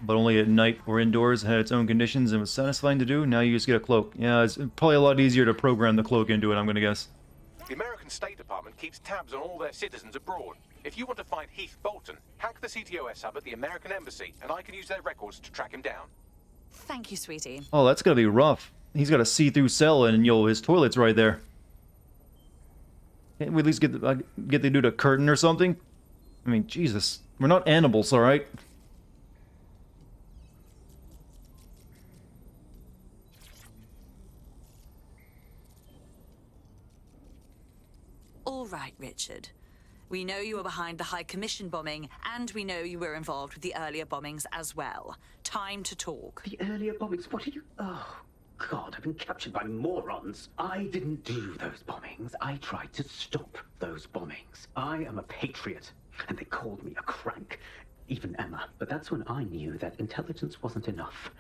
but only at night or indoors. It had its own conditions and was satisfying to do. Now you just get a cloak. Yeah, it's probably a lot easier to program the cloak into it, I'm gonna guess. The American State Department keeps tabs on all their citizens abroad. If you want to find Heath Bolton, hack the CTOS hub at the American Embassy, and I can use their records to track him down. Thank you, sweetie. Oh, that's gonna be rough. He's got a see-through cell, and his toilet's right there. Can't we at least get the dude a curtain or something? I mean, Jesus, we're not animals, all right? All right, Richard. We know you were behind the High Commission bombing, and we know you were involved with the earlier bombings as well. Time to talk. The earlier bombings? What are you... Oh, God, I've been captured by morons. I didn't do those bombings. I tried to stop those bombings. I am a patriot, and they called me a crank. Even Emma. But that's when I knew that intelligence wasn't enough.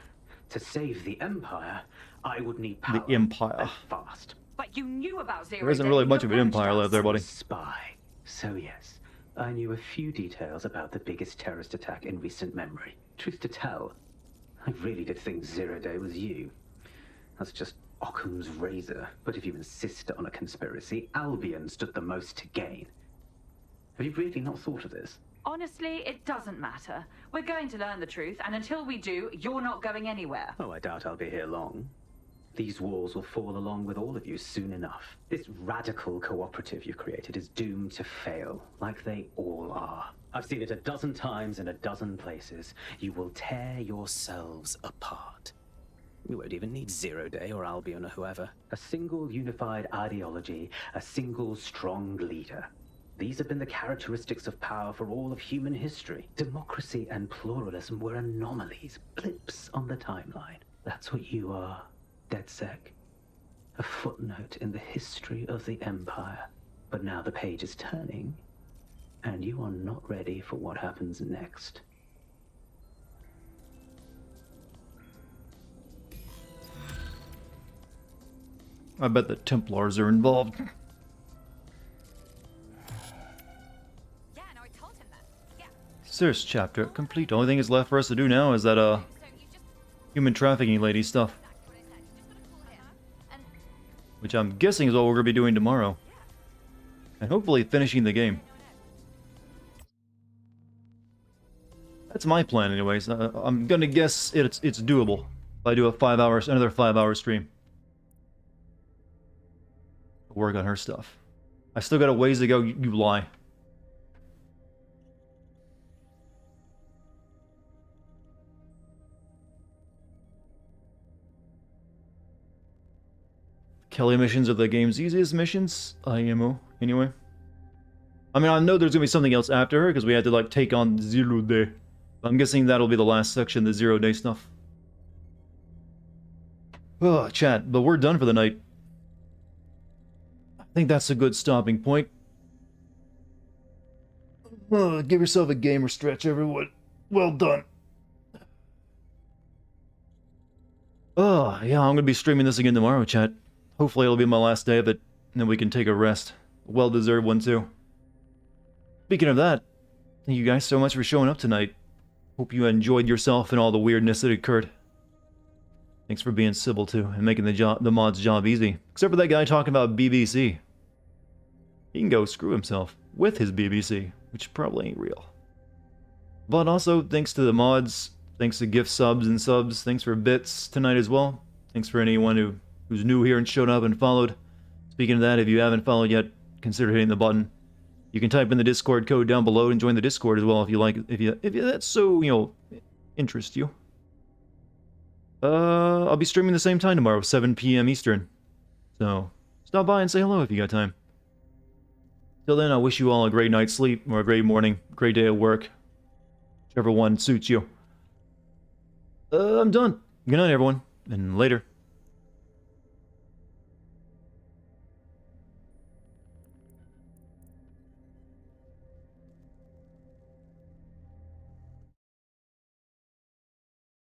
To save the Empire, I would need power. The Empire. And fast. But you knew about Zero There isn't Day. really much of an empire left there, buddy. Spy. So yes, I knew a few details about the biggest terrorist attack in recent memory. Truth to tell, I really did think Zero Day was you. That's just Occam's razor. But if you insist on a conspiracy, Albion stood the most to gain. Have you really not thought of this? Honestly, it doesn't matter. We're going to learn the truth, and until we do, you're not going anywhere. Oh, I doubt I'll be here long. These walls will fall along with all of you soon enough. This radical cooperative you've created is doomed to fail, like they all are. I've seen it a dozen times in a dozen places. You will tear yourselves apart. You won't even need Zero Day or Albion or whoever. A single unified ideology, a single strong leader. These have been the characteristics of power for all of human history. Democracy and pluralism were anomalies, blips on the timeline. That's what you are. DedSec. A footnote in the history of the Empire. But now the page is turning, and you are not ready for what happens next. I bet the Templars are involved. This chapter complete. Only thing is left for us to do now is that human trafficking lady stuff. Which I'm guessing is what we're going to be doing tomorrow. And hopefully finishing the game. That's my plan anyways. I'm going to guess it's doable. If I do another 5-hour stream. Work on her stuff. I still got a ways to go, you lie. Kelly missions are the game's easiest missions, IMO, anyway. I mean, I know there's gonna be something else after her, because we had to, like, take on 0 Day. I'm guessing that'll be the last section, the 0 Day stuff. Oh, chat, but we're done for the night. I think that's a good stopping point. Give yourself a gamer stretch, everyone. Well done. Oh, yeah, I'm gonna be streaming this again tomorrow, chat. Hopefully it'll be my last day of it, and then we can take a rest. A well-deserved one, too. Speaking of that, thank you guys so much for showing up tonight. Hope you enjoyed yourself and all the weirdness that occurred. Thanks for being civil, too, and making the mod's job easy. Except for that guy talking about BBC. He can go screw himself with his BBC, which probably ain't real. But also, thanks to the mods, thanks to gift subs and subs, thanks for bits tonight as well. Thanks for anyone who's new here and showed up and followed. Speaking of that, if you haven't followed yet, consider hitting the button. You can type in the Discord code down below and join the Discord as well if you like, if that's so, you know, interests you. I'll be streaming the same time tomorrow, 7 p.m. Eastern. So, stop by and say hello if you got time. Till then, I wish you all a great night's sleep, or a great morning, great day at work. Whichever one suits you. I'm done. Good night, everyone, and later.